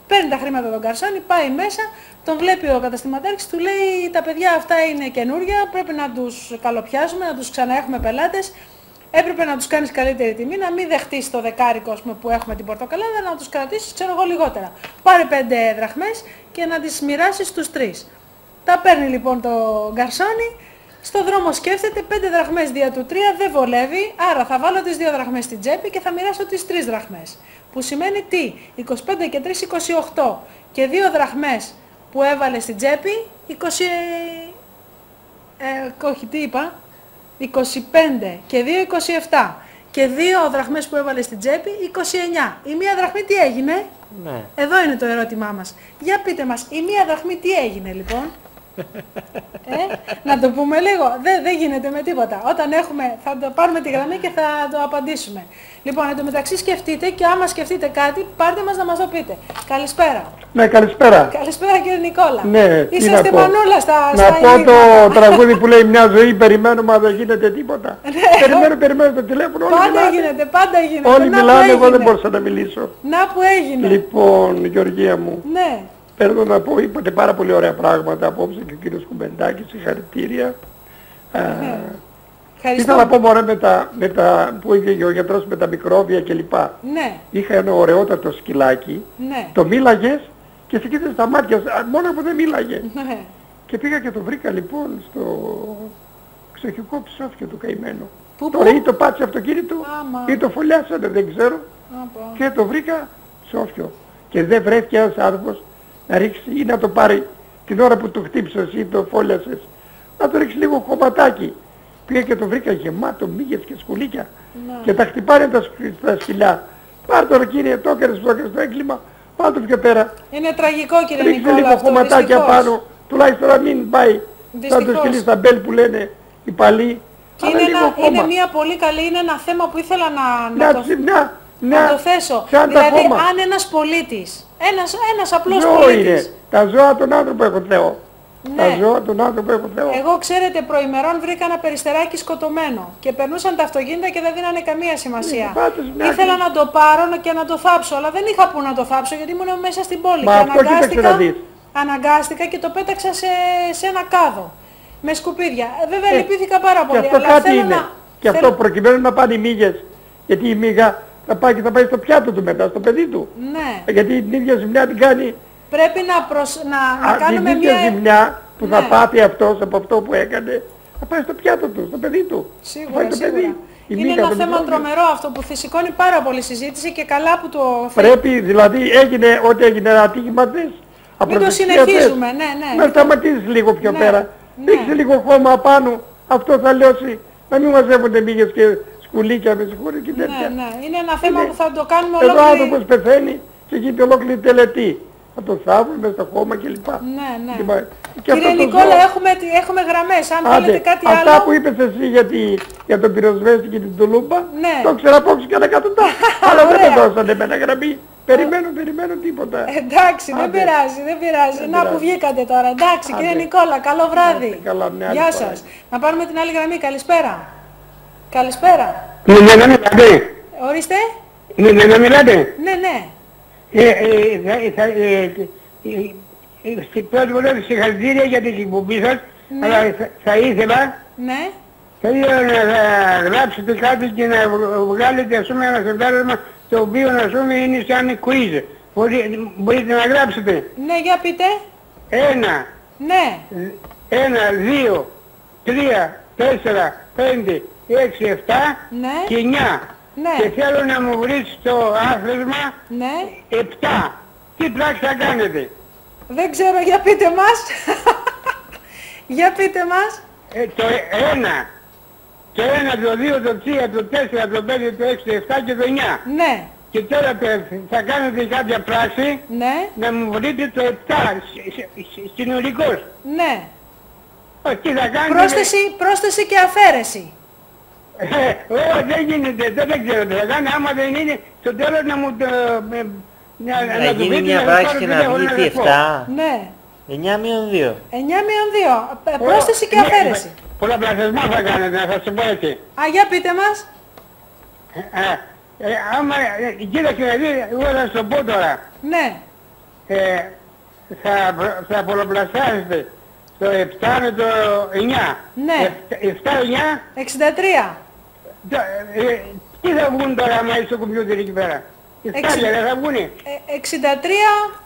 Παίρνει τα χρήματα τον γκαρσόνι, πάει μέσα, τον βλέπει ο καταστηματάρχης, του λέει τα παιδιά αυτά είναι καινούρια, πρέπει να τους καλοπιάσουμε, να τους ξαναέχουμε πελάτες. Έπρεπε να τους κάνεις καλύτερη τιμή, να μην δεχτείς το δεκάρικο που έχουμε την πορτοκαλάδα, να τους κρατήσεις ξέρω εγώ λιγότερα. Πάρε 5 δραχμές και να τις μοιράσεις στους 3. Τα παίρνει λοιπόν το γκαρσόνι, στο δρόμο σκέφτεται 5 δραχμές δια του 3 δεν βολεύει, άρα θα βάλω τις 2 δραχμές στην τσέπη και θα μοιράσω τις 3 δραχμές. Που σημαίνει τι, 25 και 3, 28 και 2 δραχμές που έβαλε στην τσέπη, Όχι, τι είπα. 25 και 2, 27. Και 2 δραχμές που έβαλε στην τσέπη, 29. Η μία δραχμή τι έγινε? Ναι. Εδώ είναι το ερώτημά μας. Για πείτε μας, η μία δραχμή τι έγινε λοιπόν? Να το πούμε λίγο. Δεν γίνεται με τίποτα. Όταν έχουμε, θα το πάρουμε τη γραμμή και θα το απαντήσουμε. Λοιπόν, εν τω μεταξύ σκεφτείτε και άμα σκεφτείτε κάτι, πάρτε μας να μας το πείτε. Καλησπέρα. Ναι, καλησπέρα. Καλησπέρα κύριε Νικόλα. Ναι, είσαστε μανούλα στα να πω ήλια. το τραγούδι που λέει μια ζωή περιμένω μα δεν γίνεται τίποτα. Περιμένω το τηλέφωνο, όλοι Πάντα μιλάνε. γίνεται, πάντα γίνεται. Όλοι Να που μιλάνε, εγώ δεν έγινε. μπορούσα να μιλήσω. Να που έγινε. Λοιπόν, Γεωργία μου, Ναι. θέλω να πω, είπατε πάρα πολύ ωραία πράγματα απόψε και ο κύριος Κουμπεντάκης, συγχαρητήρια. Ευχαριστώ. Ήθελα να πω μωρέ με τα που είχε ο γιατρός με τα μικρόβια κλπ. Ναι, Είχα ένα ωραιότατο σκυλάκι, ναι. το μίλαγες και σε κοίταζε στα μάτια, μόνο που δεν μίλαγε. Ναι. Και πήγα και το βρήκα λοιπόν στο ξεχικό ψόφιο του καημένο. Πού, Τώρα πού? ή το πάτησε αυτοκίνητο Άμα. ή το φωλιάσανε, δεν ξέρω. Από. Και το βρήκα ψόφιο. Και δεν βρέθηκε ένας άνθρωπος να ρίξει ή να το πάρει την ώρα που το χτύψες ή το φόλιασες. Να το ρίξει λίγο κομματάκι. Πήγα και το βρήκα γεμάτο μύγες και σκουλίκια. Και τα χτυπάνε τα σκυλιά. Πάρ' το ρε κύριε, το έκανες το έγκλημα. Πάρ' το πιο πέρα. Είναι τραγικό κύριε Ρίξε Νικόλα λίγο αυτό, κομματάκια δυστυχώς. πάνω. Τουλάχιστον να μην πάει. Σαν το Δυστυχώς. σκυλί στα μπέλ που λένε οι παλιοί. Και Αλλά είναι, λίγο είναι χώμα. μια πολύ καλή, είναι ένα θέμα που ήθελα Να να το θέσω. σαν τα Δηλαδή χώμα. αν ένας πολίτης, ένας απλός Ζώο πολίτης. είναι. Τα ζώα των άνθρωπων έχω Θεό. Ναι. Τα ζώα των άνθρωπων έχω Θεό. Εγώ ξέρετε προημερών βρήκα ένα περιστεράκι σκοτωμένο και περνούσαν τα αυτοκίνητα και δεν δίνανε καμία σημασία. Ναι, πάντως, μια Ήθελα άκρη. να το πάρω και να το θάψω, αλλά δεν είχα που να το θάψω γιατί ήμουν μέσα στην πόλη. Μα Και αυτό κοίταξε να δεις. αναγκάστηκα και το πέταξα σε ένα κάδο. Με σκουπίδια. Βέβαια λυπήθηκα πάρα Και πολύ. αυτό αλλά κάτι θέλω είναι. να... Και αυτό προκειμένου να πάνε οι μύγες. Γιατί η μύγα θα πάει και θα πάει στο πιάτο του μετά, στο παιδί του. Ναι. Γιατί την ίδια ζημιά την κάνει. Πρέπει να κάνουμε Την ίδια μια... ζημιά που θα Ναι. πάθει αυτός από αυτό που έκανε, θα πάει στο πιάτο του, στο παιδί του. Θα Σίγουρα, πάει το σίγουρα. παιδί. Η Είναι μύγα, ένα το θέμα μικρόβιο. τρομερό αυτό που σηκώνει πάρα πολύ συζήτηση και καλά που το Πρέπει, δηλαδή έγινε ό,τι έγινε ένα ατύχημα θες. Μην το συνεχίζουμε, ναι. Να σταματήσεις λίγο πιο Ναι, πέρα. ναι. Ρίξε λίγο χώμα πάνω. Αυτό θα λιώσει. Να μην μαζεύονται μύγες και σκουλίκια με συγχωρεί και τέτοια. Ναι. Είναι ένα θέμα Είναι. που θα το κάνουμε Εδώ ο ολόκληρη... άνθρωπος πεθαίνει και γίνεται ολόκληρη τελετή. Θα το θάβουν μες στο χώμα κλπ. Ναι. Και Κύριε αυτό το Νικόλα, ζώο. έχουμε γραμμές. Αν Άντε, θέλετε κάτι αυτά άλλο... που είπες εσύ για τον πυροσβέστη και την τουλούμπα, Ναι. το ξέρω από έξω και ένα εκατοντά. Αλλά δεν Ωραία. το δώσανε με ένα γραμμή. Περιμένω τίποτα. Εντάξει, δεν Άντε. πειράζει. Δεν Να που πειράζει. βγήκατε τώρα. Εντάξει, κύριε Άντε. Νικόλα, καλό βράδυ. είστε καλά, μια άλλη Γεια φορά. σας. Να πάρουμε την άλλη γραμμή. Καλησπέρα. Καλησπέρα. Ναι, να μιλάτε. Ορίστε. Ναι, να μιλάτε. Ναι. Στην πρώτη φορά συγχαρητήρια για την εκπομπή σας, Ναι. αλλά θα ήθελα Ναι. να γράψετε κάτι και να βγάλετε ας πούμε ένα συμπέρασμα το οποίο ας πούμε είναι σαν quiz. Μπορείτε να γράψετε Ναι, για πείτε. 1, Ναι. 2, 3, 4, 5, 6, 7 Ναι. και 9. Ναι. Και θέλω να μου βρεις το άθροισμα Ναι. 7. Τι πράξη θα κάνετε? Δεν ξέρω, για πείτε μας. Για πείτε μας. Το 1, το 1, το 2, το 3, το 4, το 5, το 6, το 7 και το 9. Ναι. Και τώρα θα κάνετε κάποια πράξη Ναι. να μου βρείτε το 7 συνολικός. Ναι. Τι θα κάνετε? Πρόσθεση και αφαίρεση. Δεν γίνεται, δεν ξέρω τι θα κάνει. Άμα δεν είναι, στο τέλος να μου το... Να το γίνει βρείτε, μια να πράξη πάρω και το να τηλέφωνο βγει να τι σας πω. 7. Ναι. 9 μείον 2. 9-2. Πρόσθεση και Ναι, αφαίρεση. πολλαπλασιασμό θα κάνετε, να σας το πω έτσι. Α, για πείτε μας. Άμα, κοίταξε να δει, εγώ θα σου το πω τώρα. Ναι. Θα πολλαπλασιάσετε το 7 με το 9. Ναι. 7-9, 63. τι θα βγουν τώρα άμα είσαι στο κομπιούτερ εκεί πέρα? 7 δεν θα βγουνε? 63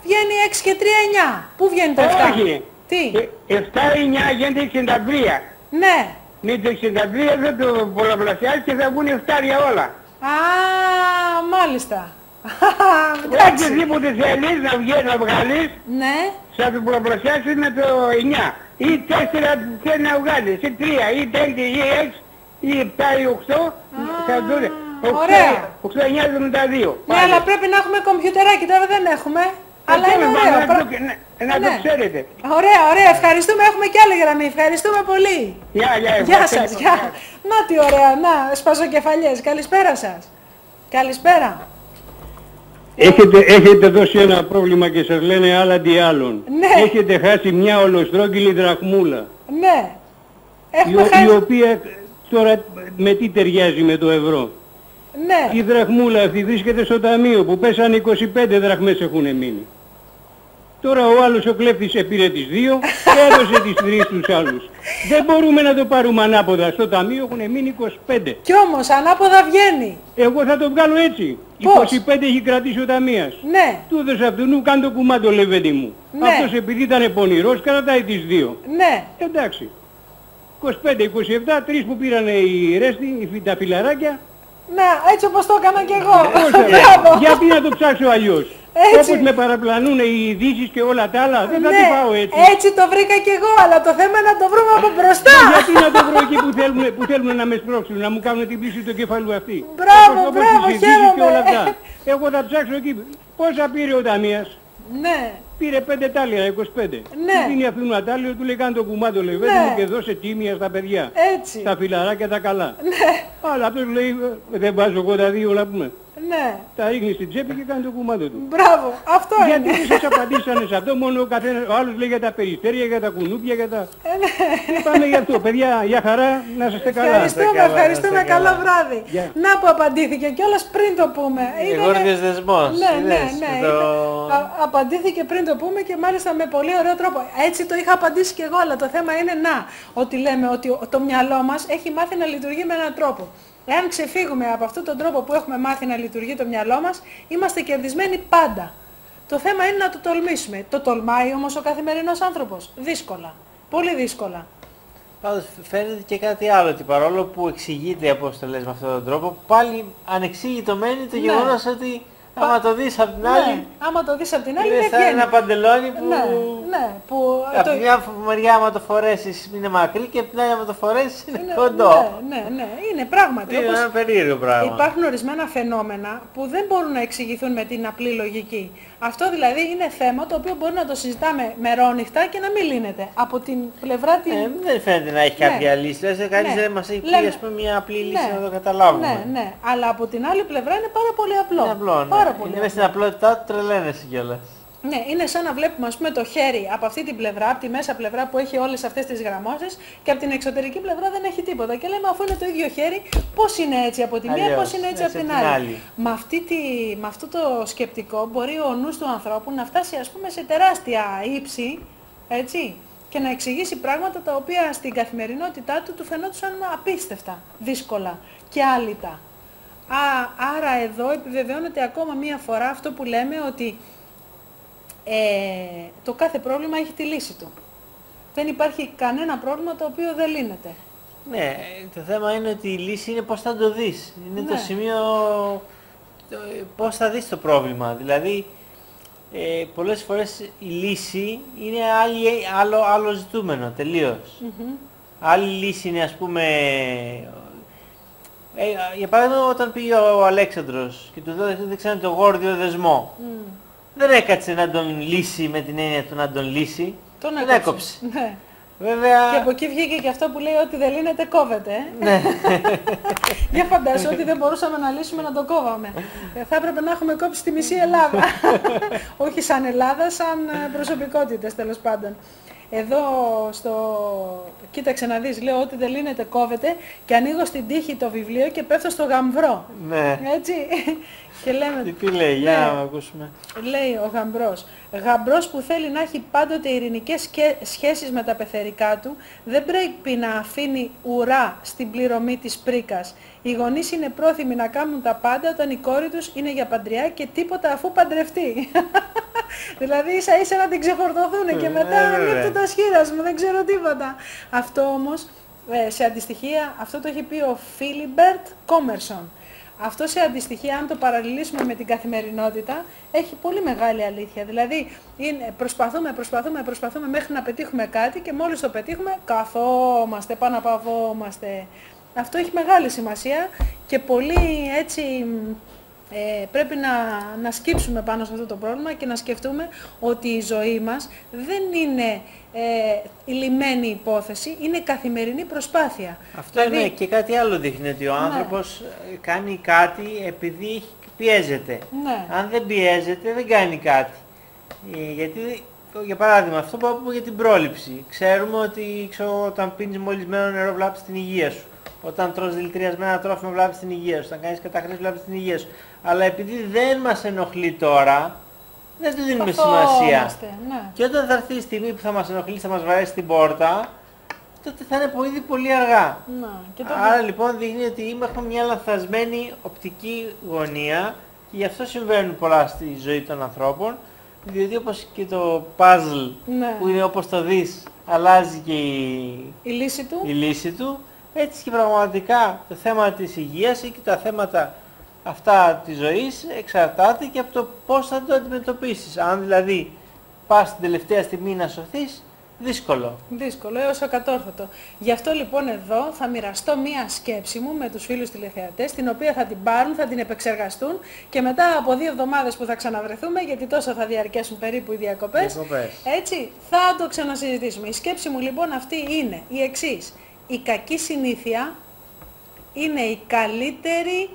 βγαίνει 6 και 3, 9. Πού βγαίνει το 7? Όχι. Τι? 7-9 γίνεται 63. Ναι. Με το 63 δεν το πολλαπλασιάσεις και θα βγουν 7 όλα. Α, μάλιστα. Εντάξει, Εντάξει. τίποτε θέλεις να βγάλεις, Ναι. θα το πολλαπλασιάσεις με το 9. ή 4 θέλει να βγάλει, ή 3, ή 5, ή 6, ή 7, ή 8, θα δούμε. Ωραία. 8-9-72. Ναι, αλλά πρέπει να έχουμε κομπιουτεράκι, τώρα δεν έχουμε. Αλλά είναι ωραίο. Να το ξέρετε. Ωραία, ωραία. Ευχαριστούμε. Έχουμε και άλλη γραμμή. Ευχαριστούμε πολύ. Γεια σας. Γεια. Να τι ωραία. Να, σπαζοκεφαλιές. Καλησπέρα σας. Καλησπέρα. Έχετε δώσει ένα πρόβλημα και σας λένε άλλα αντί άλλων. Ναι. Έχετε χάσει μια ολοστρόγγυλη δραχμούλα. Ναι. Η οποία τώρα με τι ταιριάζει με το ευρώ. Ναι. Η δραχμούλα αυτή βρίσκεται στο ταμείο που πέσανε 25 δραχμές έχουν μείνει. Τώρα ο άλλος ο κλέφτης πήρε τις 2 και έδωσε τις 3 στους άλλους. Δεν μπορούμε να το πάρουμε ανάποδα. Στο ταμείο έχουν μείνει 25. Κι όμως ανάποδα βγαίνει. Εγώ θα το βγάλω έτσι. Πώς? 25 έχει κρατήσει ο ταμείας. Ναι. Του έδωσε αυτού, νου κάνε το κουμάντο λεβέντη μου. Ναι. Αυτός επειδή ήταν πονηρός κρατάει τις 2. Ναι. Εντάξει. 25-27, 3 που πήρανε οι ρέστη, τα φιλαράκια. Να, έτσι όπως το έκανα κι εγώ. Μπράβο. Γιατί να το ψάξω αλλιώς. Έτσι. Όπως με παραπλανούν οι ειδήσεις και όλα τα άλλα, δεν θα Ναι, το πάω έτσι. έτσι το βρήκα κι εγώ, αλλά το θέμα είναι να το βρούμε από μπροστά. Γιατί να το βρω εκεί που θέλουν να με σπρώξουν, να μου κάνουν την πλήση του κεφαλού αυτή. Μπράβο, Όπως μπράβο, τις ειδήσεις και όλα αυτά. χαίρομαι. Εγώ θα ψάξω εκεί. Πόσα πήρε ο ταμείας. Ναι. Πήρε 5 τάλιρα, 25. Ναι. Του δίνει αυτόν ένα τάλιρο, του λέει κάνε το κουμάντο λεβέντη μου και δώσε τίμια στα παιδιά. Έτσι. Τα φιλαράκια τα καλά. Ναι. Αλλά αυτός λέει δεν βάζω εγώ τα 2 να πούμε. Ναι. Τα ρίχνει στην τσέπη και κάνει το κουμάντο του. Μπράβο, αυτό Γιατί είναι. δεν σας απαντήσανε σε αυτό, μόνο ο άλλος λέει για τα περιστέρια, για τα κουνούπια, για τα... Πάμε γι' αυτό, παιδιά, για χαρά, να είστε καλά. Ευχαριστούμε, καλό βράδυ. Γεια. Να που απαντήθηκε κιόλας πριν το πούμε. Γόρδιος δεσμός. Ναι, ναι, είδες, ναι. το... Απαντήθηκε πριν το πούμε και μάλιστα με πολύ ωραίο τρόπο. Έτσι το είχα απαντήσει κι εγώ, αλλά το θέμα είναι ότι λέμε ότι το μυαλό μας έχει μάθει να λειτουργεί με έναν τρόπο. Εάν ξεφύγουμε από αυτόν τον τρόπο που έχουμε μάθει να λειτουργεί το μυαλό μας, είμαστε κερδισμένοι πάντα. Το θέμα είναι να το τολμήσουμε. Το τολμάει όμως ο καθημερινός άνθρωπος. Δύσκολα. Πολύ δύσκολα. Πάντως φαίνεται και κάτι άλλο, ότι παρόλο που εξηγείται οι απόστολες με αυτόν τον τρόπο, πάλι ανεξήγητο μένει το γεγονός ότι άμα το δεις απ' την άλλη, Ναι, άμα το δεις απ' την άλλη είναι δεν σαν βγαίνει. ένα παντελόνι που... Ναι, που... Από τη μια μεριά άμα το φορέσεις είναι μακρύ και από την άλλη άμα το φορέσεις είναι κοντό. Ναι, είναι πράγματι. Είναι ένα περίεργο πράγμα. Υπάρχουν ορισμένα φαινόμενα που δεν μπορούν να εξηγηθούν με την απλή λογική. Αυτό δηλαδή είναι θέμα το οποίο μπορεί να το συζητάμε μερόνυχτα και να μην λύνεται. Από την πλευρά την... Δεν φαίνεται να έχει κάποια λύση. Δηλαδή κανείς δεν μας έχει πει ας πούμε μια απλή λύση να το καταλάβουμε. Ναι. Αλλά από την άλλη πλευρά είναι πάρα πολύ απλό. Είναι απλό, Πάρα πολύ είναι μέσα στην απλότητά του, τρελαίνεσαι κιόλας. Ναι, είναι σαν να βλέπουμε ας πούμε το χέρι από αυτή την πλευρά, από τη μέσα πλευρά που έχει όλες αυτές τις γραμμώσεις και από την εξωτερική πλευρά δεν έχει τίποτα. Και λέμε αφού είναι το ίδιο χέρι, πώς είναι έτσι από τη μία, πώς είναι έτσι από την άλλη. Με αυτό το σκεπτικό μπορεί ο νους του ανθρώπου να φτάσει ας πούμε σε τεράστια ύψη, έτσι, και να εξηγήσει πράγματα τα οποία στην καθημερινότητά του φαινόντουσαν απίστευτα, δύσκολα και άλυτα. Άρα εδώ επιβεβαιώνεται ακόμα μία φορά αυτό που λέμε ότι το κάθε πρόβλημα έχει τη λύση του. Δεν υπάρχει κανένα πρόβλημα το οποίο δεν λύνεται. Ναι, το θέμα είναι ότι η λύση είναι πώς θα το δεις. Είναι το σημείο πώς θα δεις το πρόβλημα. Δηλαδή, πολλές φορές η λύση είναι άλλο ζητούμενο, τελείως. Άλλη λύση είναι ας πούμε... για παράδειγμα όταν πήγε ο Αλέξανδρος και του δείξανε το γόρδιο δεσμό. Δεν έκατσε να τον λύσει με την έννοια του να τον λύσει. Τον έκοψε. Ναι. Βέβαια... Και από εκεί βγήκε και αυτό που λέει ότι δεν λύνεται κόβεται. Ναι. Για φαντάσου ότι δεν μπορούσαμε να λύσουμε να το κόβαμε. Θα έπρεπε να έχουμε κόψει τη μισή Ελλάδα. Όχι σαν Ελλάδα, σαν προσωπικότητες τέλος πάντων. Εδώ κοίταξε να δεις, λέω ότι δεν λύνεται κόβεται και ανοίγω στην τύχη το βιβλίο και πέφτω στο γαμβρό. Ναι. Έτσι. Και λέμε... Τι λέει, για να ακούσουμε. Λέει ο γαμπρός. Γαμπρός που θέλει να έχει πάντοτε ειρηνικές σχέσεις με τα πεθερικά του, δεν πρέπει να αφήνει ουρά στην πληρωμή της πρίκας. Οι γονείς είναι πρόθυμοι να κάνουν τα πάντα όταν η κόρη τους είναι για παντριά και τίποτα αφού παντρευτεί. Δηλαδή ίσα ίσα να την ξεφορτωθούν και μετά νύπτω τα σχήρας μου, δεν ξέρω τίποτα. Αυτό όμως, σε αντιστοιχεία, αυτό το έχει πει ο Φίλιμπερτ Κόμερσον. Αυτό σε αντιστοιχεία, αν το παραλληλήσουμε με την καθημερινότητα, έχει πολύ μεγάλη αλήθεια. Δηλαδή, προσπαθούμε μέχρι να πετύχουμε κάτι και μόλις το πετύχουμε, καθόμαστε, παναπαυόμαστε. Αυτό έχει μεγάλη σημασία και πολύ έτσι πρέπει να σκύψουμε πάνω σε αυτό το πρόβλημα και να σκεφτούμε ότι η ζωή μας δεν είναι η λιμένη υπόθεση, είναι καθημερινή προσπάθεια. Αυτό δηλαδή, είναι και κάτι άλλο δείχνει ότι ο άνθρωπος κάνει κάτι επειδή πιέζεται. Ναι. Αν δεν πιέζεται δεν κάνει κάτι. Γιατί, για παράδειγμα, αυτό που είπα για την πρόληψη. Ξέρουμε ότι όταν πίνεις μολυσμένο νερό βλάπτεις την υγεία σου. Όταν τρως δηλητηριασμένα τρόφιμα βλάπτεις την υγεία σου. Όταν κάνεις κατάχρηση βλάπτεις την υγεία σου. Αλλά επειδή δεν μας ενοχλεί τώρα, δεν του δίνουμε σημασία. Ναι. Και όταν θα έρθει η στιγμή που θα μας ενοχλεί, θα μας βαρέσει την πόρτα, τότε θα είναι ήδη πολύ αργά. Και τότε... Άρα λοιπόν δείχνει ότι έχουμε μια λανθασμένη οπτική γωνία και γι' αυτό συμβαίνουν πολλά στη ζωή των ανθρώπων, διότι όπως και το puzzle που είναι όπως το δεις, αλλάζει και η λύση του, έτσι και πραγματικά το θέμα της υγείας ή και τα θέματα αυτά της ζωής εξαρτάται και από το πώς θα το αντιμετωπίσεις. Αν δηλαδή πας την τελευταία στιγμή να σωθείς, δύσκολο. Δύσκολο, έως ακατόρθωτο. Γι' αυτό λοιπόν εδώ θα μοιραστώ μία σκέψη μου με τους φίλους τηλεθεατές, την οποία θα την πάρουν, θα την επεξεργαστούν και μετά από 2 εβδομάδες που θα ξαναβρεθούμε, γιατί τόσο θα διαρκέσουν περίπου οι διακοπές, έτσι, θα το ξανασυζητήσουμε. Η σκέψη μου λοιπόν αυτή είναι η εξής. Η κακή συνήθεια είναι η καλύτερη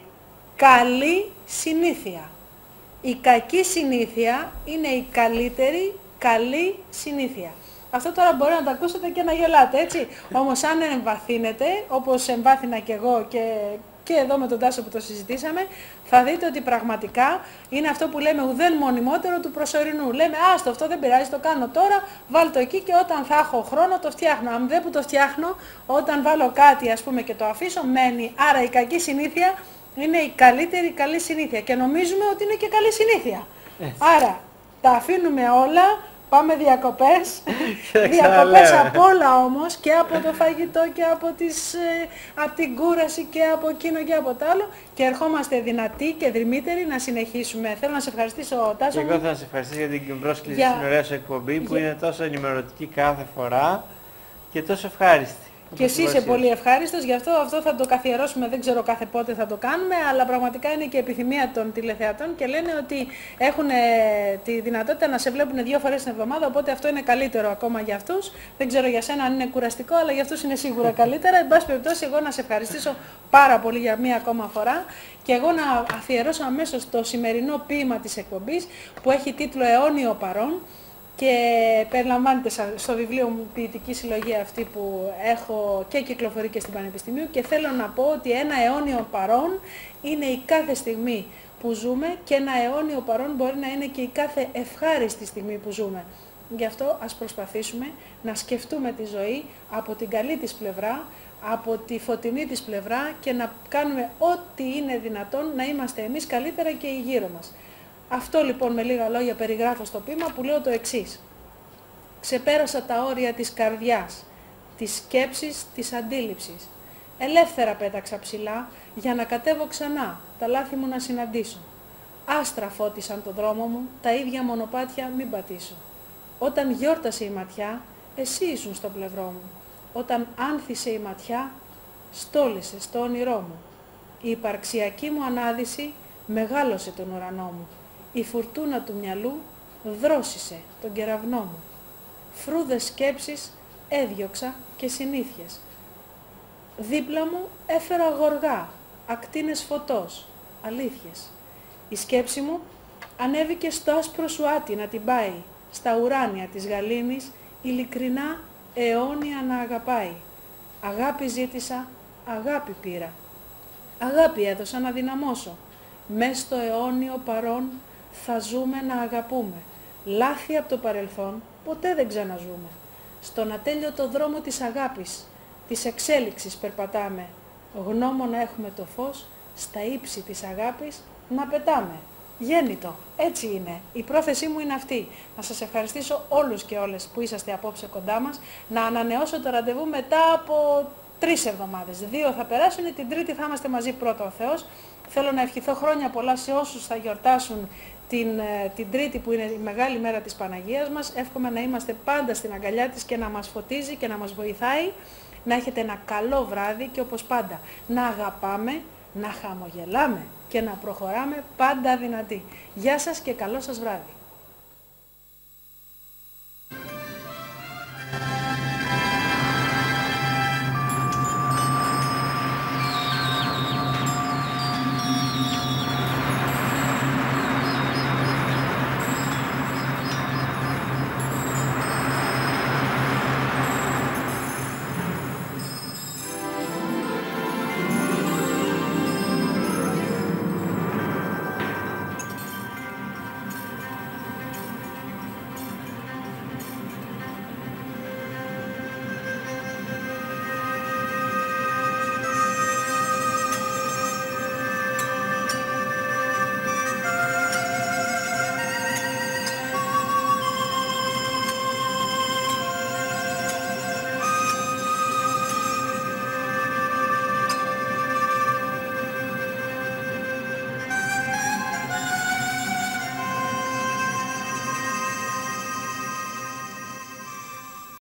καλή συνήθεια. Η κακή συνήθεια είναι η καλύτερη καλή συνήθεια. Αυτό τώρα μπορεί να το ακούσετε και να γελάτε, έτσι. Όμως αν εμβαθύνετε, όπως εμβάθυνα και εγώ και εδώ με τον Τάσο που το συζητήσαμε, θα δείτε ότι πραγματικά είναι αυτό που λέμε ουδέν μονιμότερο του προσωρινού. Λέμε άστο, αυτό δεν πειράζει, το κάνω τώρα, βάλω το εκεί και όταν θα έχω χρόνο το φτιάχνω. Αν δεν που το φτιάχνω, όταν βάλω κάτι ας πούμε και το αφήσω, μένει. Άρα η κακή συνήθεια είναι η καλύτερη καλή συνήθεια και νομίζουμε ότι είναι και καλή συνήθεια. Άρα τα αφήνουμε όλα. Πάμε διακοπές, διακοπές από όλα όμως, και από το φαγητό και από την κούραση και από εκείνο και από το άλλο, και ερχόμαστε δυνατοί και δρυμύτεροι να συνεχίσουμε. Θέλω να σε ευχαριστήσω, Τάσο. Και εγώ θα σε ευχαριστήσω για την πρόσκληση στην ωραία σου εκπομπή που είναι τόσο ενημερωτική κάθε φορά και τόσο ευχάριστη. Και εσύ είσαι πολύ ευχάριστος, γι' αυτό θα το καθιερώσουμε, δεν ξέρω κάθε πότε θα το κάνουμε, αλλά πραγματικά είναι και επιθυμία των τηλεθεατών και λένε ότι έχουν τη δυνατότητα να σε βλέπουν 2 φορές την εβδομάδα, οπότε αυτό είναι καλύτερο ακόμα για αυτούς. Δεν ξέρω για σένα αν είναι κουραστικό, αλλά για αυτούς είναι σίγουρα καλύτερα. Εν πάση περιπτώσει, εγώ να σε ευχαριστήσω πάρα πολύ για μία ακόμα φορά και εγώ να αφιερώσω αμέσως το σημερινό ποίημα της εκπομπής που έχει τίτλο «Αιώνιο παρόν». Και περιλαμβάνεται στο βιβλίο μου ποιητική συλλογή αυτή που έχω και κυκλοφορεί και στην Πανεπιστημίου, και θέλω να πω ότι ένα αιώνιο παρόν είναι η κάθε στιγμή που ζούμε και ένα αιώνιο παρόν μπορεί να είναι και η κάθε ευχάριστη στιγμή που ζούμε. Γι' αυτό ας προσπαθήσουμε να σκεφτούμε τη ζωή από την καλή της πλευρά, από τη φωτεινή της πλευρά και να κάνουμε ό,τι είναι δυνατόν να είμαστε εμείς καλύτερα και οι γύρω μας. Αυτό λοιπόν με λίγα λόγια περιγράφω στο ποίημα που λέω το εξής. Ξεπέρασα τα όρια της καρδιάς, της σκέψης, της αντίληψης. Ελεύθερα πέταξα ψηλά για να κατέβω ξανά, τα λάθη μου να συναντήσω. Άστρα φώτισαν το δρόμο μου, τα ίδια μονοπάτια μην πατήσω. Όταν γιόρτασε η ματιά, εσύ ήσουν στο πλευρό μου. Όταν άνθησε η ματιά, στόλισε στο όνειρό μου. Η υπαρξιακή μου ανάδυση μεγάλωσε τον ουρανό μου. Η φουρτούνα του μυαλού δρόσισε τον κεραυνό μου. Φρούδες σκέψεις έδιωξα και συνήθειες. Δίπλα μου έφερα γοργά, ακτίνες φωτός, αλήθειες. Η σκέψη μου ανέβηκε στο άσπρο σουάτι να την πάει, στα ουράνια της γαλήνης, ειλικρινά αιώνια να αγαπάει. Αγάπη ζήτησα, αγάπη πήρα. Αγάπη έδωσα να δυναμώσω. Μες στο αιώνιο παρόν θα ζούμε να αγαπούμε. Λάθη από το παρελθόν ποτέ δεν ξαναζούμε. Στον ατέλειωτο δρόμο της αγάπης, της εξέλιξης περπατάμε. Γνώμονα έχουμε το φως, στα ύψη της αγάπης να πετάμε. Γέννητο, έτσι είναι. Η πρόθεσή μου είναι αυτή. Να σας ευχαριστήσω όλους και όλες που είσαστε απόψε κοντά μας. Να ανανεώσω το ραντεβού μετά από 3 εβδομάδες. 2 θα περάσουν, την 3η θα είμαστε μαζί πρώτα ο Θεός. Θέλω να ευχηθώ χρόνια πολλά σε όσους θα γιορτάσουν την Τρίτη που είναι η μεγάλη μέρα της Παναγίας μας. Εύχομαι να είμαστε πάντα στην αγκαλιά της και να μας φωτίζει και να μας βοηθάει. Να έχετε ένα καλό βράδυ και όπως πάντα να αγαπάμε, να χαμογελάμε και να προχωράμε πάντα δυνατοί. Γεια σας και καλό σας βράδυ.